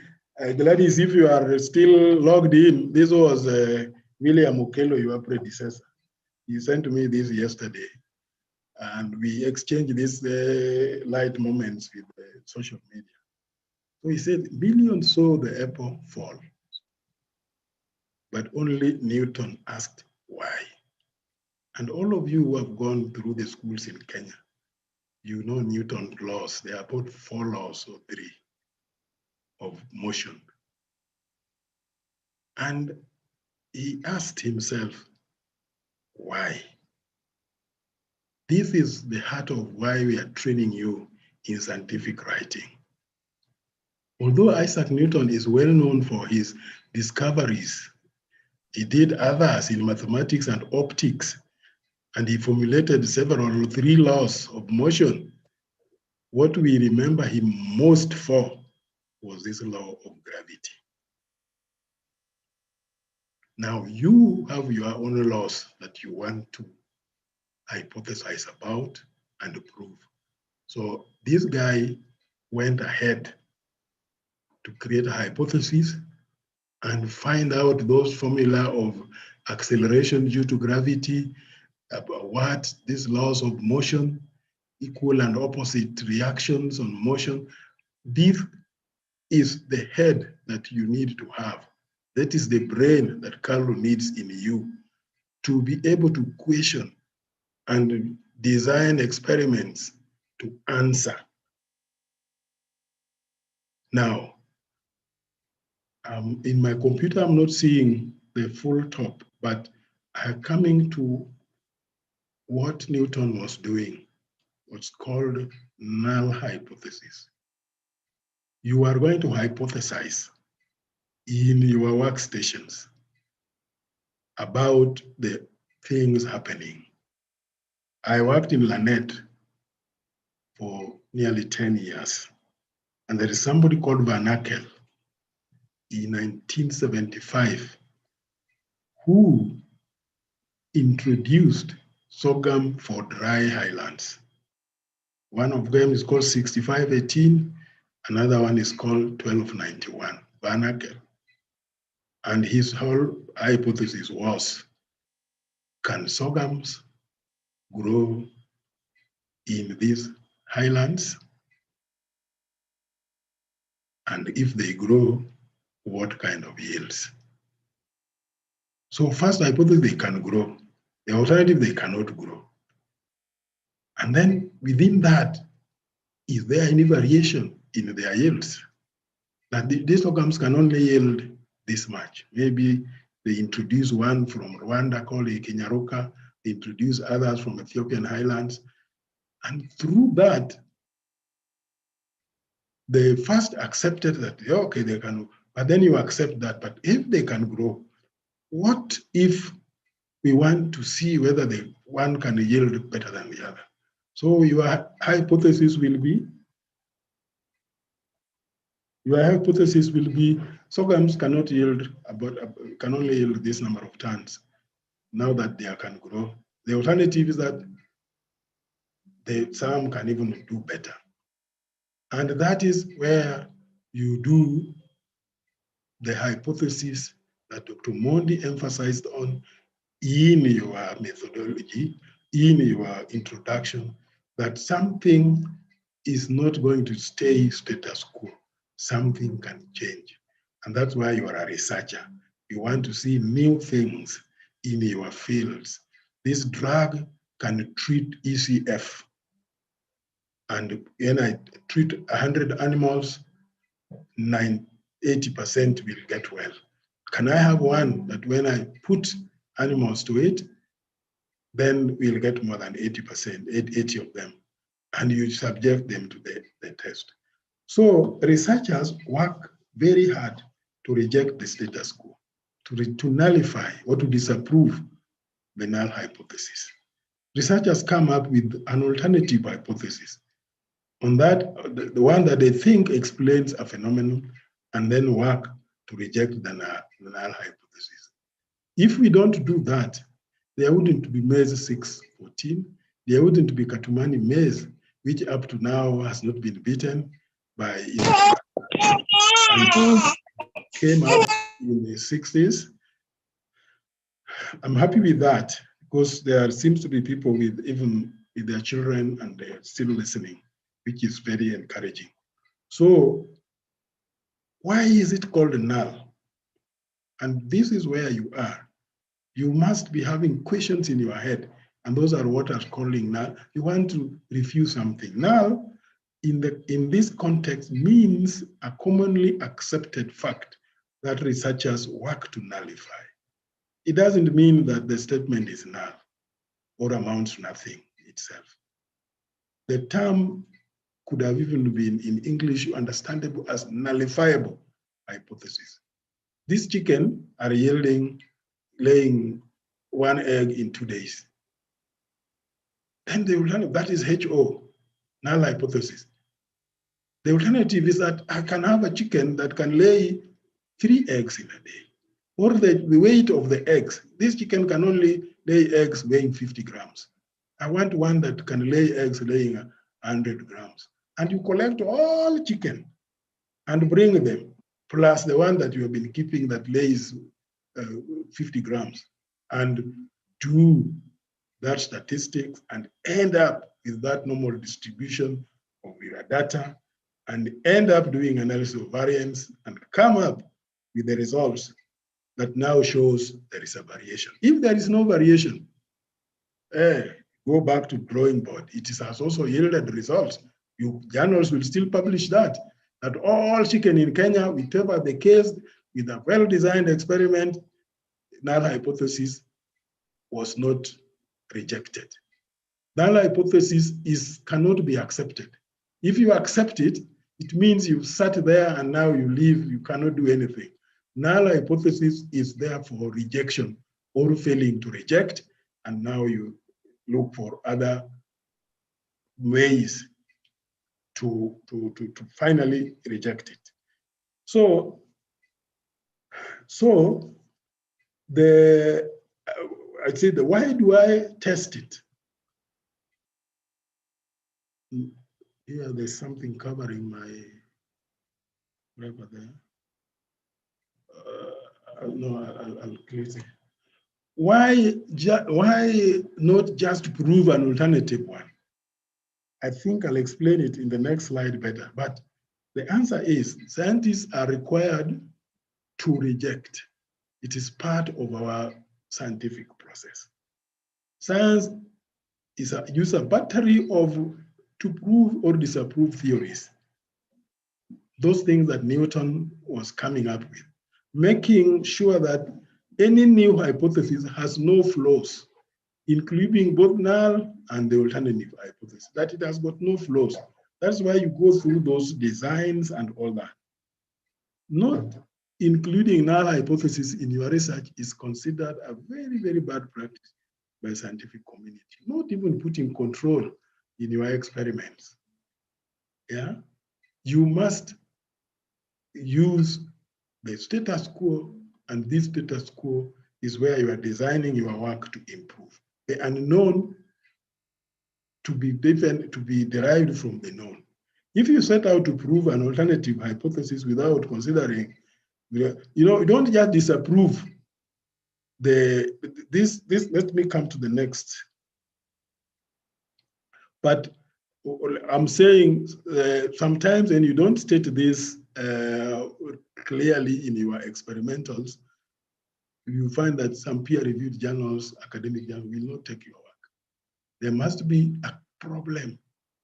Gladys, if you are still logged in, this was William Okello, your predecessor. He sent to me this yesterday. And we exchanged these light moments with social media. So he said, billions saw the apple fall, but only Newton asked why. And all of you who have gone through the schools in Kenya, you know Newton's laws. There are about 4 laws or 3 of motion. And he asked himself, why? This is the heart of why we are training you in scientific writing. Although Isaac Newton is well known for his discoveries He did others in mathematics and optics, and he formulated several 3 laws of motion. What we remember him most for was this law of gravity. Now you have your own laws that you want to hypothesize about and prove. So this guy went ahead to create a hypothesis and find out those formula of acceleration due to gravity, about what these laws of motion, equal and opposite reactions on motion. This is the head that you need to have. That is the brain that Carlo needs in you to be able to question and design experiments to answer. Now, in my computer, I'm not seeing the full top, but I'm coming to what Newton was doing, what's called null hypothesis. You are going to hypothesize in your workstations about the things happening. I worked in Lanet for nearly 10 years, and there is somebody called Van Akel in 1975 who introduced sorghum for dry highlands. One of them is called 6518, another one is called 1291, Van Akel. And his whole hypothesis was, can sorghums grow in these highlands? And if they grow, what kind of yields? So first hypothesis, they can grow. The alternative, they cannot grow. And then within that, is there any variation in their yields? That these sorghums can only yield this much. Maybe they introduce one from Rwanda called a Kenyaroka, they introduce others from Ethiopian highlands. And through that, they first accepted that, okay, they can, but then you accept that, but if they can grow, what if we want to see whether the one can yield better than the other? So your hypothesis will be, sorghums cannot yield can only yield this number of tons now that they can grow. The alternative is that some can even do better. And that is where you do the hypothesis that Dr. Mondi emphasized on in your methodology, in your introduction, that something is not going to stay status quo. Something can change. And that's why you are a researcher. You want to see new things in your fields. This drug can treat ECF. And when I treat 100 animals, 80% will get well. Can I have one that when I put animals to it, then we'll get more than 80%, 80 of them, and you subject them to the test. So researchers work very hard to reject the status quo, to nullify or to disapprove the null hypothesis. Researchers come up with an alternative hypothesis on that, the one that they think explains a phenomenon, and then work to reject the null hypothesis. If we don't do that, there wouldn't be maize 614, there wouldn't be Katumani maize, which up to now has not been beaten by, and came up in the 60s. I'm happy with that because there seems to be people with even with their children and they're still listening, which is very encouraging. So why is it called null? And this is where you are. You must be having questions in your head, and those are what I'm calling null. You want to refuse something. Null, in this context, means a commonly accepted fact that researchers work to nullify. It doesn't mean that the statement is null or amounts to nothing itself. The term could have even been in English understandable as nullifiable hypothesis. These chicken are yielding laying 1 egg in 2 days. Then the alternative, that is HO, null hypothesis. The alternative is that I can have a chicken that can lay 3 eggs in a day. Or the weight of the eggs. This chicken can only lay eggs weighing 50 grams. I want one that can lay eggs laying 100 grams. And you collect all chicken and bring them, plus the one that you have been keeping that lays 50 grams, and do that statistics and end up with that normal distribution of your data, and end up doing analysis of variance and come up with the results that now shows there is a variation. If there is no variation, go back to drawing board. It has also yielded results. Journals will still publish that all chicken in Kenya, whatever the case, with a well-designed experiment, null hypothesis was not rejected. Null hypothesis cannot be accepted. If you accept it, it means you've sat there and now you leave, you cannot do anything. Null hypothesis is there for rejection or failing to reject, and now you look for other ways to finally reject it. So I'd say why do I test it? Here, there's something covering my wrapper there. No, I'll clear it. Why not just prove an alternative one? I think I'll explain it in the next slide better. But the answer is scientists are required to reject. It is part of our scientific process. Science is a battery of to prove or disapprove theories. Those things that Newton was coming up with, making sure that any new hypothesis has no flaws, including both null and the alternative hypothesis, that it has got no flaws. That's why you go through those designs and all that. Not including null hypothesis in your research is considered a very, very bad practice by scientific community. Not even putting control in your experiments. Yeah, you must use the status quo, and this status quo is where you are designing your work to improve. The unknown to be derived from the known. If you set out to prove an alternative hypothesis without considering, you don't just disapprove this. Let me come to the next. But I'm saying sometimes when you don't state this clearly in your experimentals, you find that some peer-reviewed journals, academic journals, will not take your work. There must be a problem.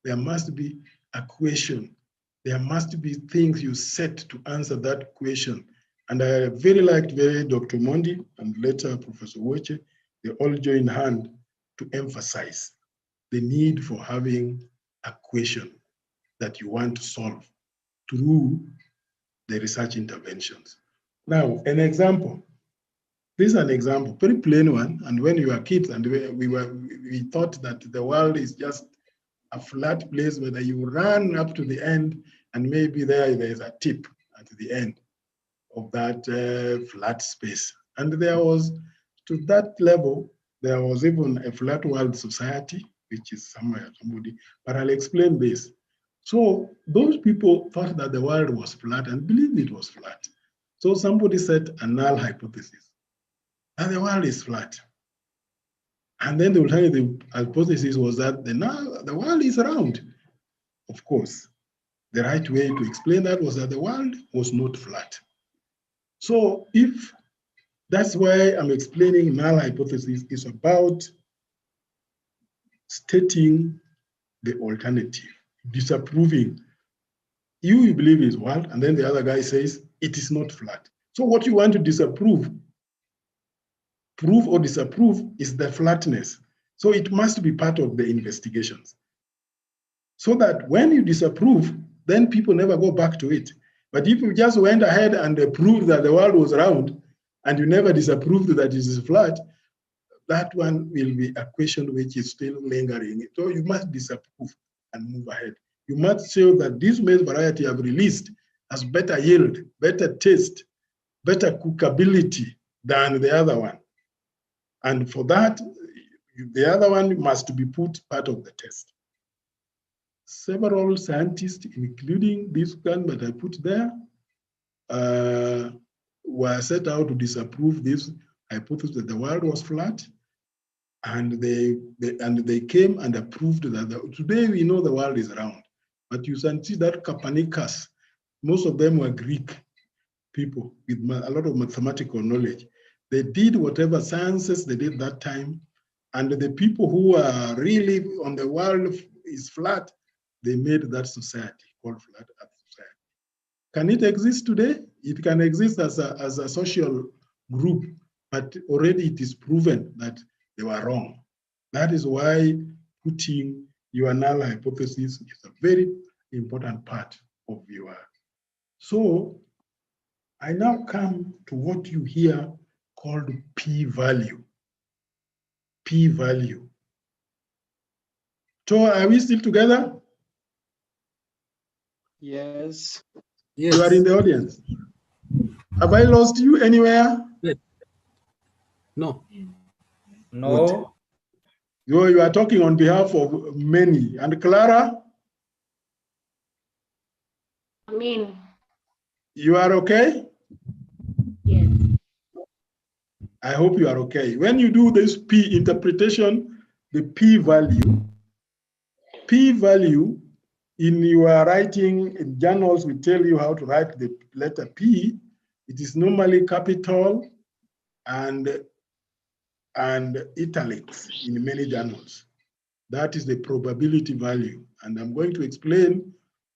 There must be a question. There must be things you set to answer that question. And I very liked Dr. Mondi and later Professor Woche. They all joined hand to emphasize the need for having a question that you want to solve through the research interventions. Now, an example. This is an example, very plain one. And when you were kids, and we thought that the world is just a flat place where you run up to the end, and maybe there's a tip at the end of that flat space. And there was, to that level, there was even a flat world society, which is somewhere, somebody, but I'll explain this. So those people thought that the world was flat and believed it was flat. So somebody set a null hypothesis, and the world is flat. And then the alternative hypothesis was that the world is round. Of course, the right way to explain that was that the world was not flat. So if that's why I'm explaining null hypothesis is about stating the alternative, disapproving. You believe it's world, and then the other guy says it is not flat. So what you want to disapprove, prove or disapprove, is the flatness. So it must be part of the investigations. So that when you disapprove, then people never go back to it. But if you just went ahead and proved that the world was round, and you never disapproved that it is flat, that one will be a question which is still lingering. So you must disapprove and move ahead. You must show that this maize variety I've released has better yield, better taste, better cookability than the other one. And for that, the other one must be put part of the test. Several scientists, including this one that I put there, were set out to disapprove this hypothesis that the world was flat, and they came and approved that. Today we know the world is round, but you can see that Copernicus, most of them were Greek people with a lot of mathematical knowledge. They did whatever sciences they did that time, and the people who are really on the world is flat, they made that society called Flat Earth Society. Can it exist today? It can exist as a social group, but already it is proven that they were wrong. That is why putting your null hypothesis is a very important part of your. So I now come to what you hear called p-value. P-value. So are we still together? Yes. You are in the audience. Have I lost you anywhere? No. No. You are talking on behalf of many. And Clara? I mean, you are okay? yes. I hope you are okay. When you do this P interpretation, the p-value in your writing in journals will tell you how to write the letter P. It is normally capital and italics in many journals. That is the probability value. And I'm going to explain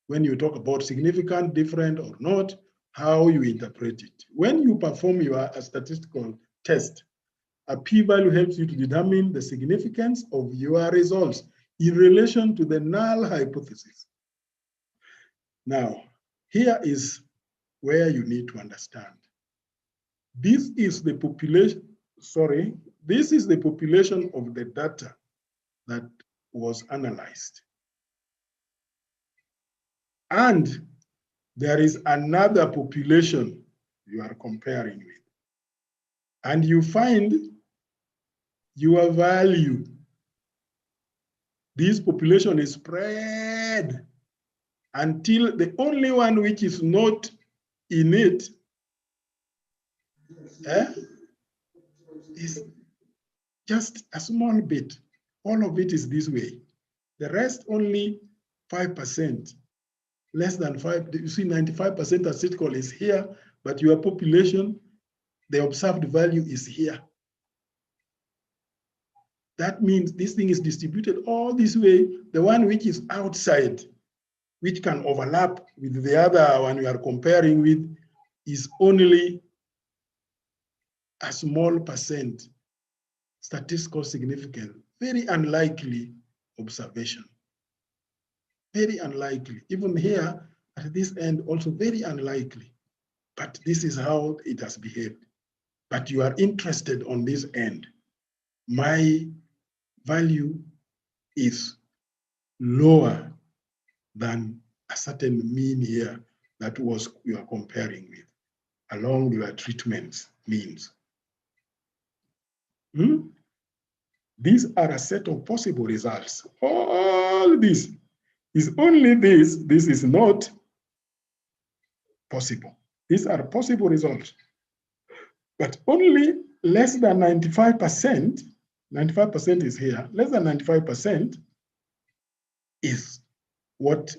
when you talk about significant, different, or not, how you interpret it. When you perform your statistical test, a p-value helps you to determine the significance of your results in relation to the null hypothesis. Now, here is where you need to understand. This is the population, this is the population of the data that was analyzed. And there is another population you are comparing with. And you find your value. This population is spread until the only one which is not in it is just a small bit. All of it is this way. The rest only 5%, less than 5. You see 95% statistical is here, but your population, the observed value is here. That means this thing is distributed all this way. The one which is outside, which can overlap with the other one we are comparing with, is only a small percent statistical significance. Very unlikely observation. Very unlikely. Even here at this end, also very unlikely. But this is how it has behaved. But you are interested on this end. My value is lower than a certain mean here that was you are comparing with, along your treatments means. These are a set of possible results. All this is only this. This is not possible. These are possible results. But only less than 95%, 95% is here, less than 95% is what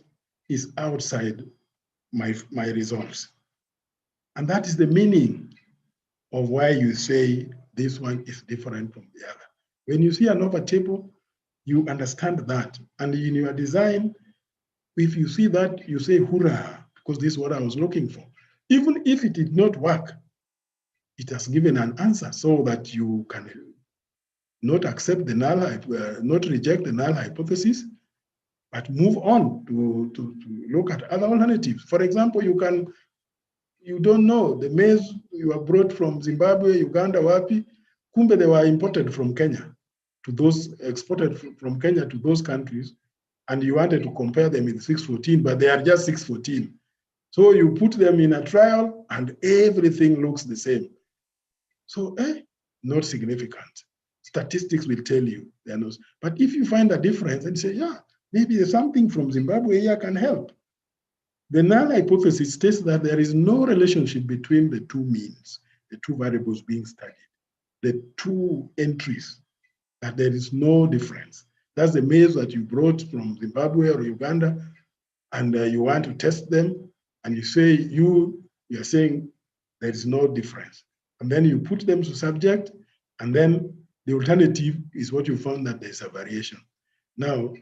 is outside my results. And that is the meaning of why you say this one is different from the other. When you see an over table, you understand that. And in your design, if you see that, you say, hurrah, because this is what I was looking for. Even if it did not work, it has given an answer so that you can not accept the null, not reject the null hypothesis, but move on to look at other alternatives. For example, you can you don't know. The maize you are brought from Zimbabwe, Uganda, Wapi, kumbe they were imported from Kenya to those, exported from Kenya to those countries, and you wanted to compare them with 614, but they are just 614. So you put them in a trial and everything looks the same. So, not significant. Statistics will tell you they are not. But if you find a difference and say, yeah, maybe there's something from Zimbabwe here can help. The null hypothesis states that there is no relationship between the two means, the two variables being studied, the two entries, that there is no difference. That's the maize that you brought from Zimbabwe or Uganda, and you want to test them, and you say, you are saying there is no difference. And then you put them to subject, and then the alternative is what you found that there's a variation. Now,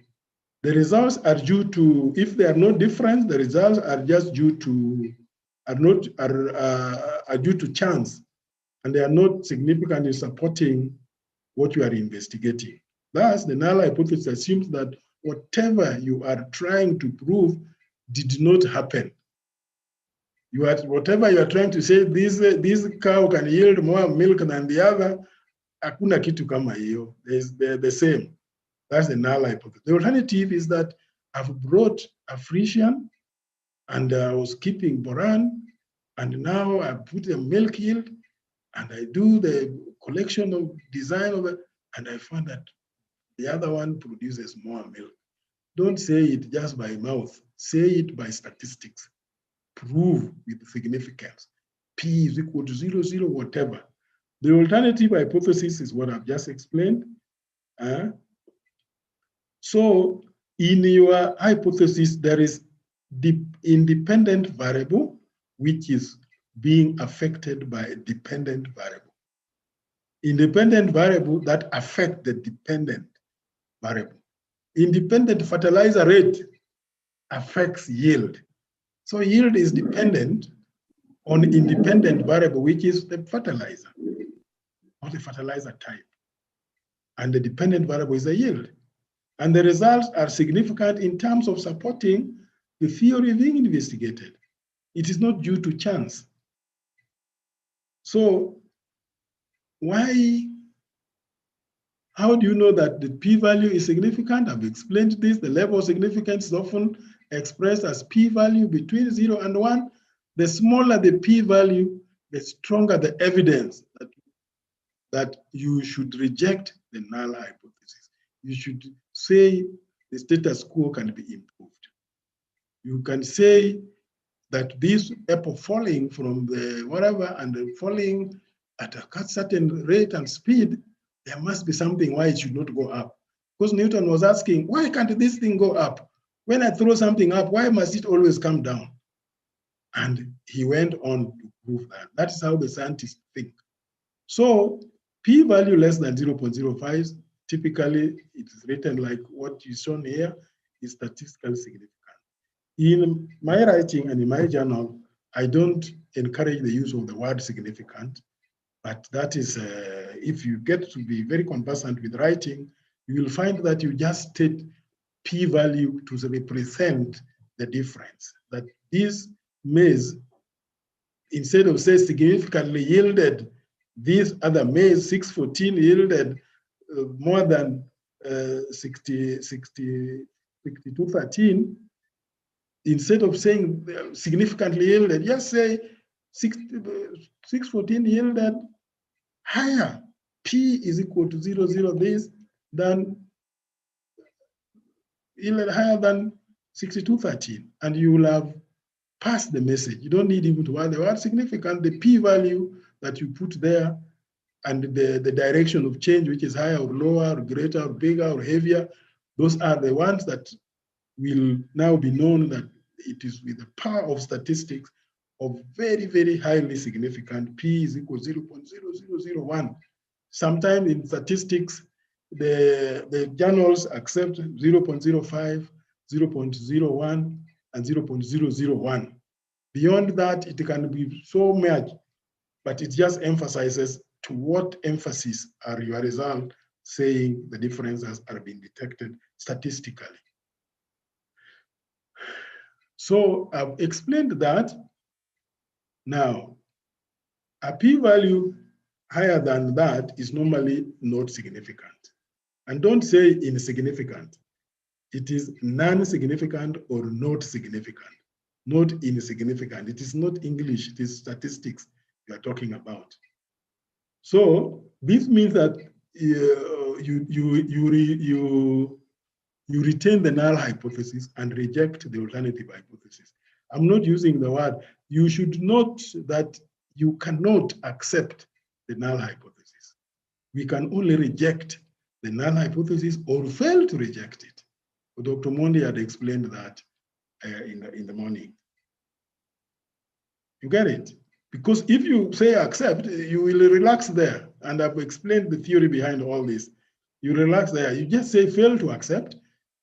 the results are due to, if there are no difference, the results are just due to, are due to chance, and they are not significantly supporting what you are investigating. Thus, the null hypothesis assumes that whatever you are trying to prove did not happen. Whatever you are trying to say, this cow can yield more milk than the other, hakuna kitu kama hiyo. They're the same. That's the null hypothesis. The alternative is that I've brought a Frisian and I was keeping Boran, and now I put the milk yield and I do the collection of design of it, and I found that the other one produces more milk. Don't say it just by mouth, say it by statistics. Prove with significance. P is equal to 0, 0, whatever. The alternative hypothesis is what I've just explained. So in your hypothesis, there is the independent variable, which is being affected by a dependent variable. Independent variable that affect the dependent variable. Independent fertilizer rate affects yield. So yield is dependent on independent variable, which is the fertilizer, or the fertilizer type. And the dependent variable is the yield. And the results are significant in terms of supporting the theory being investigated. It is not due to chance. So how do you know that the p-value is significant? I've explained this. The level of significance is often expressed as p-value between 0 and 1. The smaller the p-value, the stronger the evidence that you should reject the null hypothesis. You should say the status quo can be improved. You can say that this apple falling from the whatever and falling at a certain rate and speed, there must be something why it should not go up. Because Newton was asking, why can't this thing go up? When I throw something up, why must it always come down? And he went on to prove that. That's how the scientists think. So p-value less than 0.05, typically it is written like what is shown here, is statistically significant. In my writing and in my journal, I don't encourage the use of the word significant, but that is, if you get to be very conversant with writing, you will find that you just state p-value to represent the difference, that this maize, instead of say significantly yielded, this other maize 614 yielded more than 6213. Instead of saying significantly yielded, just say 614 yielded higher. P is equal to 0, 0 this, than yielded higher than 6213. And you will have passed the message. You don't need even to add the word significant. The p-value that you put there and the direction of change, which is higher or lower, or greater or bigger or heavier, those are the ones that will now be known that it is with the power of statistics of very, very highly significant. P is equal to 0.0001. Sometimes in statistics, the journals accept 0.05, 0.01, and 0.001. Beyond that, it can be so much, but it just emphasizes to what emphasis are your results saying the differences are being detected statistically. So I've explained that. Now, a p-value higher than that is normally not significant. And don't say insignificant. It is non-significant or not significant, not insignificant. It is not English, it is statistics we are talking about. So this means that you retain the null hypothesis and reject the alternative hypothesis. I'm not using the word. You should note that you cannot accept the null hypothesis. We can only reject the null hypothesis or fail to reject it. Dr. Mondi had explained that in the morning. You get it? Because if you say accept, you will relax there. And I've explained the theory behind all this. You relax there. You just say fail to accept,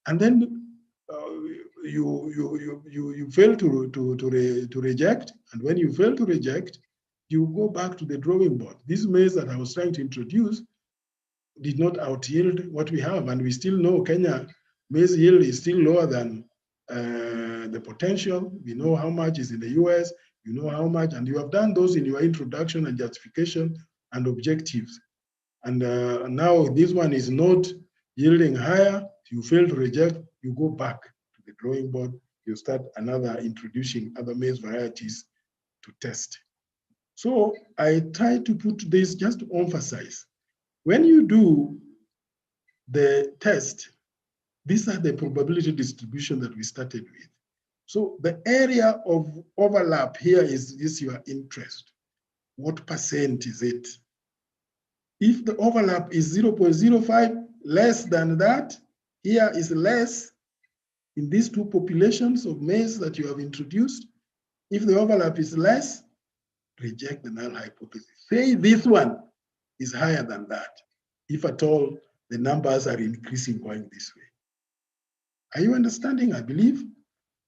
and then you fail to reject. And when you fail to reject, you go back to the drawing board. This maze that I was trying to introduce did not out-yield what we have. And we still know Kenya maize yield is still lower than the potential. We know how much is in the US, you know how much, and you have done those in your introduction and justification and objectives. And now this one is not yielding higher, you fail to reject, you go back to the drawing board, you start another introducing other maize varieties to test. So I try to put this just to emphasize. When you do the test, these are the probability distribution that we started with. So the area of overlap here is your interest. What percent is it? If the overlap is 0.05, less than that, here is less in these two populations of maize that you have introduced. If the overlap is less, reject the null hypothesis. Say this one is higher than that, if at all the numbers are increasing going this way. Are you understanding? I believe.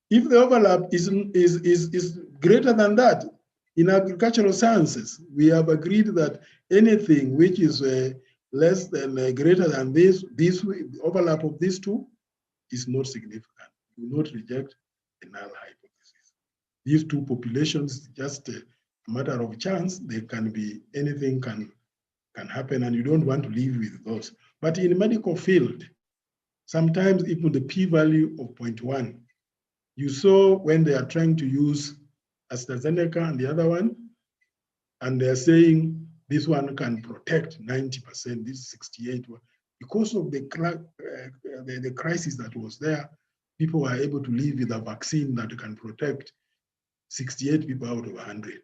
If the overlap is greater than that, in agricultural sciences, we have agreed that anything which is less than greater than this the overlap of these two is not significant. Do not reject the null hypothesis. These two populations, just a matter of chance, they can be, anything can happen, and you don't want to live with those. But in the medical field, sometimes even the p-value of 0.1, you saw when they are trying to use AstraZeneca and the other one, and they're saying this one can protect 90%, this is 68. Because of the crisis that was there, people were able to live with a vaccine that can protect 68 people out of 100,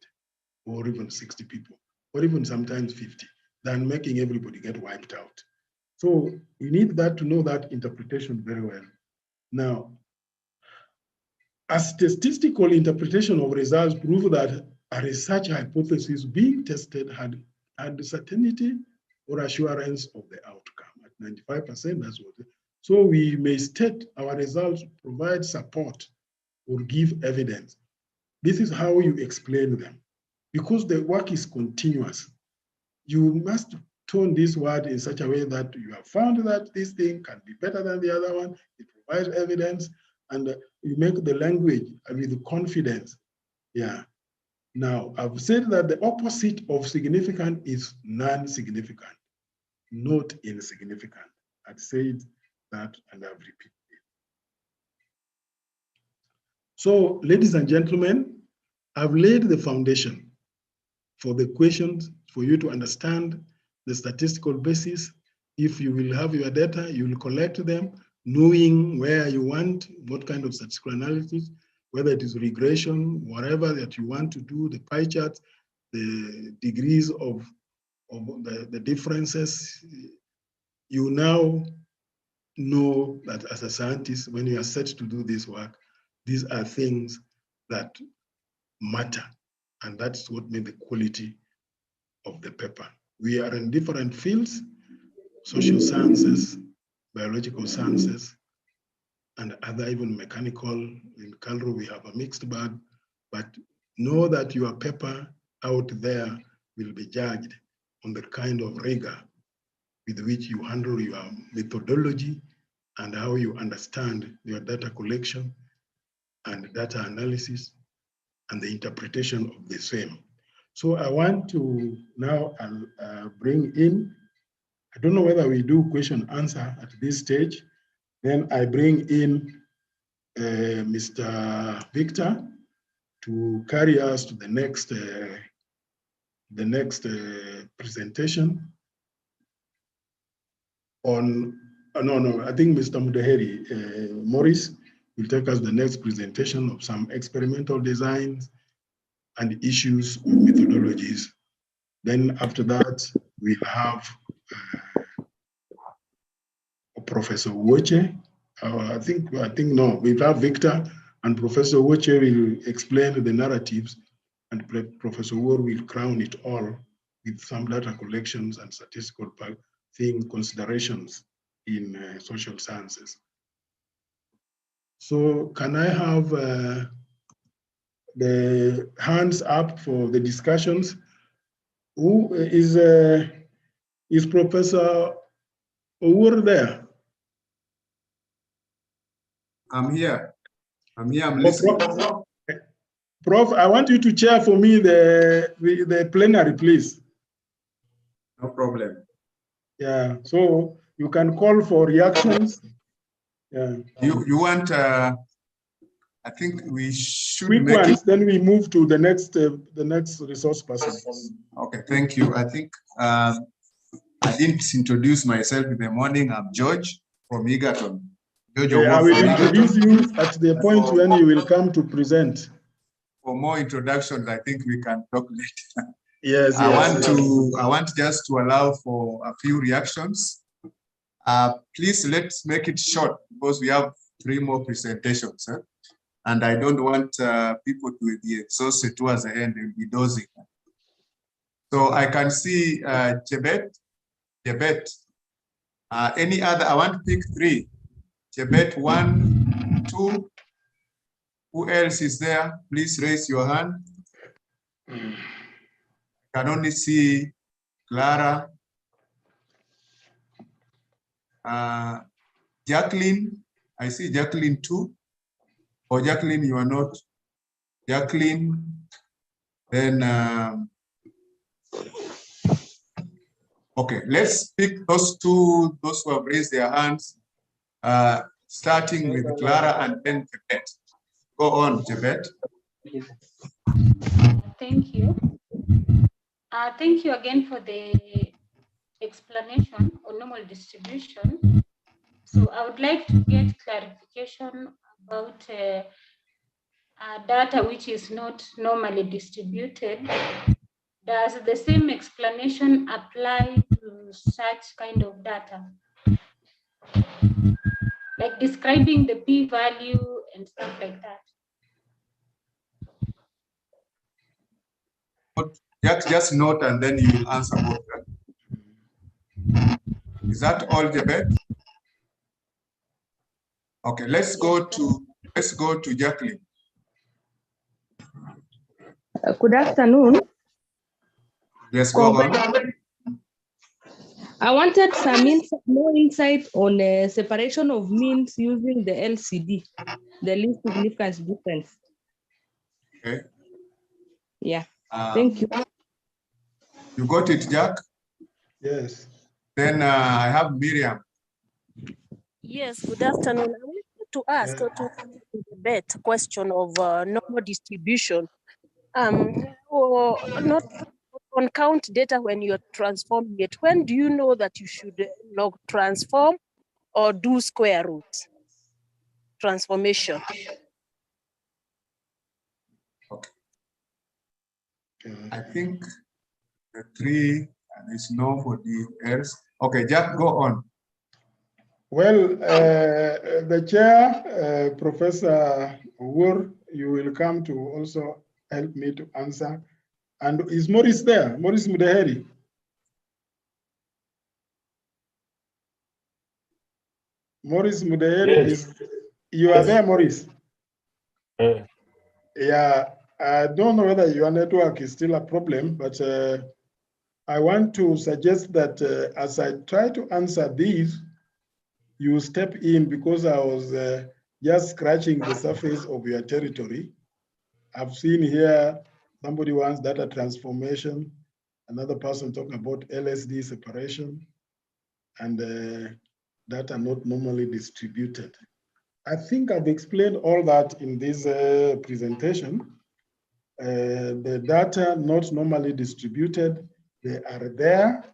or even 60 people, or even sometimes 50, than making everybody get wiped out. So you need that to know that interpretation very well. Now, a statistical interpretation of results prove that a research hypothesis being tested had certainty or assurance of the outcome at 95%. That's what. So we may state our results provide support or give evidence. This is how you explain them, because the work is continuous. You must tone this word in such a way that you have found that this thing can be better than the other one. It provides evidence, and you make the language with confidence. Yeah. Now, I've said that the opposite of significant is non-significant, not insignificant. I've said that, and I've repeated it. So, ladies and gentlemen, I've laid the foundation for the questions for you to understand the statistical basis. If you will have your data, you will collect them, knowing where you want, what kind of statistical analysis, whether it is regression, whatever that you want to do, the pie charts, the degrees of the differences. You now know that as a scientist, when you are set to do this work, these are things that matter. And that's what made the quality of the paper. We are in different fields, social sciences, biological sciences, and other, even mechanical. In Calro, we have a mixed bag, but know that your paper out there will be judged on the kind of rigor with which you handle your methodology and how you understand your data collection and data analysis and the interpretation of the same. So I want to now bring in, I don't know whether we do question answer at this stage. Then I bring in Mr. Victor to carry us to the next presentation on, no, I think Mr. Mudaheri, Morris will take us the next presentation of some experimental designs and issues of methodologies. Then after that, we'll have Professor Woche. I think no, we'll have Victor, and Professor Woche will explain the narratives, and Professor Woche will crown it all with some data collections and statistical considerations in social sciences. So can I have the hands up for the discussions? Who is Professor Owur there? I'm here. I'm listening. Prof, I want you to chair for me the plenary, please. No problem. Yeah, so you can call for reactions. Yeah. You want, I think we should quick make ones, it. Then we move to the next resource person. Okay, thank you. I think I didn't introduce myself in the morning. I'm George from Egerton. I will introduce you at the point when you will come to present. For more introductions, I think we can talk later. Yes, I want just to allow for a few reactions. Please, let's make it short because we have 3 more presentations. And I don't want people to be exhausted towards the end and be dozing. So I can see Jebet. Any other? I want to pick 3. Jebet, 1, 2. Who else is there? Please raise your hand. I can only see Clara. Jacqueline. I see Jacqueline too. Or Jacqueline, you are not. Jacqueline. Then, okay, let's pick those 2, those who have raised their hands, starting with Clara and then Jebet. Go on, Jebet. Thank you. Thank you again for the explanation on normal distribution. So I would like to get clarification about data which is not normally distributed. Does the same explanation apply to such kind of data? Like describing the p-value and stuff like that. Just note and then you will answer both. Is that all, Jebet? Okay, let's go to Jacqueline. Good afternoon. Yes, go on. I wanted some more insight on the separation of means using the LCD, the least significance difference. Okay. Yeah, thank you. You got it, Jack? Yes. Then I have Miriam. Yes, good afternoon. I wanted to ask or to debate question of normal distribution. Or not on count data when you're transforming it. When do you know that you should log transform or do square root transformation? Okay. I think the 3 is no for the else. Okay, Jack, go on. Well, the chair, Professor Owur, you will come to also help me to answer. And is Morris there? Morris Mudaheri? Morris Mudaheri, yes. You are there, Morris? Yeah, I don't know whether your network is still a problem, but I want to suggest that as I try to answer these, you step in because I was just scratching the surface of your territory. I've seen here somebody wants data transformation, another person talking about LSD separation, and data not normally distributed. I think I've explained all that in this presentation. The data not normally distributed, they are there.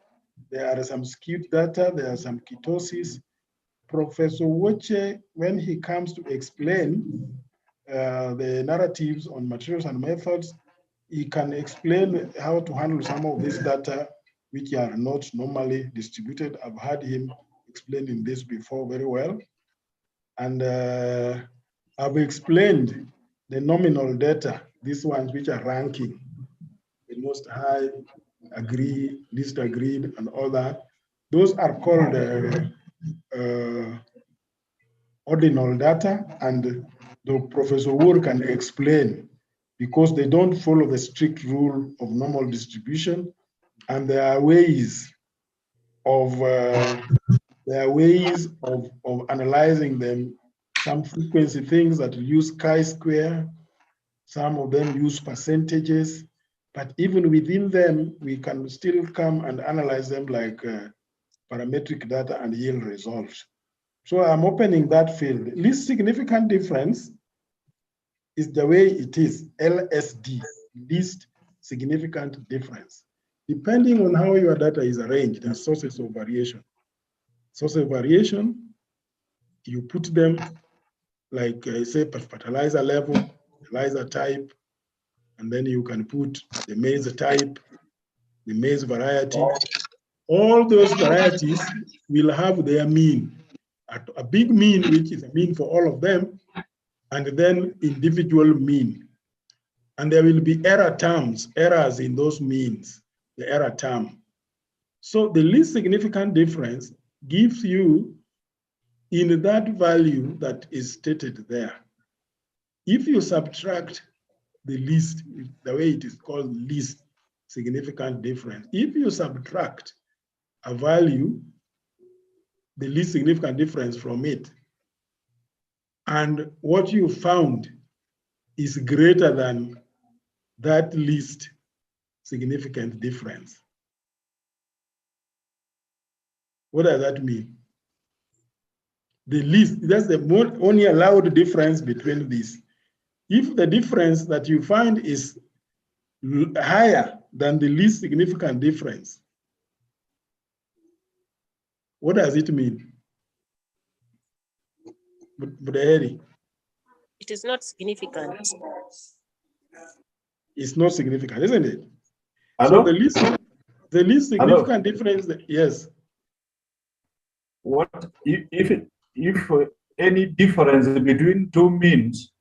There are some skewed data, there are some ketosis. Professor Woche, when he comes to explain the narratives on materials and methods, he can explain how to handle some of this data which are not normally distributed. I've had him explaining this before very well. And I've explained the nominal data, these ones which are ranking, the most high, agree, least agreed, and all that. Those are called ordinal data, and the Professor Wood can explain because they don't follow the strict rule of normal distribution, and there are ways of analyzing them. Some frequency things that use chi-square, some of them use percentages, but even within them, we can still come and analyze them like parametric data and yield results. So I'm opening that field. Least significant difference is the way it is, LSD, least significant difference. Depending on how your data is arranged, there are sources of variation. Source of variation, you put them like say fertilizer level, fertilizer type, and then you can put the maize type, the maize variety. All those varieties will have their mean. A big mean, which is a mean for all of them, and then individual mean. And there will be error terms, errors in those means, the error term. So the least significant difference gives you in that value that is stated there. If you subtract the least, the way it is called least significant difference, if you subtract a value, the least significant difference from it, and what you found is greater than that least significant difference. What does that mean? The least, that's the only allowed difference between these. If the difference that you find is higher than the least significant difference, what does it mean? Budaheri? It is not significant. It's not significant, isn't it? Hello? So the least significant difference, yes. What if any difference between two means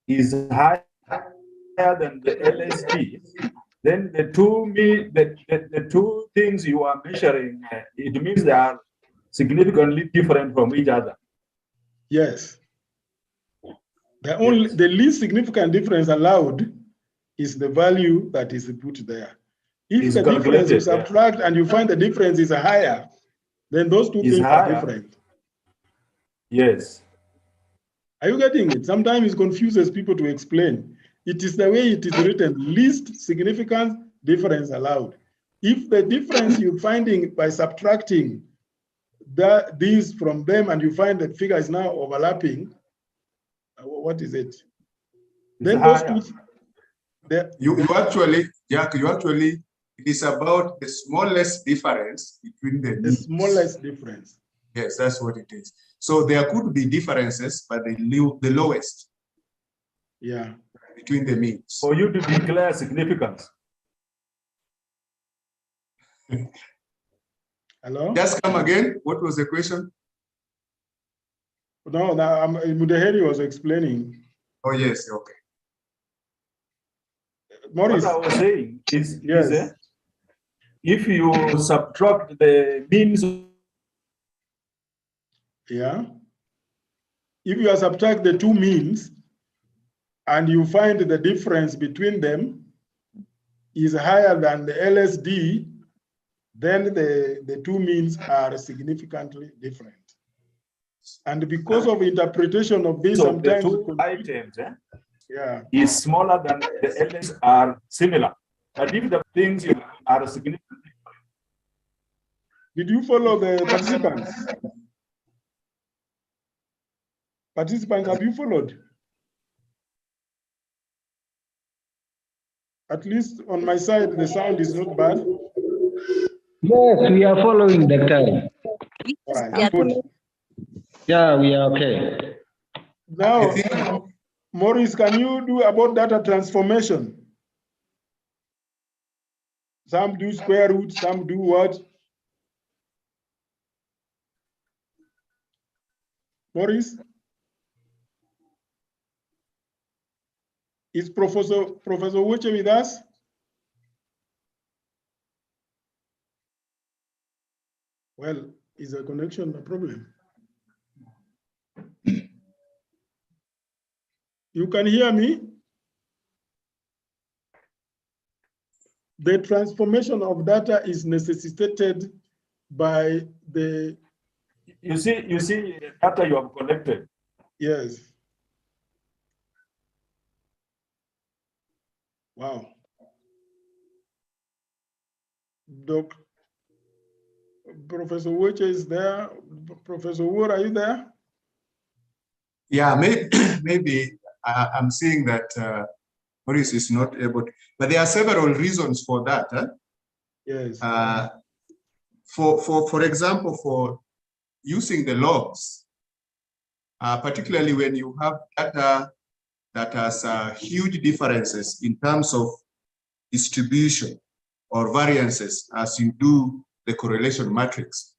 is higher than the LSD, then the two things you are measuring, it means they are significantly different from each other. Yes. The least significant difference allowed is the value that is put there. If the difference you subtract and you find the difference is higher, then those two things are different. Yes. Are you getting it? Sometimes it confuses people to explain. It is the way it is written, least significant difference allowed. If the difference you're finding by subtracting these from them and you find the figure is now overlapping, what is it? Then those two, you actually, Jack, it is about the smallest difference between the means. Smallest difference. Yes, that's what it is. So there could be differences, but the lowest. Yeah. Between the means. For you to declare significance. Hello? Just come again. What was the question? No, now Mudaheri was explaining. Oh, yes, okay. Maurice. What I was saying is, yes. If you subtract the means. Yeah. If you subtract the two means and you find the difference between them is higher than the LSD, then the two means are significantly different. And because of interpretation of this, So sometimes the two items, is smaller than the elements are similar. But if the things are significant. Did you follow the participants? Participants, have you followed? At least on my side, the sound is not bad. Yes, we are following, Doctor. All right, good. Yeah, we are okay. Now, Maurice, can you do about data transformation? Some do square root, some do what? Maurice? Is Professor Wuche with us? Well, is a connection a problem? You can hear me? The transformation of data is necessitated by the... You see data you have collected. Yes. Wow. Professor Wuche is there. Professor Wood, are you there? Yeah, maybe I'm seeing that Maurice is not able to, but there are several reasons for that. Yes. For example, for using the logs, particularly when you have data that has huge differences in terms of distribution or variances as you do the correlation matrix,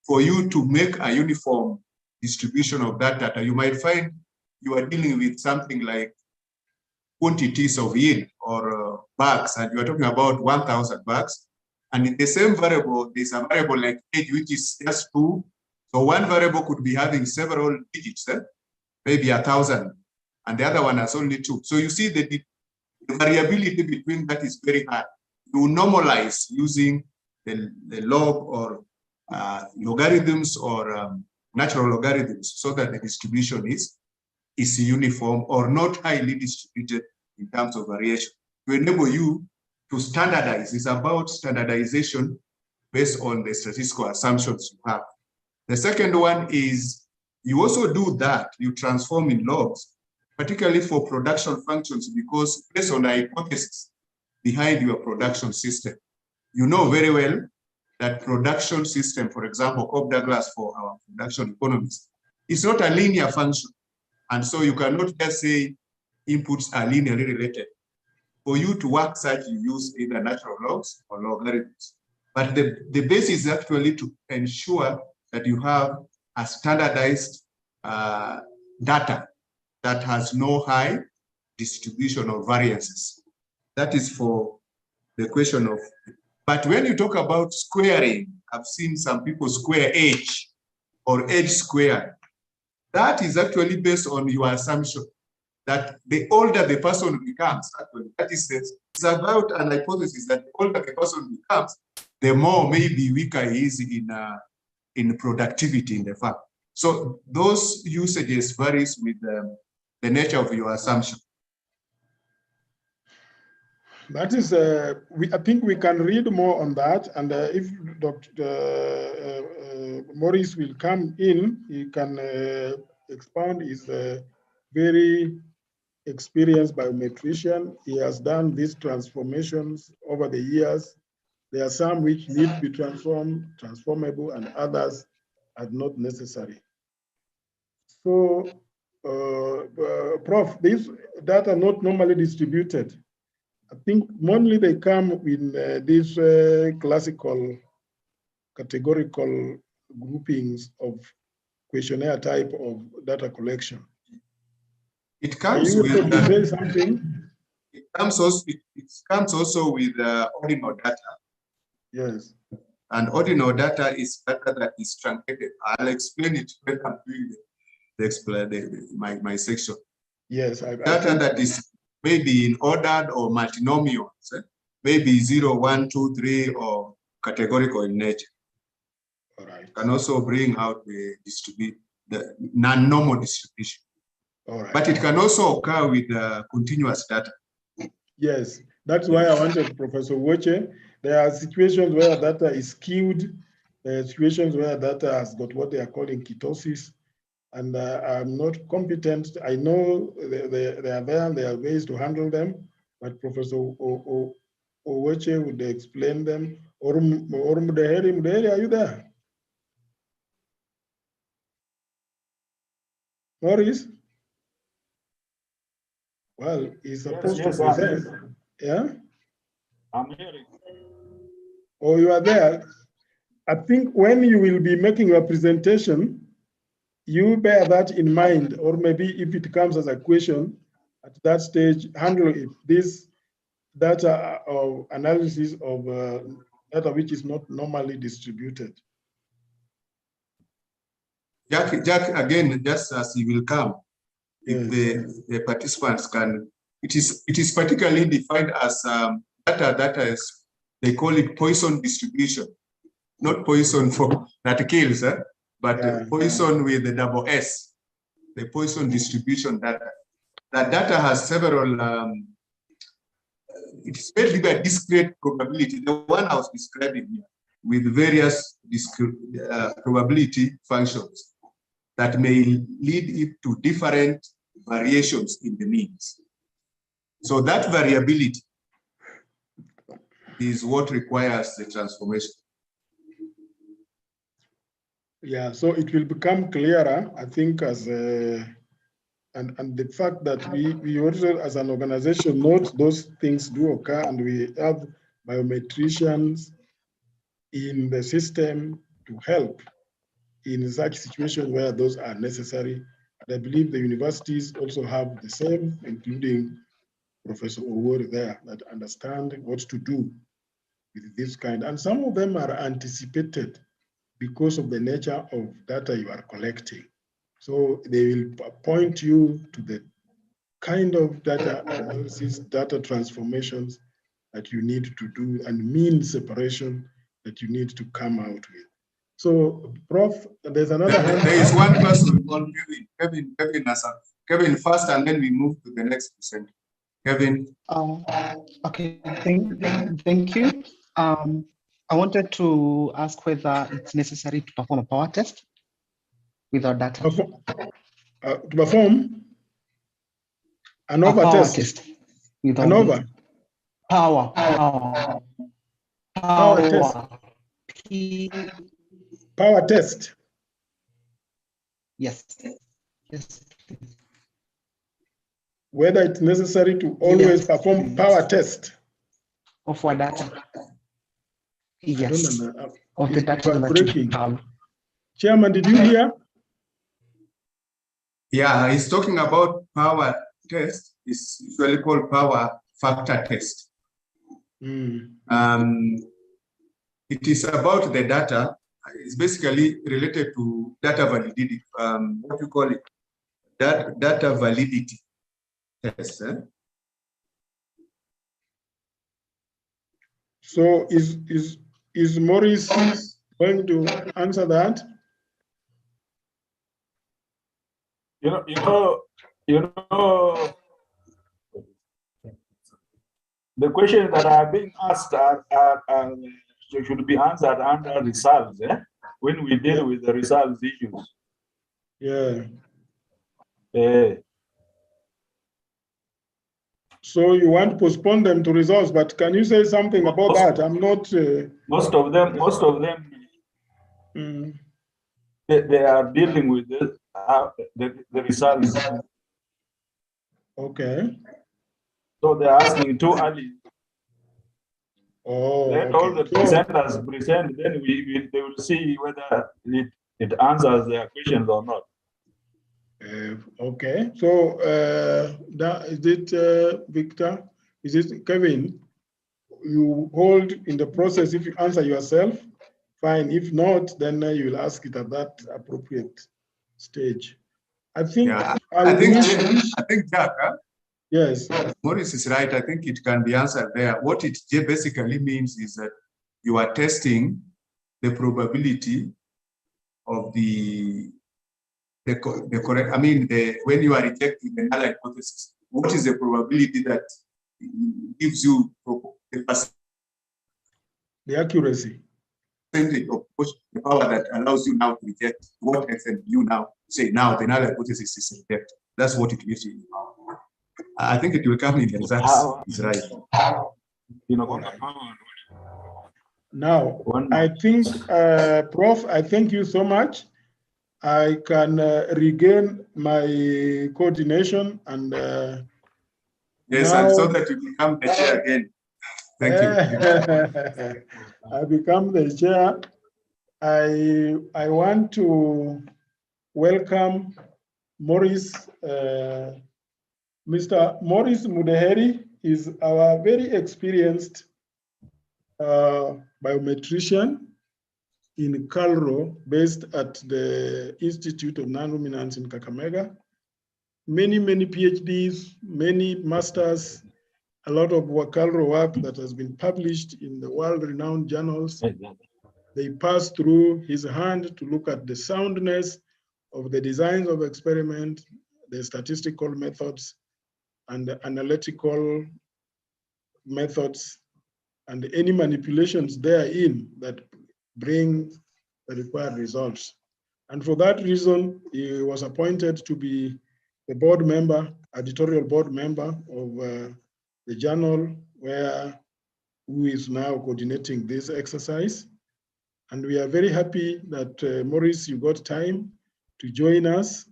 for you to make a uniform distribution of that data, you might find you are dealing with something like quantities of yield or bags, and you are talking about 1,000 bags. And in the same variable, there's a variable like age, which is just 2. So one variable could be having several digits, maybe 1,000, and the other one has only 2. So you see the variability between that is very high. You normalize using the log or logarithms or natural logarithms so that the distribution is uniform or not highly distributed in terms of variation. To enable you to standardize, it's about standardization based on the statistical assumptions you have. The second one is you also do that, you transform in logs, particularly for production functions, because based on the hypothesis behind your production system, you know very well that production system, for example, Cobb-Douglas for our production economies, is not a linear function. And so you cannot just say inputs are linearly related. For you to work such, you use either natural logs or logarithms. But the basis is actually to ensure that you have a standardized data that has no high distribution of variances. That is for the question of, but when you talk about squaring, I've seen some people square age or age square. That is actually based on your assumption that the older the person becomes, actually, that is, it's about an hypothesis that the older the person becomes, the more maybe weaker he is in productivity in the farm. So those usages varies with the nature of your assumption. That is, I think we can read more on that. And if Dr. Maurice will come in, he can expound. He's a very experienced biometrician. He has done these transformations over the years. There are some which need to be transformable, and others are not necessary. So, Prof, these data are not normally distributed. I think mainly they come in these classical categorical groupings of questionnaire type of data collection. It comes with something. It comes also with ordinal data. Yes. And ordinal data is data that is truncated. I'll explain it when I'm doing my section. Yes. Data that is maybe in ordered or multinomials, maybe 0, 1, 2, 3, or categorical in nature. All right. Can also bring out the non-normal distribution. All right. But it can also occur with continuous data. Yes, that's why I wanted Professor Woche. There are situations where data is skewed. There are situations where data has got what they are calling ketosis. And I'm not competent. I know they are there and there are ways to handle them, but Professor Oweche would explain them. Or Mudeheri, are you there? Maurice? Well, he's supposed to present. Yeah? I'm hearing. Oh, you are there. I think when you will be making your presentation, you bear that in mind, or maybe if it comes as a question at that stage, handle it. This data or analysis of data which is not normally distributed. Jack, again, just as he will come, if the participants can, it is particularly defined as data that is, they call it Poisson distribution, not poison for that kills, but Poisson with the double S, the Poisson distribution data. That data has several, it's basically a discrete probability, the one I was describing here, with various probability functions that may lead it to different variations in the means. So that variability is what requires the transformation. Yeah, so it will become clearer, I think, as and the fact that we also, as an organization, note those things do occur, and we have biometricians in the system to help in such situations where those are necessary. And I believe the universities also have the same, including Professor Owori there, that understand what to do with this kind. And some of them are anticipated because of the nature of data you are collecting. So they will point you to the kind of data analysis, data transformations that you need to do, and mean separation that you need to come out with. So, Prof, there's another hand. There is one person called Kevin first, and then we move to the next presenter. Kevin. Okay, thank you. I wanted to ask whether it's necessary to perform a power test with our data. To perform an over power test. With an over. Power test. Power test. Yes. Whether it's necessary to always perform power test of our data. Yes. Of the It's data breaking. Chairman, did you hear? Yeah, he's talking about power test. It's usually called power factor test. It is about the data. It's basically related to data validity. What do you call it? Data validity test. So is Maurice going to answer that? You know, the questions that are being asked should be answered under results, when we deal with the results issues. Yeah. So you want to postpone them to results, but can you say something about that? I'm not. Most of them. They are dealing with the results. Okay. So they're asking too early. Oh. Let all the presenters present, then they will see whether it answers their questions or not. Okay. So is it Victor? Is it Kevin? You hold in the process. If you answer yourself, fine. If not, then you will ask it at that appropriate stage. I think. Yeah. I think Jack. Yes. Maurice is right. I think it can be answered there. What it basically means is that you are testing the probability of the when you are rejecting the null hypothesis, what is the probability that gives you the accuracy? Percentage of the power that allows you now to reject what extent you now say now the null hypothesis is rejected. That's what it gives you. I think it will come in the results. Is right. Now, I think, Prof, I thank you so much. I can regain my coordination and yes, now, and so that you become the chair again. Thank you. I become the chair. I want to welcome Maurice. Mr. Maurice Mudeheri is our very experienced biometrician in Calro, based at the Institute of Non-Luminance in Kakamega. Many PhDs, many masters, a lot of Calro work that has been published in the world-renowned journals. They pass through his hand to look at the soundness of the designs of experiment, the statistical methods, and the analytical methods, and any manipulations therein that bring the required results. And for that reason, he was appointed to be the board member, editorial board member of the journal who is now coordinating this exercise. And we are very happy that, Maurice, you got time to join us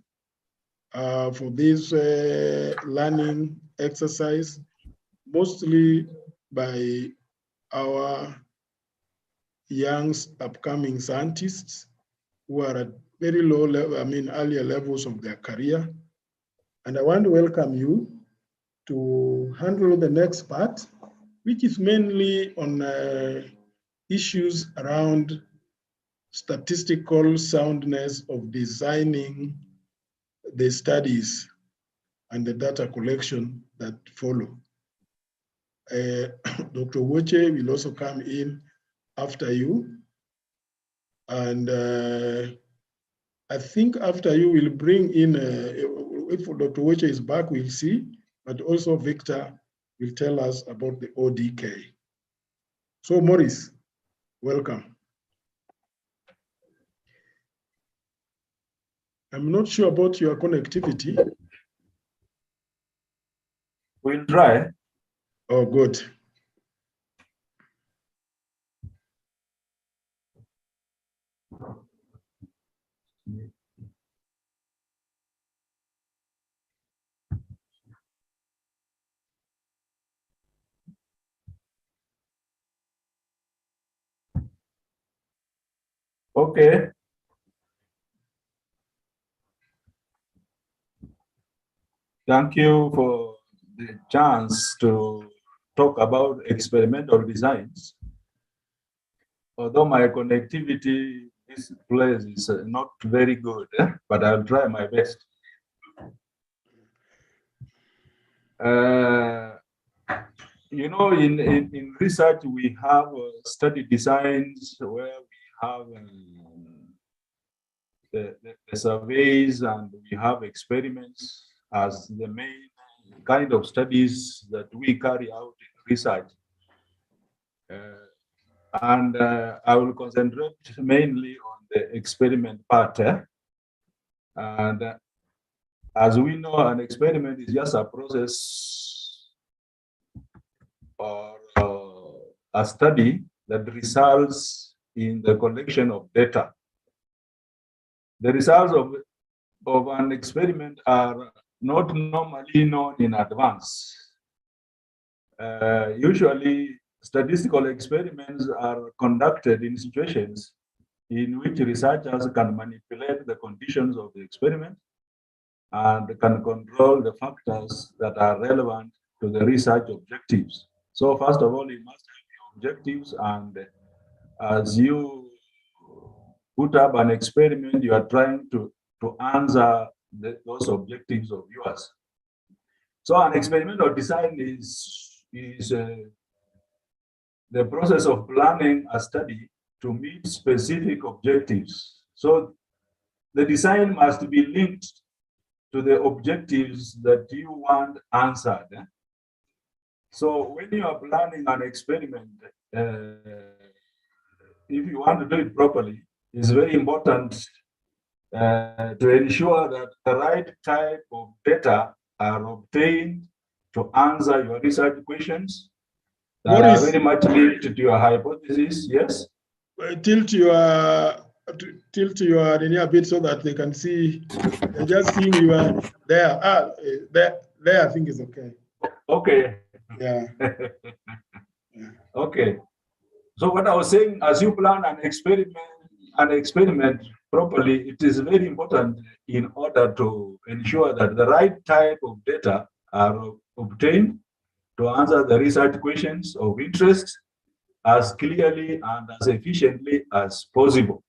for this learning exercise, mostly by our young upcoming scientists who are at very low level, earlier levels of their career. And I want to welcome you to handle the next part, which is mainly on issues around statistical soundness of designing the studies and the data collection that follow. Dr. Woche will also come in after you. And I think after you will bring in, if Dr. Woche is back, we'll see, but also Victor will tell us about the ODK. So Maurice, welcome. I'm not sure about your connectivity. We'll try. Oh, good. Okay. Thank you for the chance to talk about experimental designs. Although my connectivity this place is not very good, but I'll try my best. You know, in research, we have study designs where we have the surveys, and we have experiments as the main kind of studies that we carry out in research. And I will concentrate mainly on the experiment part. And as we know, an experiment is just a process or a study that results in the collection of data. The results of an experiment are not normally known in advance. Usually, statistical experiments are conducted in situations in which researchers can manipulate the conditions of the experiment and can control the factors that are relevant to the research objectives. So first of all, you must have the objectives, and as you put up an experiment, you are trying to answer those objectives of yours. So an experimental design is the process of planning a study to meet specific objectives. So the design must be linked to the objectives that you want answered. So when you are planning an experiment, if you want to do it properly, it's very important to ensure that the right type of data are obtained to answer your research questions that are very much linked to your hypothesis. Yes? Tilt your linear bit so that they can see. They're just seeing you are there. There I think is okay. Okay. Yeah. Okay. So what I was saying, as you plan an experiment properly, it is very important in order to ensure that the right type of data are obtained to answer the research questions of interest as clearly and as efficiently as possible.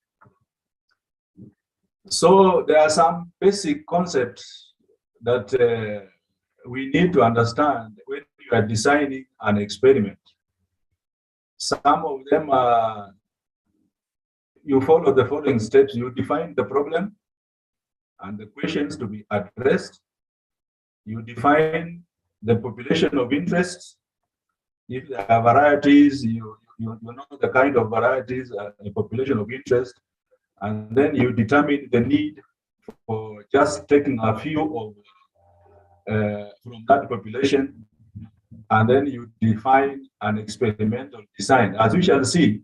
So there are some basic concepts that we need to understand when you are designing an experiment. Some of them are, you follow the following steps. You define the problem and the questions to be addressed. You define the population of interest. If there are varieties, you know the kind of varieties, the population of interest, and then you determine the need for just taking a few of from that population, and then you define an experimental design. As we shall see,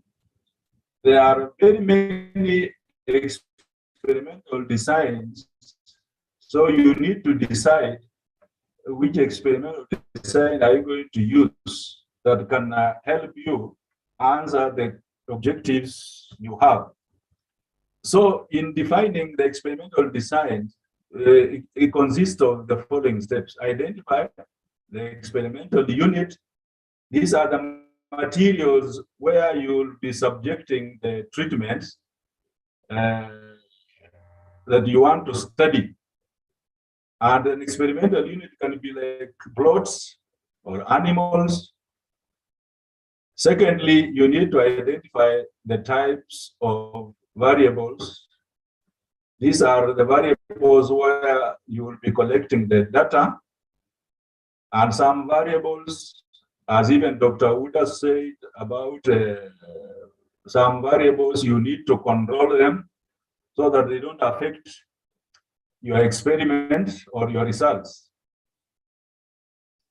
there are very many experimental designs, so you need to decide which experimental design are you going to use that can help you answer the objectives you have. So in defining the experimental design, it consists of the following steps. Identify the experimental unit. These are the materials where you'll be subjecting the treatments that you want to study. And an experimental unit can be like plots or animals. Secondly, you need to identify the types of variables. These are the variables where you will be collecting the data. And some variables, as even Dr. Uda said about some variables, you need to control them so that they don't affect your experiment or your results.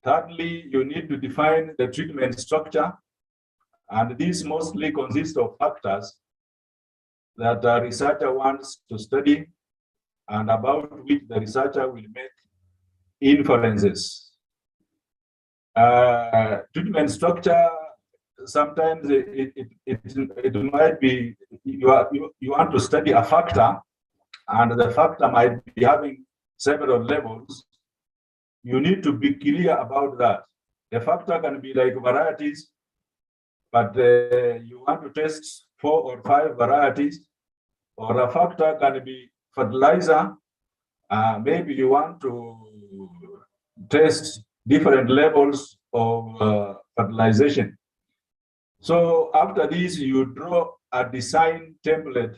Thirdly, you need to define the treatment structure, and these mostly consist of factors that the researcher wants to study and about which the researcher will make inferences. Treatment structure, sometimes it might be you want to study a factor, and the factor might be having several levels. You need to be clear about that. The factor can be like varieties, but you want to test 4 or 5 varieties, or a factor can be fertilizer. Maybe you want to test different levels of fertilization. So after this, you draw a design template.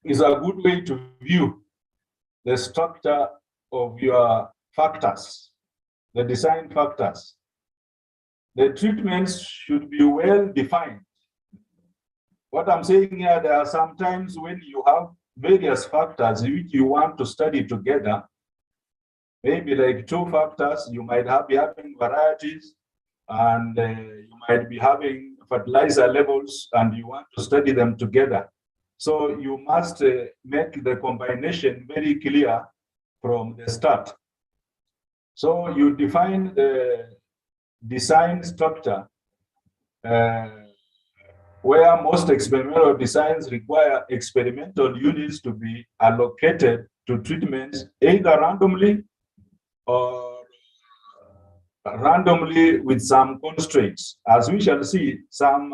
Is a good way to view the structure of your factors, the design factors. The treatments should be well defined. What I'm saying here, there are some times when you have various factors which you want to study together, maybe like 2 factors, you might be having varieties, and you might be having fertilizer levels, and you want to study them together. So you must make the combination very clear from the start. So you define the design structure where most experimental designs require experimental units to be allocated to treatments either randomly or randomly with some constraints. As we shall see, some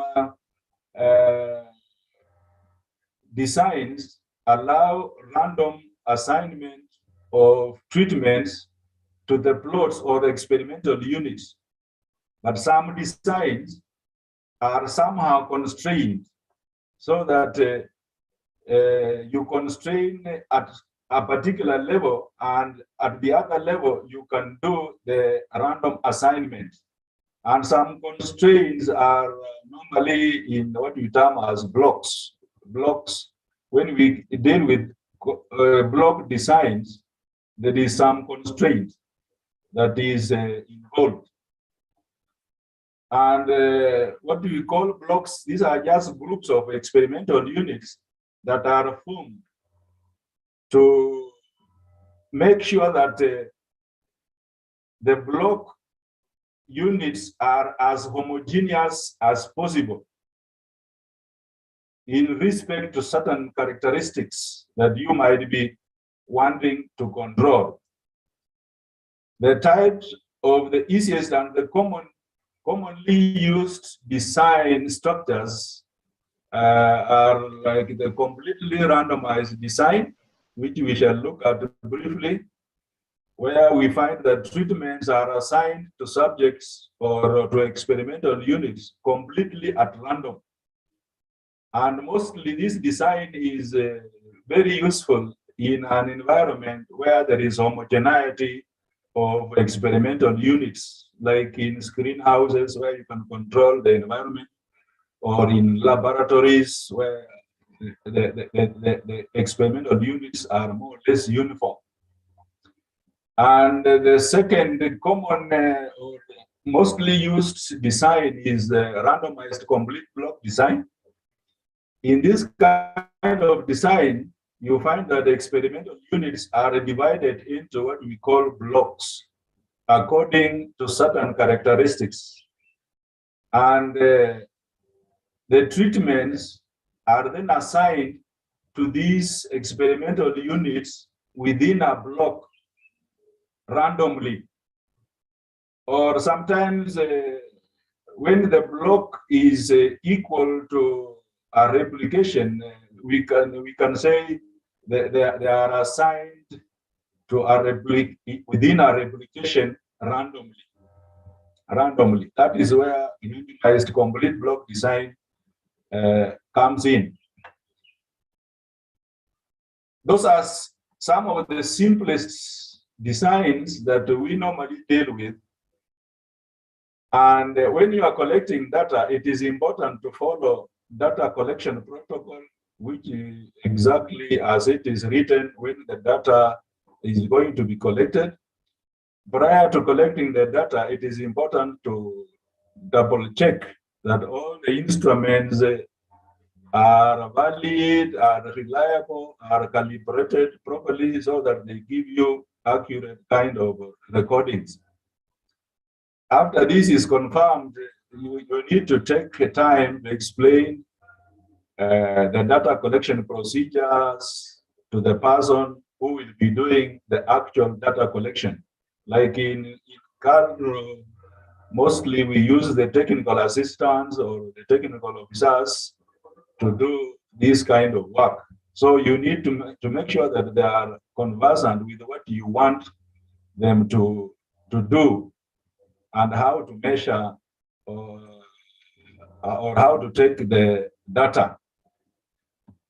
designs allow random assignment of treatments to the plots or experimental units, but some designs are somehow constrained so that you constrain at a particular level, and at the other level, you can do the random assignment. And some constraints are normally in what we term as blocks. Blocks, when we deal with block designs, there is some constraint that is involved. And what do we call blocks? These are just groups of experimental units that are formed to make sure that the block units are as homogeneous as possible in respect to certain characteristics that you might be wanting to control. The types of the easiest and the commonly used design structures are like the completely randomized design, which we shall look at briefly, where we find that treatments are assigned to subjects or to experimental units completely at random. And mostly this design is very useful in an environment where there is homogeneity of experimental units, like in screen houses where you can control the environment, or in laboratories where the experimental units are more or less uniform. And the second common or mostly used design is the randomized complete block design. In this kind of design, you find that the experimental units are divided into what we call blocks according to certain characteristics. And the treatments are then assigned to these experimental units within a block randomly. Or sometimes when the block is equal to a replication, we can say that they are assigned to a within a replication randomly. That is where unitized complete block design comes in. Those are some of the simplest designs that we normally deal with. And when you are collecting data, it is important to follow data collection protocol, which is exactly as it is written when the data is going to be collected. Prior to collecting the data, it is important to double check that all the instruments are valid, are reliable, are calibrated properly so that they give you accurate kind of recordings. After this is confirmed, you need to take time to explain the data collection procedures to the person who will be doing the actual data collection. Like in CAD, mostly we use the technical assistants or the technical officers to do this kind of work. So you need to make sure that they are conversant with what you want them to do and how to measure or how to take the data.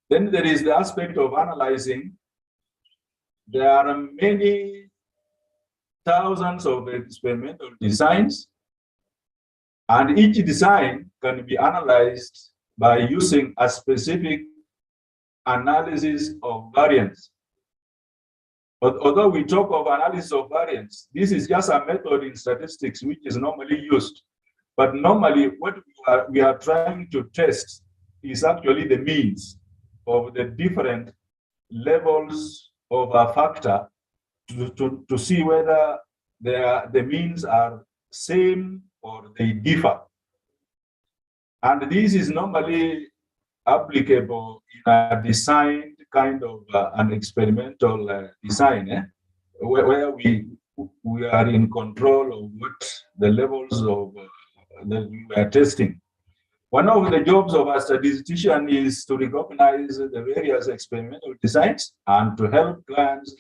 Then there is the aspect of analyzing. There are many thousands of experimental designs, and each design can be analyzed by using a specific analysis of variance. But although we talk of analysis of variance, this is just a method in statistics which is normally used. But normally what we are trying to test is actually the means of the different levels of a factor to see whether the means are same or they differ. And this is normally applicable in a designed kind of an experimental design, where we are in control of what the levels of that we are testing. One of the jobs of a statistician is to recognize the various experimental designs and to help clients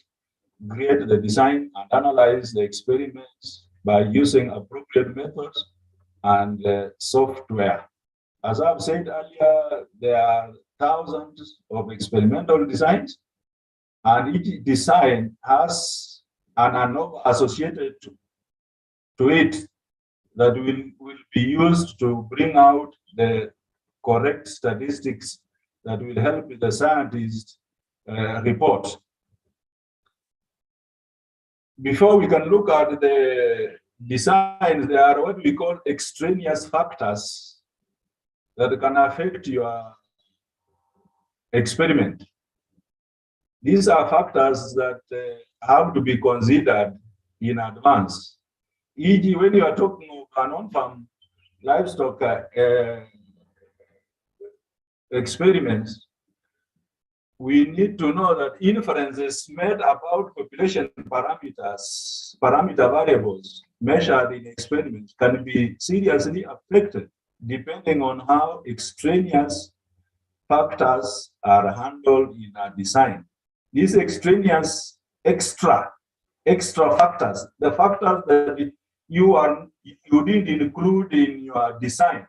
create the design and analyze the experiments by using appropriate methods and software. As I've said earlier, there are thousands of experimental designs, and each design has an ANOVA associated to it that will be used to bring out the correct statistics that will help the scientists report. Before we can look at the designs, there are what we call extraneous factors that can affect your experiment. These are factors that have to be considered in advance. E.g., when you are talking of an on-farm livestock experiments, we need to know that inferences made about population parameter variables measured in experiments can be seriously affected depending on how extraneous factors are handled in a design. These extraneous extra factors, the factors that you didn't include in your design,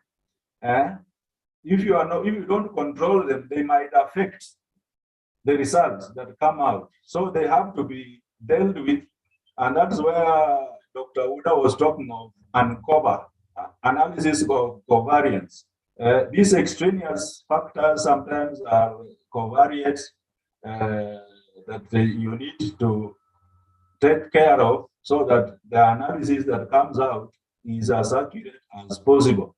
if you don't control them, they might affect the results that come out. So they have to be dealt with, and that's where Dr. Uda was talking of analysis of covariance. These extraneous factors sometimes are covariates that you need to take care of so that the analysis that comes out is as accurate as possible.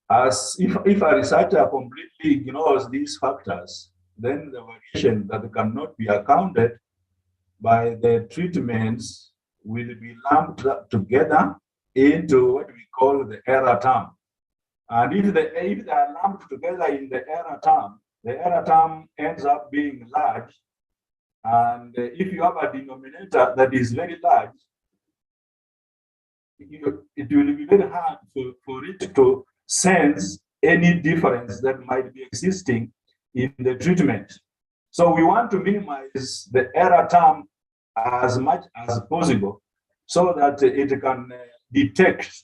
As if a researcher completely ignores these factors, then the variation that cannot be accounted by the treatments will be lumped together into what we call the error term. And if they are lumped together in the error term ends up being large. And if you have a denominator that is very large, it will be very hard for it to sense any difference that might be existing in the treatment. So we want to minimize the error term as much as possible so that it can detect,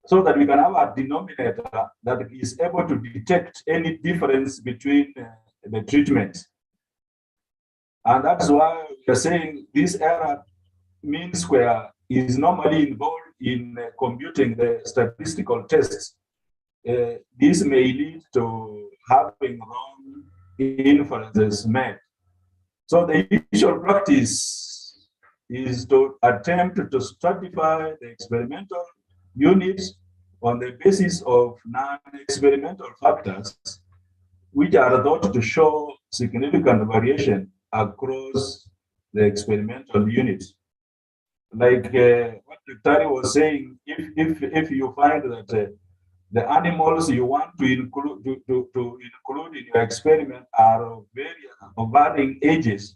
so that we can have a denominator that is able to detect any difference between the treatments. And that's why we're saying this error mean square is normally involved in computing the statistical tests. This may lead to having wrong inferences made. So the usual practice is to attempt to stratify the experimental units on the basis of non-experimental factors, which are thought to show significant variation across the experimental units. Like what Victoria was saying, if you find that the animals you want to include in your experiment are of varying ages,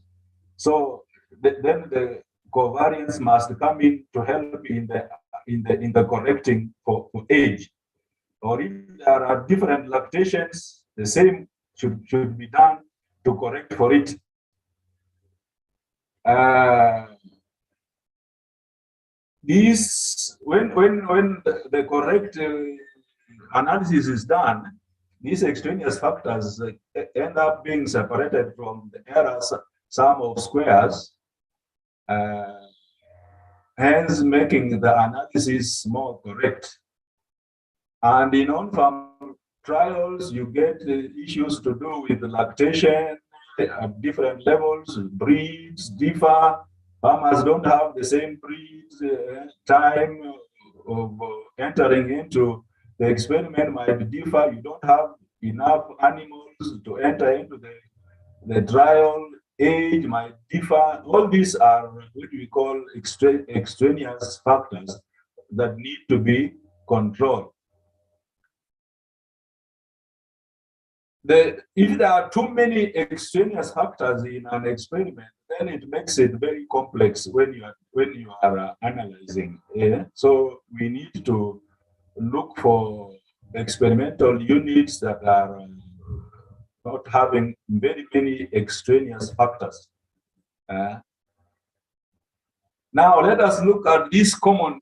so then the covariance must come in to help in the correcting for age. Or if there are different lactations, the same should be done to correct for it. When the correct analysis is done, these extraneous factors end up being separated from the error sum of squares, hence making the analysis more correct. And in on-farm trials, you get issues to do with lactation at different levels, breeds differ, farmers don't have the same breeds, time of entering into the experiment might differ, you don't have enough animals to enter into the trial, age might differ. All these are what we call extraneous factors that need to be controlled. If there are too many extraneous factors in an experiment, then it makes it very complex when you are analyzing. Yeah? So we need to look for experimental units that are not having very many extraneous factors. Now let us look at these common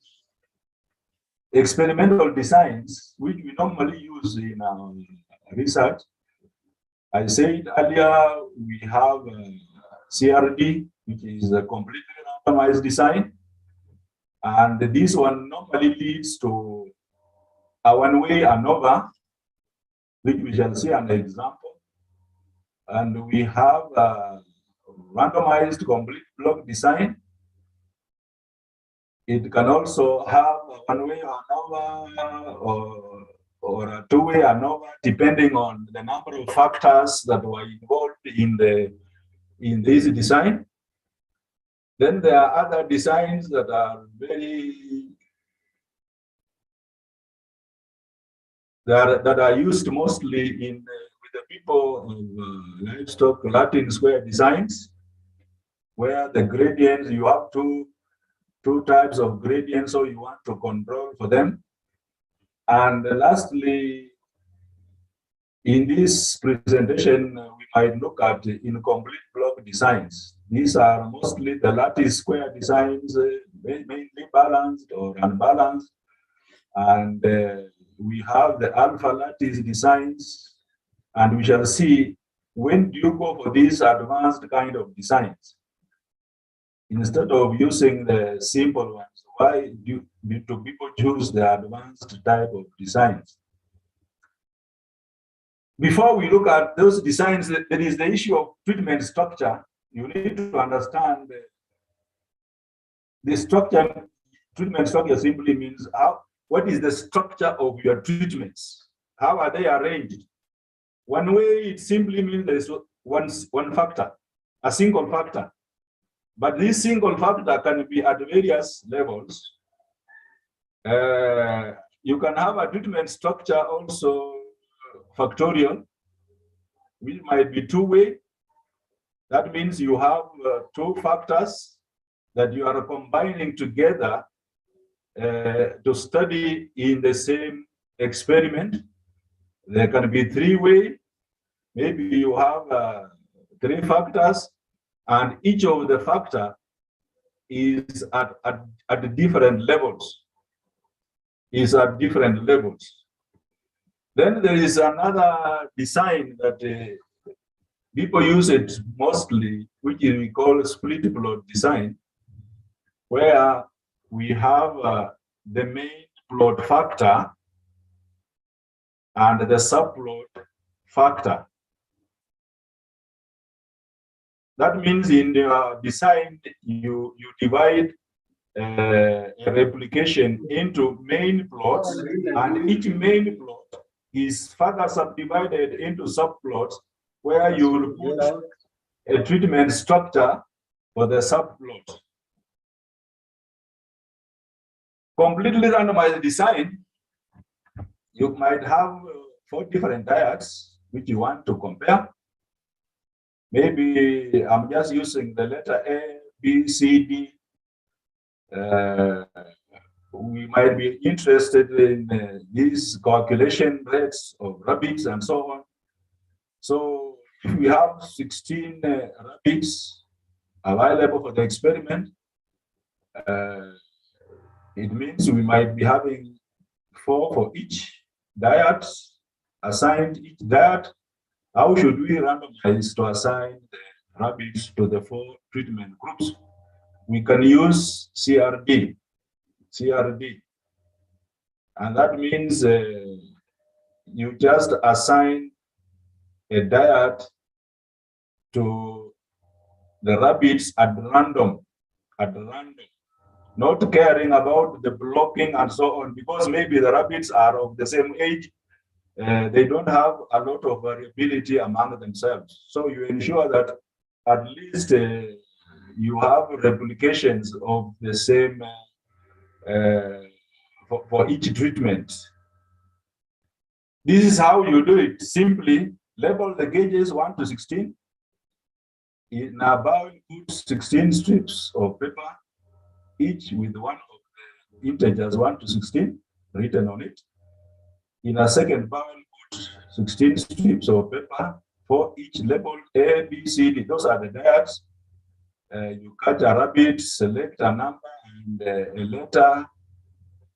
experimental designs which we normally use in research. I said earlier, we have CRD, which is a completely randomized design. And this one normally leads to a one-way ANOVA, which we shall see an example. And we have a randomized complete block design. It can also have a one-way ANOVA or a two-way ANOVA, depending on the number of factors that were involved in this design. Then there are other designs that are that are used mostly with the people of livestock Latin square designs, where the gradients, you have two types of gradients, so you want to control for them. And lastly, in this presentation, we might look at incomplete block designs. These are mostly the lattice square designs, mainly balanced or unbalanced. And we have the alpha lattice designs, and we shall see when do you go for these advanced kind of designs instead of using the simple ones. Why do people choose the advanced type of designs? Before we look at those designs, there is the issue of treatment structure. You need to understand the structure. Treatment structure simply means what is the structure of your treatments? How are they arranged? One way, it simply means there is one factor, a single factor. But this single factor can be at various levels. You can have a treatment structure also factorial, which might be two-way. That means you have two factors that you are combining together to study in the same experiment. There can be three-way. Maybe you have three factors, and each of the factor is at different levels. Then there is another design that people use it mostly, which we call split plot design, where we have the main plot factor and the subplot factor. That means in your design, you divide a replication into main plots, and each main plot is further subdivided into subplots, where you will put a treatment structure for the subplot. Completely randomized design, you might have 4 different diets which you want to compare. Maybe I'm just using the letter A, B, C, D. We might be interested in these calculation rates of rabbits and so on. So if we have 16 rabbits available for the experiment, it means we might be having 4 for each diet, assigned each diet. How should we randomize to assign the rabbits to the 4 treatment groups? We can use CRD. And that means you just assign a diet to the rabbits at random, not caring about the blocking and so on, because maybe the rabbits are of the same age. They don't have a lot of variability among themselves. So you ensure that at least you have replications of the same for each treatment. This is how you do it. Simply label the gauges 1 to 16. In a bowl, put 16 strips of paper, each with one of the integers 1 to 16 written on it. In a second bowl, put 16 strips of paper for each label A, B, C, D. Those are the diets. You catch a rabbit, select a number and a letter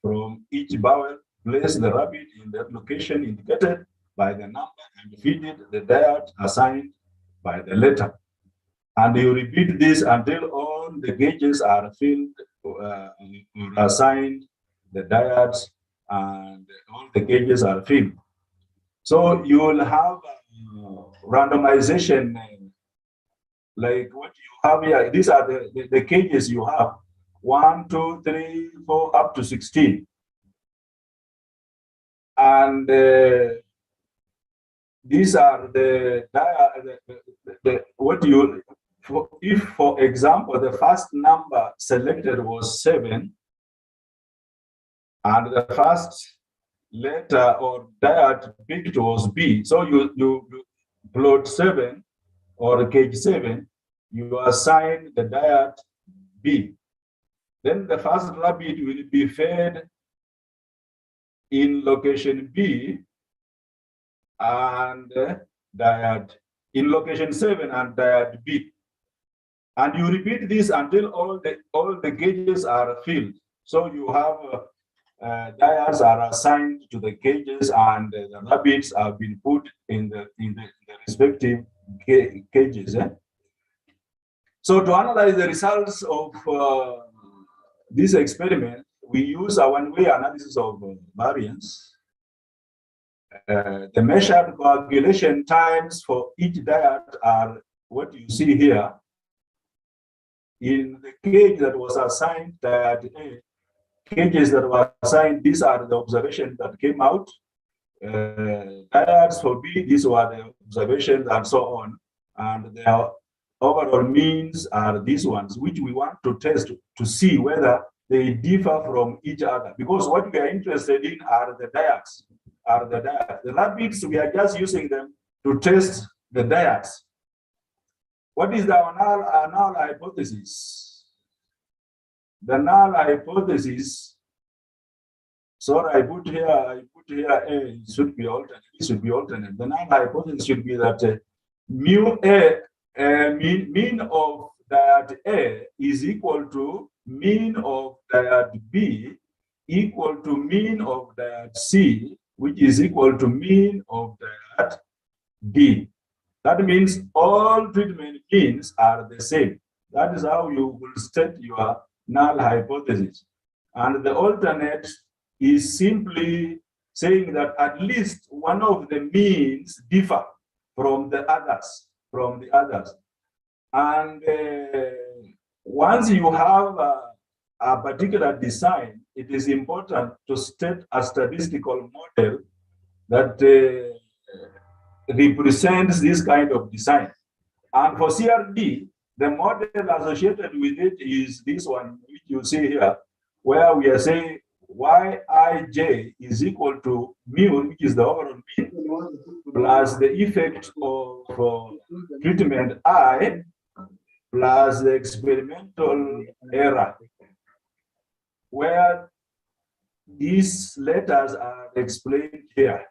from each bowl, place the rabbit in that location indicated, by the number and fitted the diet assigned by the letter. And you repeat this until all the gauges are filled or assigned the diets and all the gauges are filled. So you will have randomization like what you have here. These are the gauges you have. 1, 2, 3, 4, up to 16. And these are what you, if for example, the first number selected was 7, and the first letter or diet picked was B. So you plot 7 or gauge 7, you assign the diet B. Then the first rabbit will be fed in location B and diet in location 7 and diet B. And you repeat this until all the gauges are filled. So you have diets are assigned to the gauges and the rabbits have been put in the respective cages. So to analyze the results of this experiment, we use a one-way analysis of variance. The measured coagulation times for each diet are what you see here. In the cage that was assigned diet A, cages that were assigned, these are the observations that came out. Diets for B, these were the observations and so on. And their overall means are these ones, which we want to test to see whether they differ from each other. Because what we are interested in are the diets. The rabbits, we are just using them to test the diets. What is the null hypothesis? The null hypothesis, sorry, I put here A, it should be alternate. It should be alternate. The null hypothesis should be that mu A, mean of diet A is equal to mean of diet B equal to mean of diet C, which is equal to mean of diet D. That means all treatment means are the same. That is how you will state your null hypothesis. And the alternate is simply saying that at least one of the means differ from the others. And once you have a particular design, it is important to state a statistical model that represents this kind of design. And for CRD, the model associated with it is this one, which you see here, where we are saying Yij is equal to mu, which is the overall mean, plus the effect of treatment I, plus the experimental error, where these letters are explained here.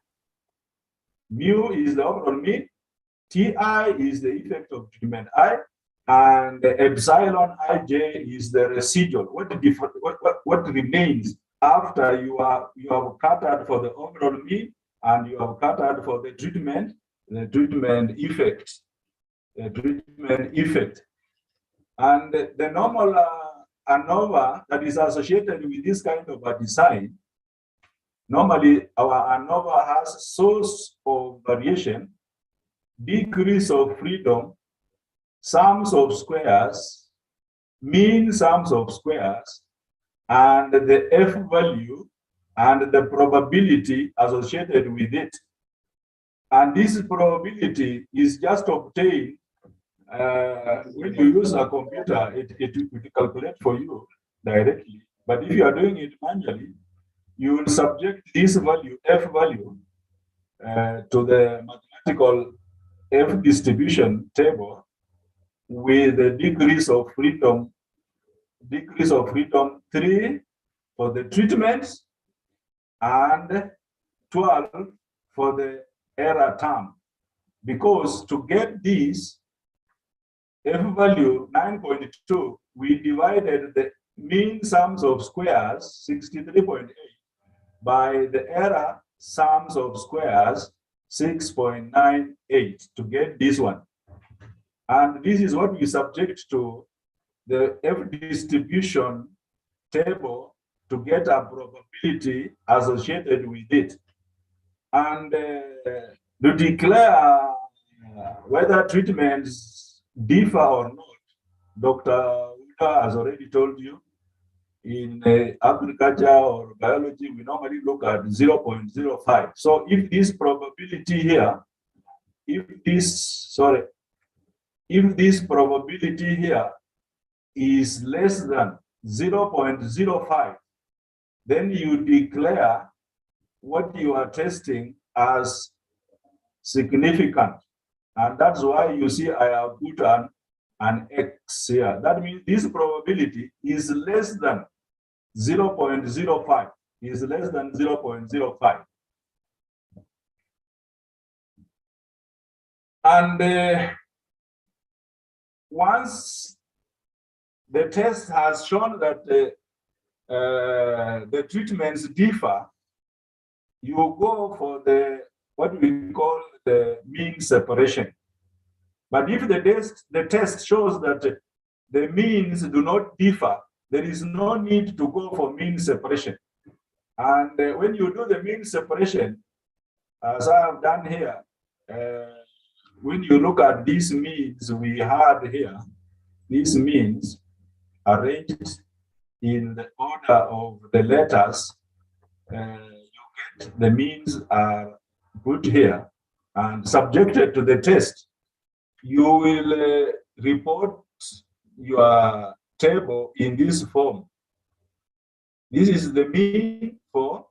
Mu is the overall mean, Ti is the effect of treatment I, and the epsilon ij is the residual. What remains after you have catered for the overall mean and you have catered for the treatment effect. And the normal ANOVA that is associated with this kind of a design, normally our ANOVA has source of variation, decrease of freedom, sums of squares, mean sums of squares, and the F value and the probability associated with it. And this probability is just obtained when you use a computer, it will calculate for you directly. But if you are doing it manually, you will subject this value, F value, to the mathematical F distribution table with the degrees of freedom 3 for the treatments and 12 for the error term. Because to get this F value 9.2, we divided the mean sums of squares 63.8 by the error sums of squares 6.98 to get this one. And this is what we subject to the F distribution table to get a probability associated with it. And to declare whether treatments differ or not, Dr. Uta has already told you, in agriculture or biology, we normally look at 0.05. So if this probability here, if this probability here is less than 0.05, then you declare what you are testing as significant. And that's why you see I have put an X here. That means this probability is less than 0.05, is less than 0.05. And once the test has shown that the treatments differ, you go for what we call the mean separation. But if the test shows that the means do not differ, there is no need to go for mean separation. And when you do the mean separation, as I have done here, when you look at these means we had here, these means arranged in the order of the letters, you get the means are put here and subjected to the test. You will report your table in this form. This is the mean for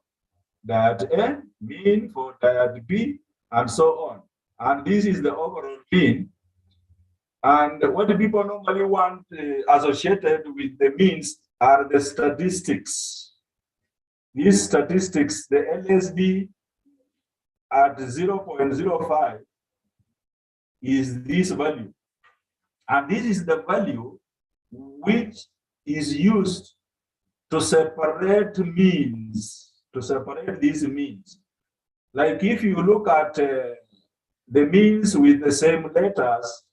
diet A, mean for diet B, and so on. And this is the overall mean. And what people normally want associated with the means are the statistics. These statistics, the LSD at 0.05 is this value. And this is the value which is used to separate means, to separate these means. Like if you look at the means with the same letters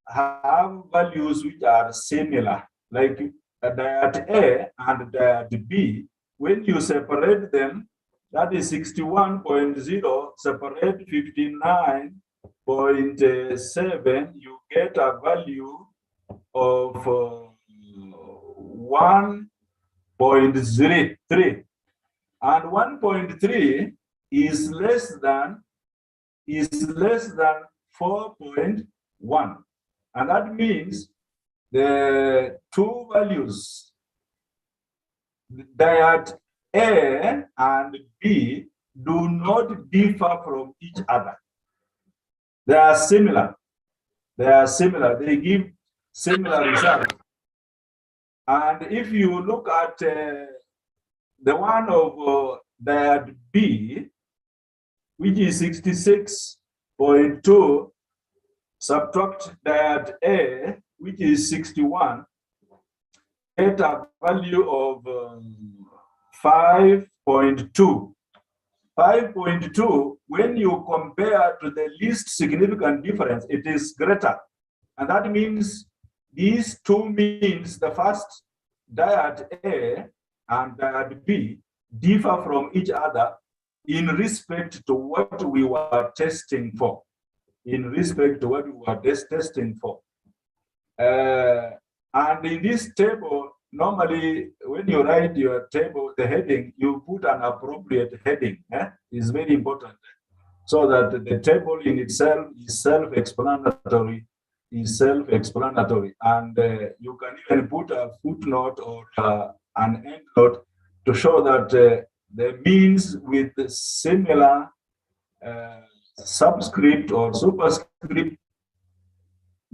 have values which are similar, like diet A and diet B, when you separate them, that is 61.0, separate 59.7, you get a value of 1.03. And 1.3 is less than 4.1. And that means the two values, diet A and B, do not differ from each other. They are similar. They are similar. They give similar results. And if you look at the one of diet B, which is 66.2, subtract diet A, which is 61, get a value of 5.2. 5.2, when you compare to the least significant difference, it is greater. And that means these two means, the first diet A and diet B, differ from each other in respect to what we were testing for. In respect to what we were testing for. And in this table, normally when you write your table, the heading, you put an appropriate heading. It's very important. So that the table in itself is self-explanatory, And you can even put a footnote or an endnote to show that the means with similar subscript or superscript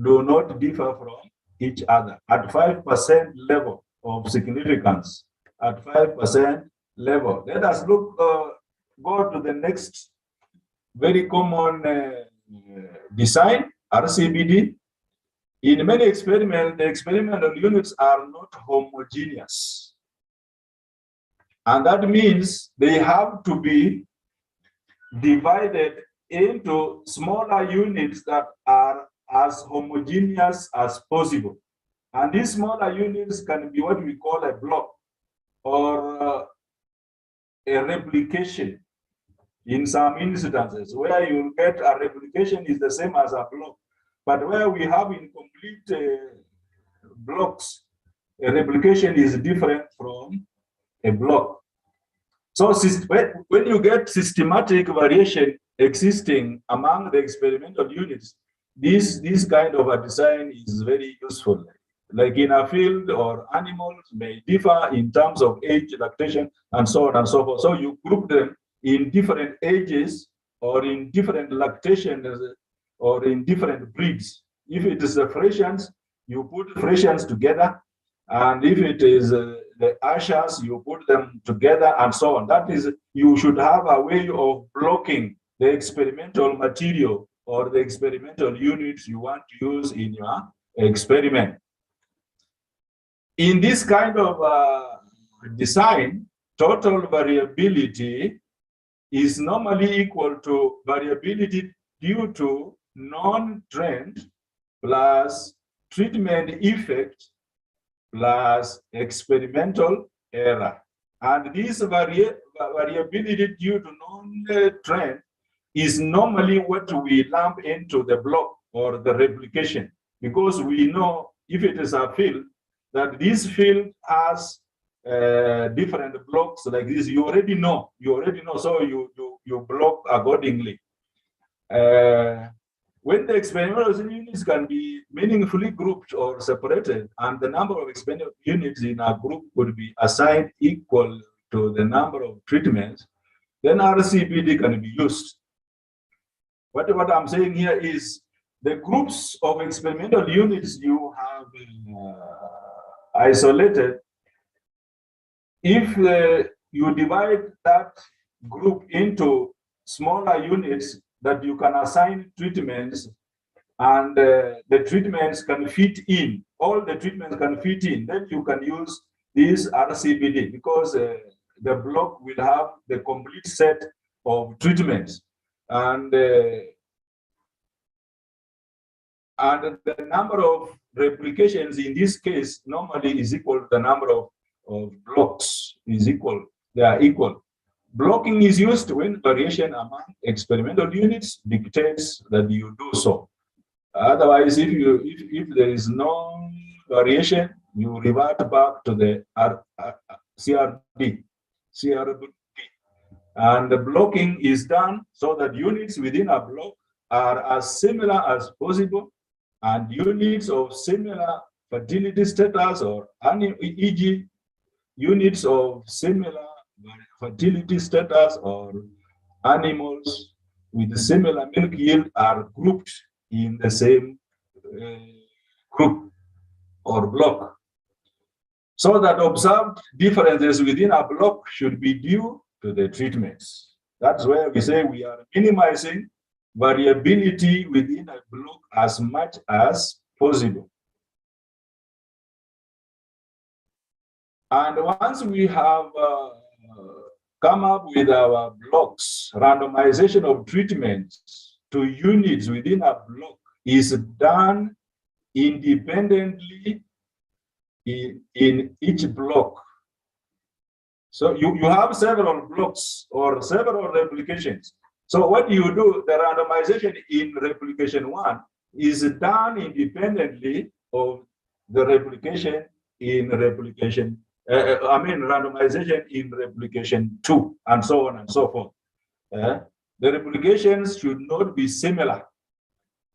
do not differ from each other at 5% level of significance. At 5% level. Let us look, go to the next very common design, RCBD. In many experiments, the experimental units are not homogeneous. And that means they have to be divided into smaller units that are as homogeneous as possible. And these smaller units can be what we call a block or a replication in some instances, where you get a replication is the same as a block. But where we have incomplete blocks, a replication is different from a block. So when you get systematic variation existing among the experimental units, this kind of a design is very useful. Like in a field, or animals may differ in terms of age, lactation, and so on and so forth. So you group them in different ages, or in different lactations, or in different breeds. If it is the Frisians, you put Frisians together, and if it is the Ashers, you put them together, and so on. That is, you should have a way of blocking the experimental material or the experimental units you want to use in your experiment. In this kind of design, total variability is normally equal to variability due to non-trend plus treatment effect plus experimental error. And this variability due to non-trend is normally what we lump into the block or the replication, because we know if it is a field, that this field has different blocks like this. You already know, so you block accordingly. When the experimental units can be meaningfully grouped or separated, and the number of experimental units in a group could be assigned equal to the number of treatments, then RCPD can be used. What I'm saying here is the groups of experimental units you have isolated, if you divide that group into smaller units that you can assign treatments, and the treatments can fit in, all the treatments can fit in, then you can use this RCPD, because the block will have the complete set of treatments. And the number of replications in this case normally is equal to the number of blocks is equal. They are equal. Blocking is used when variation among experimental units dictates that you do so. Otherwise, if there is no variation, you revert back to the CRD. And the blocking is done so that units within a block are as similar as possible, and units of similar fertility status, or e.g. units of similar fertility status or animals with similar milk yield are grouped in the same group or block, so that observed differences within a block should be due to the treatments. That's where we say we are minimizing variability within a block as much as possible. And once we have come up with our blocks, randomization of treatments to units within a block is done independently in each block. So you have several blocks or several replications. So what you do, the randomization in replication 1 is done independently of the replication in replication, randomization in replication 2, and so on and so forth. The replications should not be similar.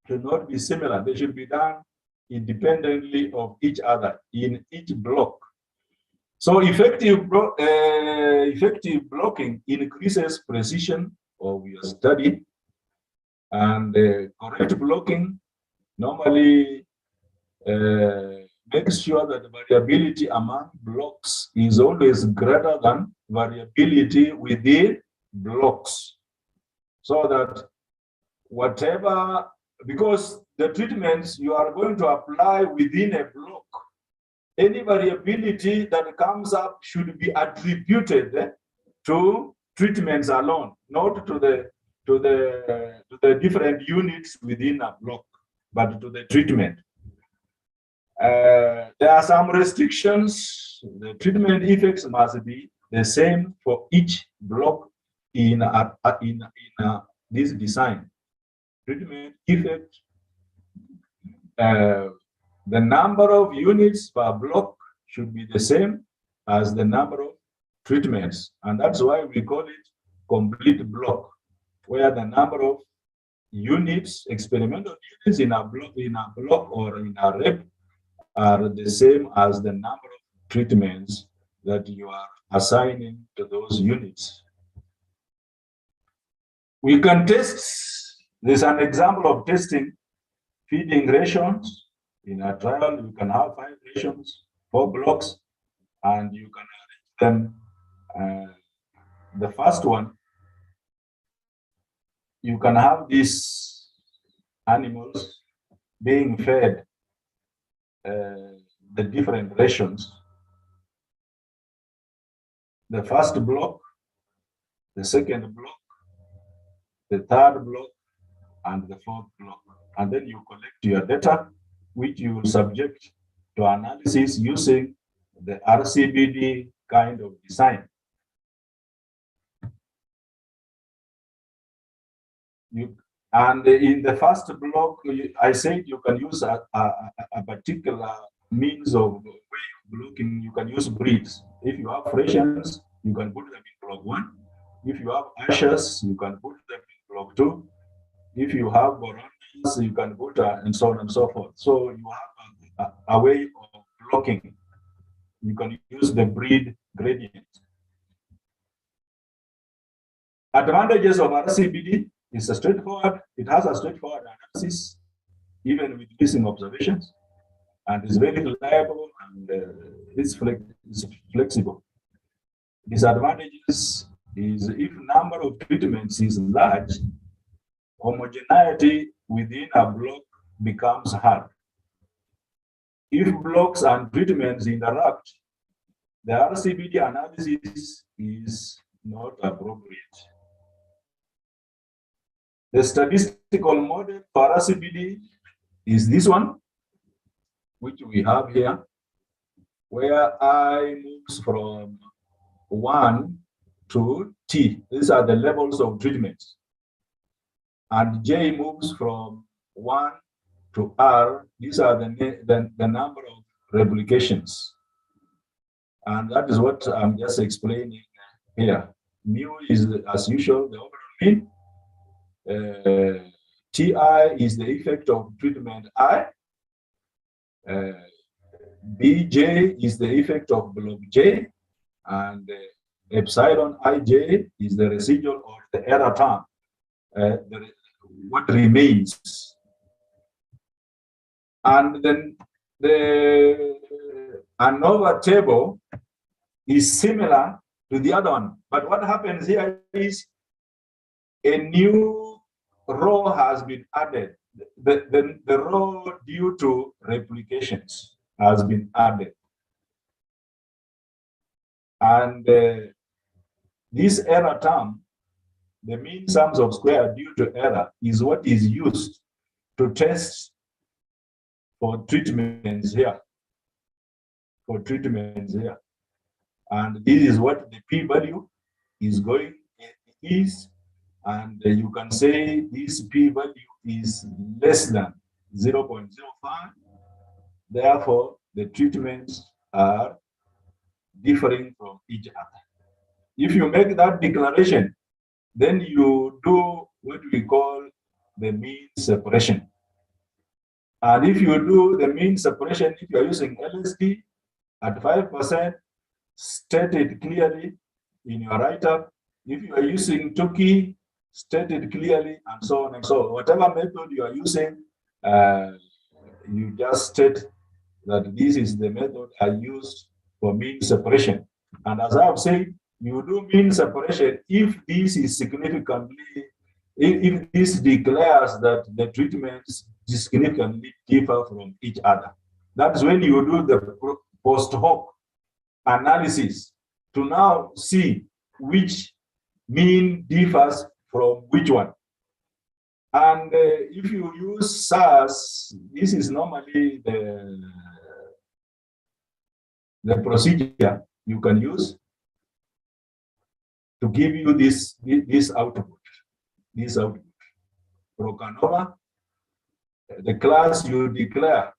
They should be done independently of each other in each block. So effective blocking increases precision of your study, and correct blocking normally makes sure that variability among blocks is always greater than variability within blocks, so that whatever, because the treatments you are going to apply within a block, any variability that comes up should be attributed to treatments alone, not to the to the different units within a block, but to the treatment. There are some restrictions. The treatment effects must be the same for each block in this design. Treatment effect, the number of units per block should be the same as the number of treatments, and that's why we call it complete block, where the number of units, experimental units in a block or in a rep are the same as the number of treatments that you are assigning to those units. We can test, there's an example of testing feeding rations. In a trial, you can have 5 rations, 4 blocks, and you can arrange them. The first one, you can have these animals being fed the different rations. The first block, the second block, the third block, and the fourth block. And then you collect your data, which you will subject to analysis using the RCBD kind of design. And in the first block, I said you can use a particular means of way of blocking. You can use breeds. If you have rations, you can put them in block 1. If you have ashes, you can put them in block 2. If you have boronas, you can put and so on and so forth. So you have a way of blocking. You can use the breed gradient. Advantages of RCBD is straightforward. It has a straightforward analysis, even with missing observations, and is very reliable and it's flexible. Disadvantages is if number of treatments is large, homogeneity within a block becomes hard. If blocks and treatments interact, the RCBD analysis is not appropriate. The statistical model for RCBD is this one, which we have here, where I moves from 1 to T. These are the levels of treatments. And J moves from 1 to R. These are the number of replications. And that is what I'm just explaining here. Mu is, as usual, the overall mean. TI is the effect of treatment I. BJ is the effect of block J. And epsilon IJ is the residual or the error term, what remains. And then the ANOVA table is similar to the other one. But what happens here is a new row has been added. The row due to replications has been added. And this error term, the mean sums of square due to error, is what is used to test for treatments here. For treatments here. And this is what the p-value is and you can say this p-value is less than 0.05. Therefore, the treatments are differing from each other. If you make that declaration, then you do what we call the mean separation. And if you do the mean separation, if you are using LSD at 5%, state it clearly in your write-up. If you are using Tukey, state it clearly, and so on and so on. Whatever method you are using, you just state that this is the method I used for mean separation. And as I have said, you do mean separation if this is significantly, if this declares that the treatments significantly differ from each other. That's when you do the post hoc analysis to now see which mean differs from which one. And if you use SAS, this is normally the procedure you can use to give you this output. From ANOVA, the class you declare.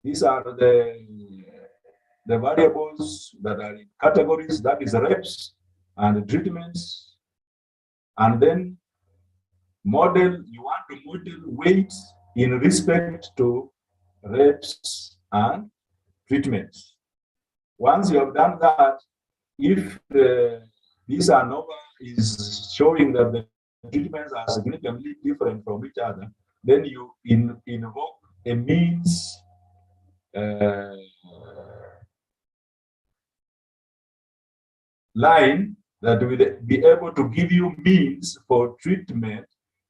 These are the variables that are in categories, that is reps and treatments. And then model, you want to model weights in respect to reps and treatments. Once you have done that, if this ANOVA is showing that the treatments are significantly different from each other, then you invoke a means line that will be able to give you means for treatment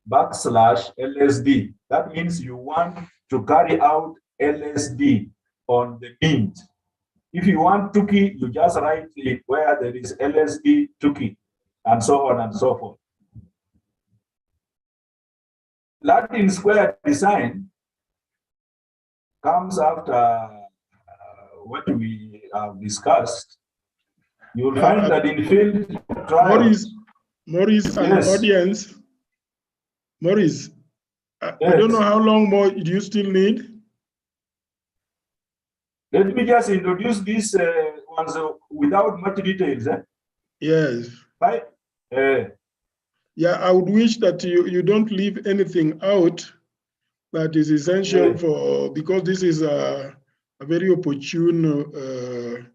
/LSD. That means you want to carry out LSD on the means. If you want Tukey, you just write it where there is LSD Tukey, and so on and so forth. Latin square design comes after what we have discussed. You will find that in field trials. Maurice and audience. Maurice, I don't know how long more do you still need? Let me just introduce these ones without much details. Yes. Right? Yeah, I would wish that you don't leave anything out that is essential for, because this is a very opportune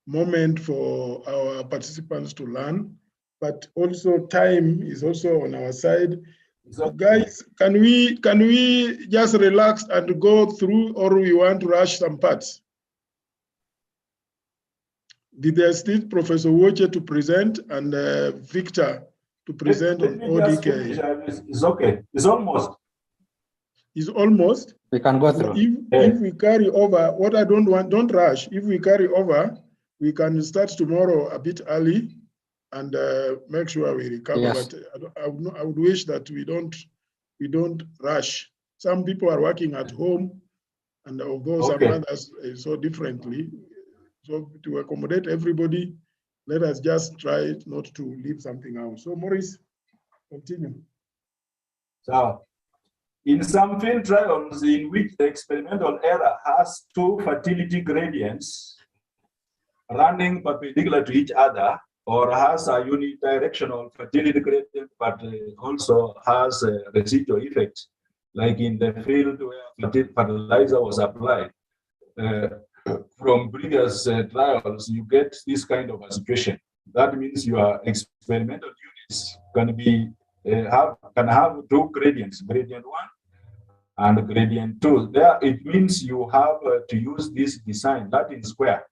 moment for our participants to learn, but also time is also on our side. So guys, can we just relax and go through, or we want to rush some parts? There's still Professor Woche to present and Victor to present on ODK. It's okay. It's almost. It's almost. We can go through. If we carry over, what I don't want, don't rush. If we carry over, we can start tomorrow a bit early and make sure we recover. Yes. But I would wish that we don't rush. Some people are working at home, and although some others so differently. So to accommodate everybody, let us just try not to leave something out. So Maurice, continue. So in some field trials in which the experimental error has two fertility gradients running perpendicular to each other, or has a unidirectional fertility gradient, but also has a residual effect, like in the field where fertilizer was applied. From previous trials, you get this kind of a situation. That means your experimental units can be have two gradients, gradient 1 and gradient 2. There, it means you have to use this design, Latin square.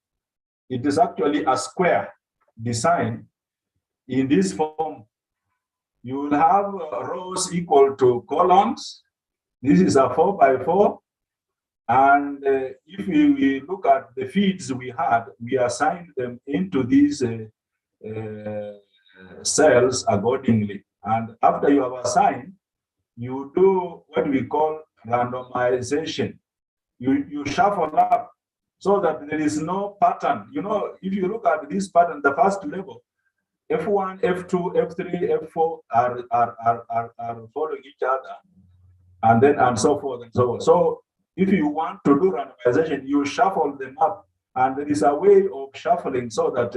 It is actually a square design in this form. You will have rows equal to columns. This is a 4 by 4. And if we look at the feeds we had, we assigned them into these cells accordingly. And after you have assigned, you do what we call randomization. You shuffle up so that there is no pattern. You know, if you look at this pattern, the first level, F1, F2, F3, F4 are following each other, and so forth and so on. So if you want to do randomization, you shuffle them up, and there is a way of shuffling so that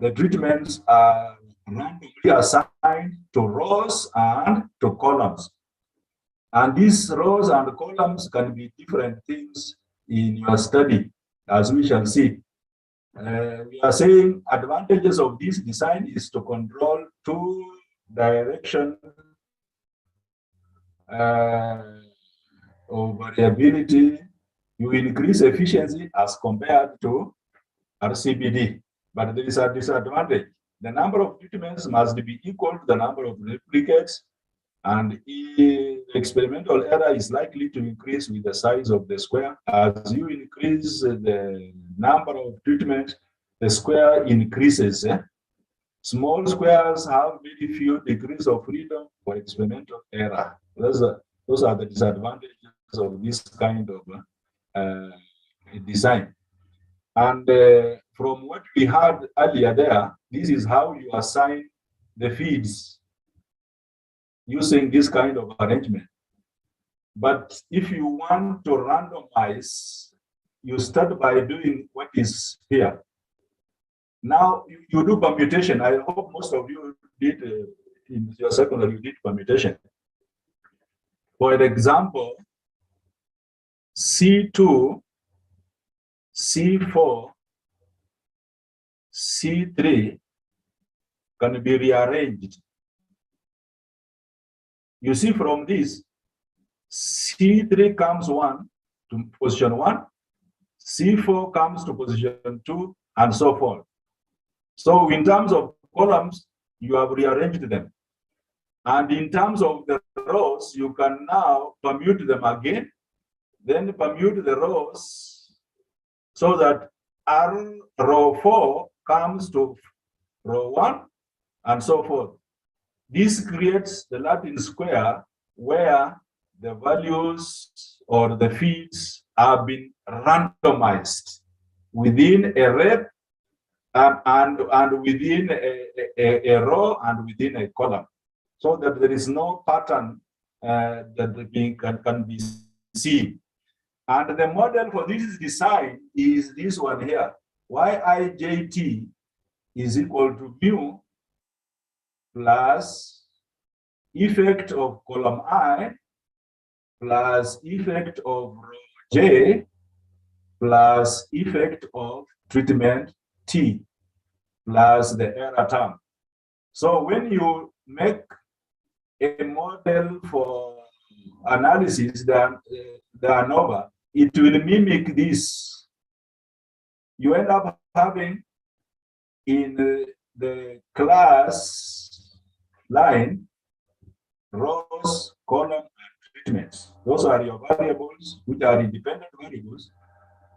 the treatments are randomly assigned to rows and to columns. And these rows and columns can be different things in your study, as we shall see. We are saying advantages of this design is to control two direction of variability. You increase efficiency as compared to RCBD, but there is a disadvantage. The number of treatments must be equal to the number of replicates, and the experimental error is likely to increase with the size of the square. As you increase the number of treatments, the square increases. Small squares have very few degrees of freedom for experimental error. Those are the disadvantages of this kind of design. And from what we had earlier there, this is how you assign the feeds using this kind of arrangement. But if you want to randomize, you start by doing what is here. Now you do permutation. I hope most of you did in your secondary, you did permutation. For example, C2, C4, C3 can be rearranged. You see from this, C3 comes to position 1, C4 comes to position 2, and so forth. So in terms of columns, you have rearranged them. And in terms of the rows, you can now permute them again, then permute the rows so that row 4 comes to row 1, and so forth. This creates the Latin square where the values or the feeds have been randomized within a rep and within a row and within a column, so that there is no pattern that can be seen. And the model for this design is this one here. Yijt is equal to mu plus effect of column I plus effect of row J plus effect of treatment T plus the error term. So when you make a model for analysis, the ANOVA, it will mimic this. You end up having in the class line rows, column, and treatments. Those are your variables, which are independent variables.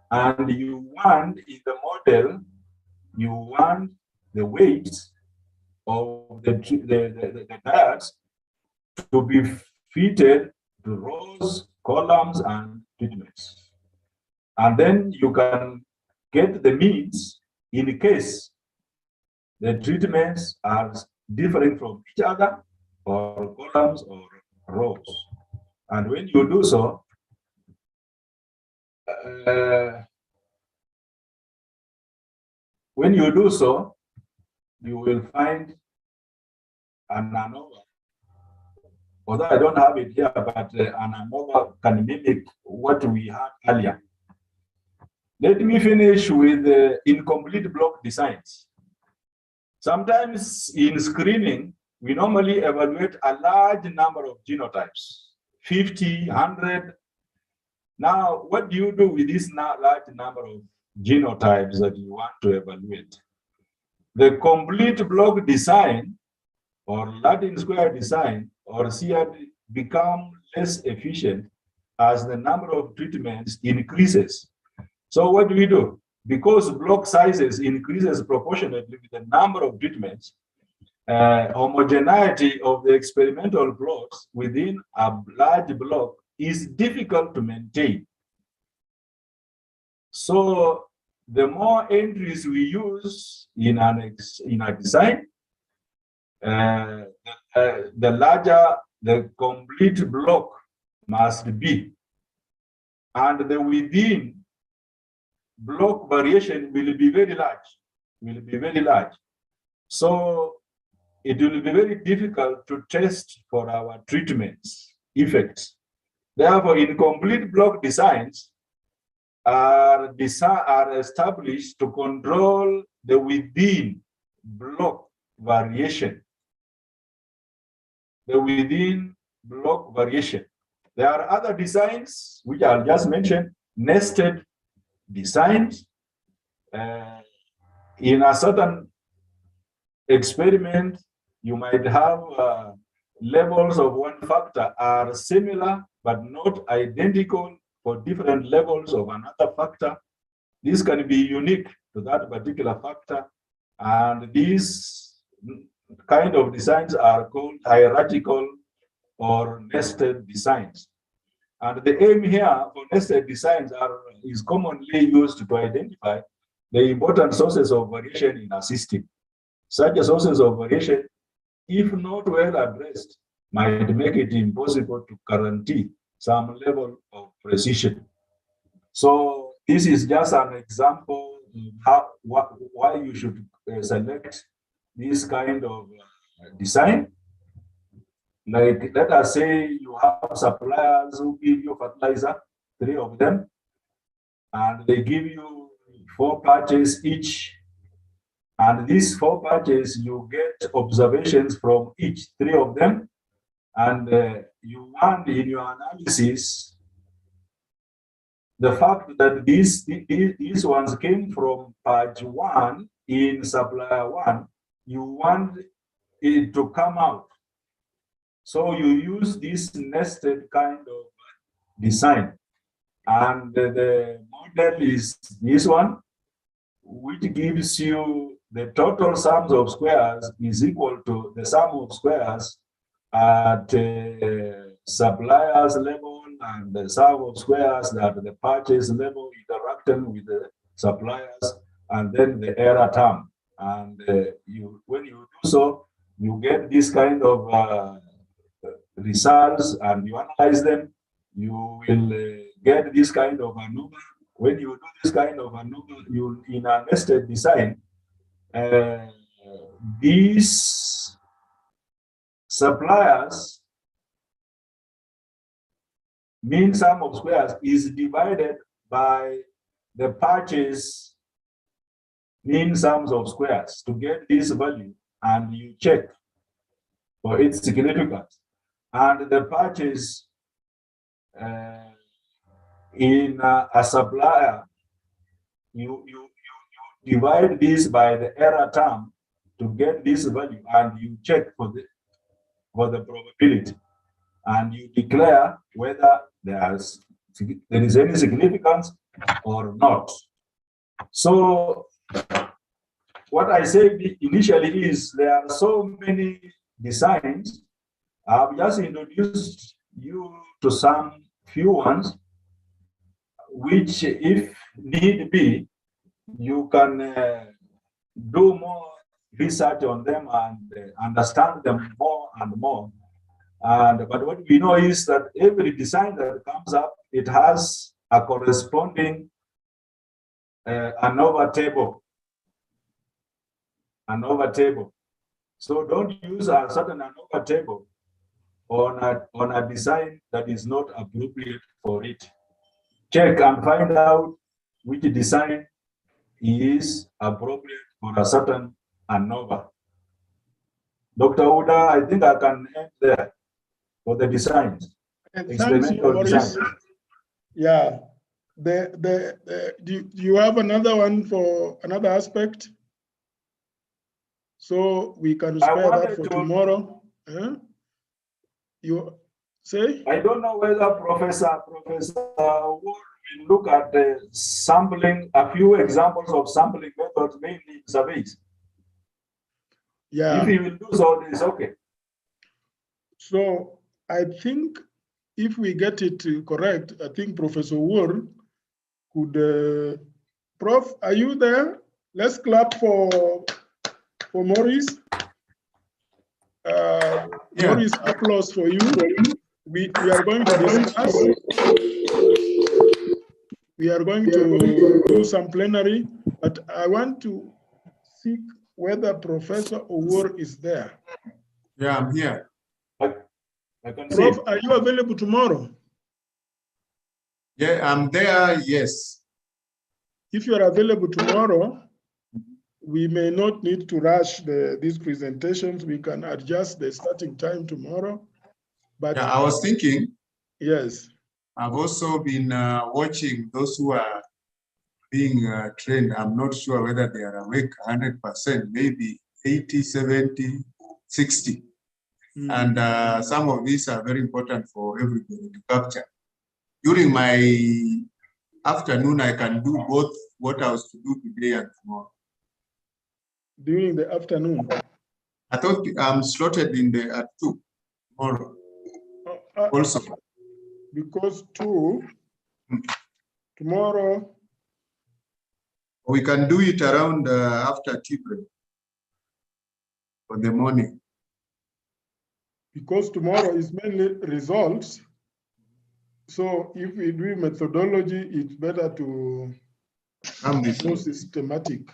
And you want in the model, you want the weights of the diodes to be fitted to rows, columns, and treatments. And then you can get the means in case the treatments are different from each other, or columns or rows. And when you do so, you will find an ANOVA. Although I don't have it here, but an ANOVA can mimic what we had earlier. Let me finish with incomplete block designs. Sometimes in screening, we normally evaluate a large number of genotypes, 50, 100. Now, what do you do with this large number of genotypes that you want to evaluate? The complete block design or Latin square design or CRD become less efficient as the number of treatments increases. So what do we do? Because block sizes increases proportionately with the number of treatments, homogeneity of the experimental blocks within a large block is difficult to maintain. So the more entries we use in a design, the larger the complete block must be. And the within block variation will be very large. So it will be very difficult to test for our treatments effects. Therefore, incomplete block designs are established to control the within block variation. The within block variation. There are other designs which I'll just mention, nested designs. In a certain experiment, you might have levels of one factor are similar but not identical for different levels of another factor. This can be unique to that particular factor, and this kind of designs are called hierarchical or nested designs. And the aim here for nested designs is commonly used to identify the important sources of variation in a system. Such sources of variation, if not well addressed, might make it impossible to guarantee some level of precision. So this is just an example of why you should select this kind of design. Like, let us say you have suppliers who give you fertilizer, 3 of them, and they give you 4 batches each. And these 4 batches, you get observations from each 3 of them. And you want in your analysis the fact that these ones came from batch 1 in supplier 1, you want it to come out. So you use this nested kind of design. And the model is this one, which gives you the total sums of squares is equal to the sum of squares at suppliers level and the sum of squares at the purchase level interacting with the suppliers, and then the error term. And when you do so, you get this kind of results, and you analyze them, you will get this kind of ANOVA. When you do this kind of ANOVA, you in a nested design, these suppliers mean sum of squares is divided by the purchase mean sums of squares to get this value, and you check for its significance. And the purchase in a supplier, you divide this by the error term to get this value, and you check for the probability, and you declare whether there is any significance or not. So what I said initially is there are so many designs. I've just introduced you to some few ones, which, if need be, you can do more research on them and understand them more and more. But what we know is that every design that comes up, it has a corresponding ANOVA table. ANOVA table. So don't use a certain ANOVA table on a design that is not appropriate for it. Check and find out which design is appropriate for a certain ANOVA. Dr. Uda, I think I can end there for the designs. Experimental design. Yeah. Do you have another one for another aspect? So we can spare that for tomorrow. Huh? You say? I don't know whether Professor Wood will look at the sampling, a few examples of sampling methods, mainly surveys. Yeah. If he will do so, it's okay. So I think if we get it correct, I think Professor Wood could, Prof, are you there? Let's clap for Maurice. Maurice, applause for you. We are going to discuss. We are going to do some plenary, but I want to seek whether Professor Owor is there. Yeah, I'm here. I can Prof, see. are you available tomorrow? Yeah, I'm there, yes. If you are available tomorrow, we may not need to rush these presentations. We can adjust the starting time tomorrow. But yeah, I was thinking. Yes. I've also been watching those who are being trained. I'm not sure whether they are awake 100%, maybe 80, 70, 60. And some of these are very important for everybody to capture. During my afternoon, I can do both what I was to do today and tomorrow. During the afternoon? I thought I'm slotted in the at 2 tomorrow. Also. Because 2 tomorrow. We can do it around after tea break for the morning. Because tomorrow is mainly results. So if we do methodology, it's better to go systematic.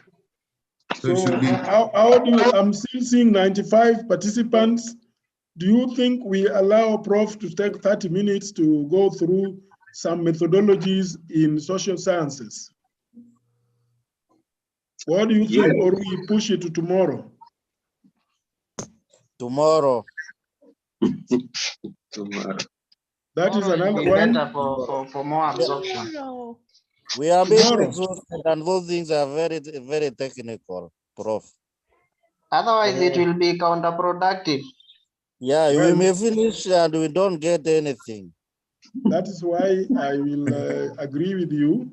So how do you, I'm still seeing 95 participants. Do you think we allow Prof to take 30 minutes to go through some methodologies in social sciences? What do you think, or we push it to tomorrow? Tomorrow. Tomorrow. That is another one. For more absorption. We are being exhausted, and those things are very, very technical, Prof. Otherwise, it will be counterproductive. Yeah, we may finish and we don't get anything. That is why I will agree with you.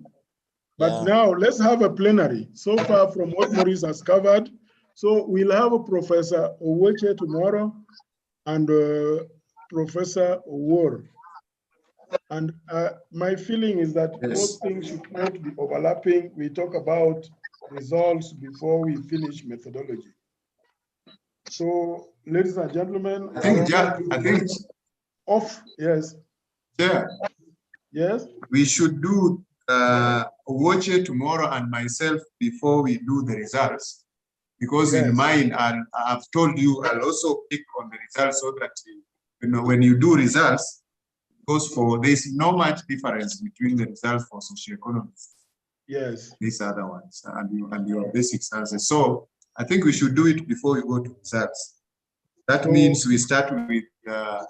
But now let's have a plenary. So far from what Maurice has covered, so we'll have a Professor Owoche tomorrow and Professor Owor. And my feeling is that those things should not be overlapping. We talk about results before we finish methodology. So, ladies and gentlemen, I think off. Yes. Yeah. Yes. We should do Owoche tomorrow and myself before we do the results, because in mine I've told you I'll also pick on the results so that when you do results. Because there's not much difference between the results for socioeconomics. Yes. These other ones and your basic sciences. So I think we should do it before we go to results. That means we start with the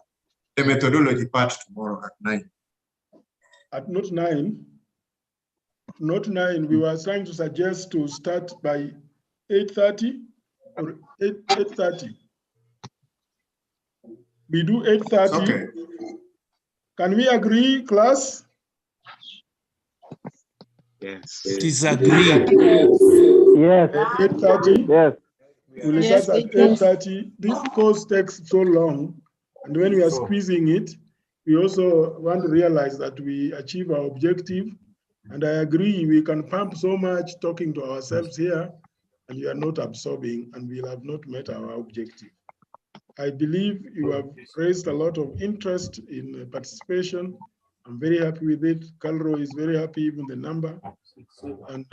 methodology part tomorrow at 9. At not 9. Not 9. We were trying to suggest to start by 8:30 or 8:30. We do 8:30. Okay. Can we agree, class? Yes. It is agreed. Yes. 8:30? Yes. We'll start at 8:30. This course takes so long. And when we are squeezing it, we also want to realize that we achieve our objective. And I agree, we can pump so much talking to ourselves here, and we are not absorbing, and we'll have not met our objective. I believe you have raised a lot of interest in participation. I'm very happy with it. Calro is very happy, even the number. And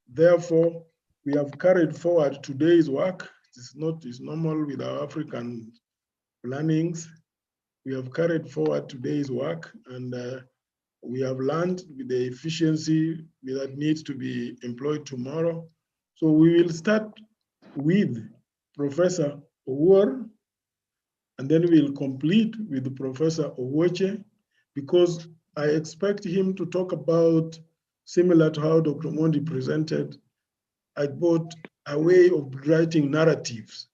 therefore, we have carried forward today's work. It's normal with our African plannings. We have carried forward today's work, and we have learned with the efficiency that needs to be employed tomorrow. So we will start with Professor Owor, and then we'll complete with Professor Owoche, because I expect him to talk about, similar to how Dr. Mondi presented, about a way of writing narratives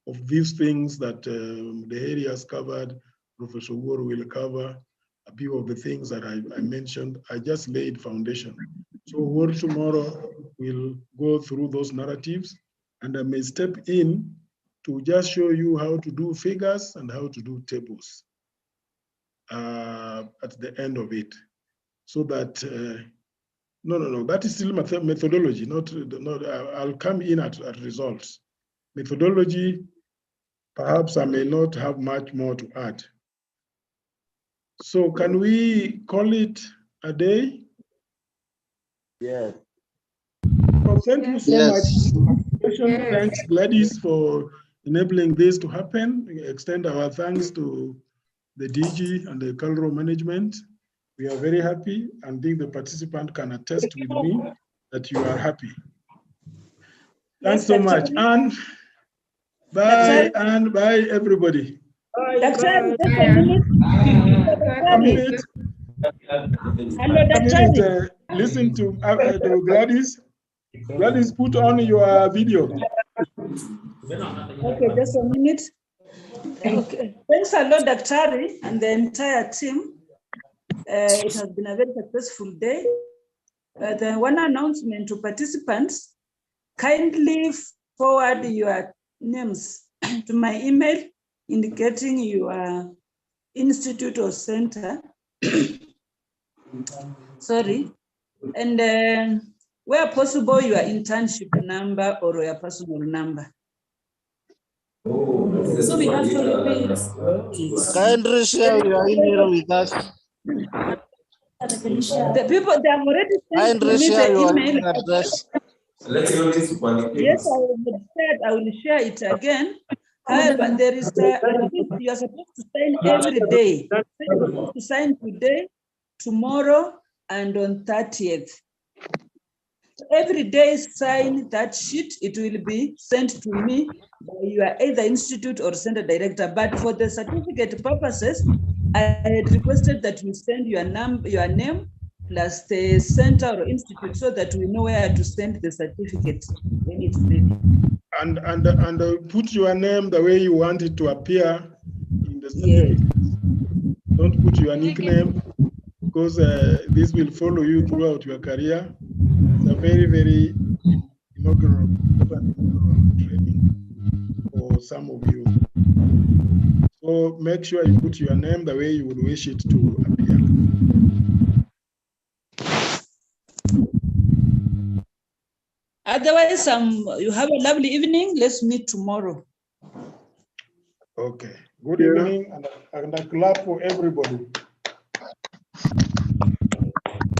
of these things that the areas covered. Professor Owor will cover a few of the things that I mentioned. I just laid foundation. So Owor tomorrow will go through those narratives, and I may step in to just show you how to do figures and how to do tables at the end of it. So that, no, that is still methodology, not I'll come in at results. Methodology, perhaps I may not have much more to add. So can we call it a day? Yes. Well, thank you so much. Thanks, Gladys, for enabling this to happen. We extend our thanks to the DG and the Calro management. We are very happy, and think the participant can attest with me that you are happy. Thanks so much, and bye, and bye, everybody. Doctor, just a minute. A minute. Listen to Gladys. Gladys, put on your video. Okay, just a minute. Okay. Thanks a lot, Dr. and the entire team. It has been a very successful day. The one announcement to participants, kindly forward your names to my email indicating your institute or center. Sorry. And where possible, your internship number or your personal number. So we have to repeat. Kindly share your email with us. The people, they have already sent to Kindly me share the your email. email address. Yes, I will share it again. However, there is you are supposed to sign every day. You're supposed to sign today, tomorrow, and on 30th. Every day sign that sheet. It will be sent to me by your either institute or center director. But for the certificate purposes, I had requested that you send your name plus the center or institute so that we know where to send the certificate when it's ready. And put your name the way you want it to appear in the certificate. Yes. Don't put your nickname, because this will follow you throughout your career. It's a very, very inaugural training for some of you. So make sure you put your name the way you would wish it to appear. Otherwise, you have a lovely evening. Let's meet tomorrow. Okay. Good evening, and a clap for everybody.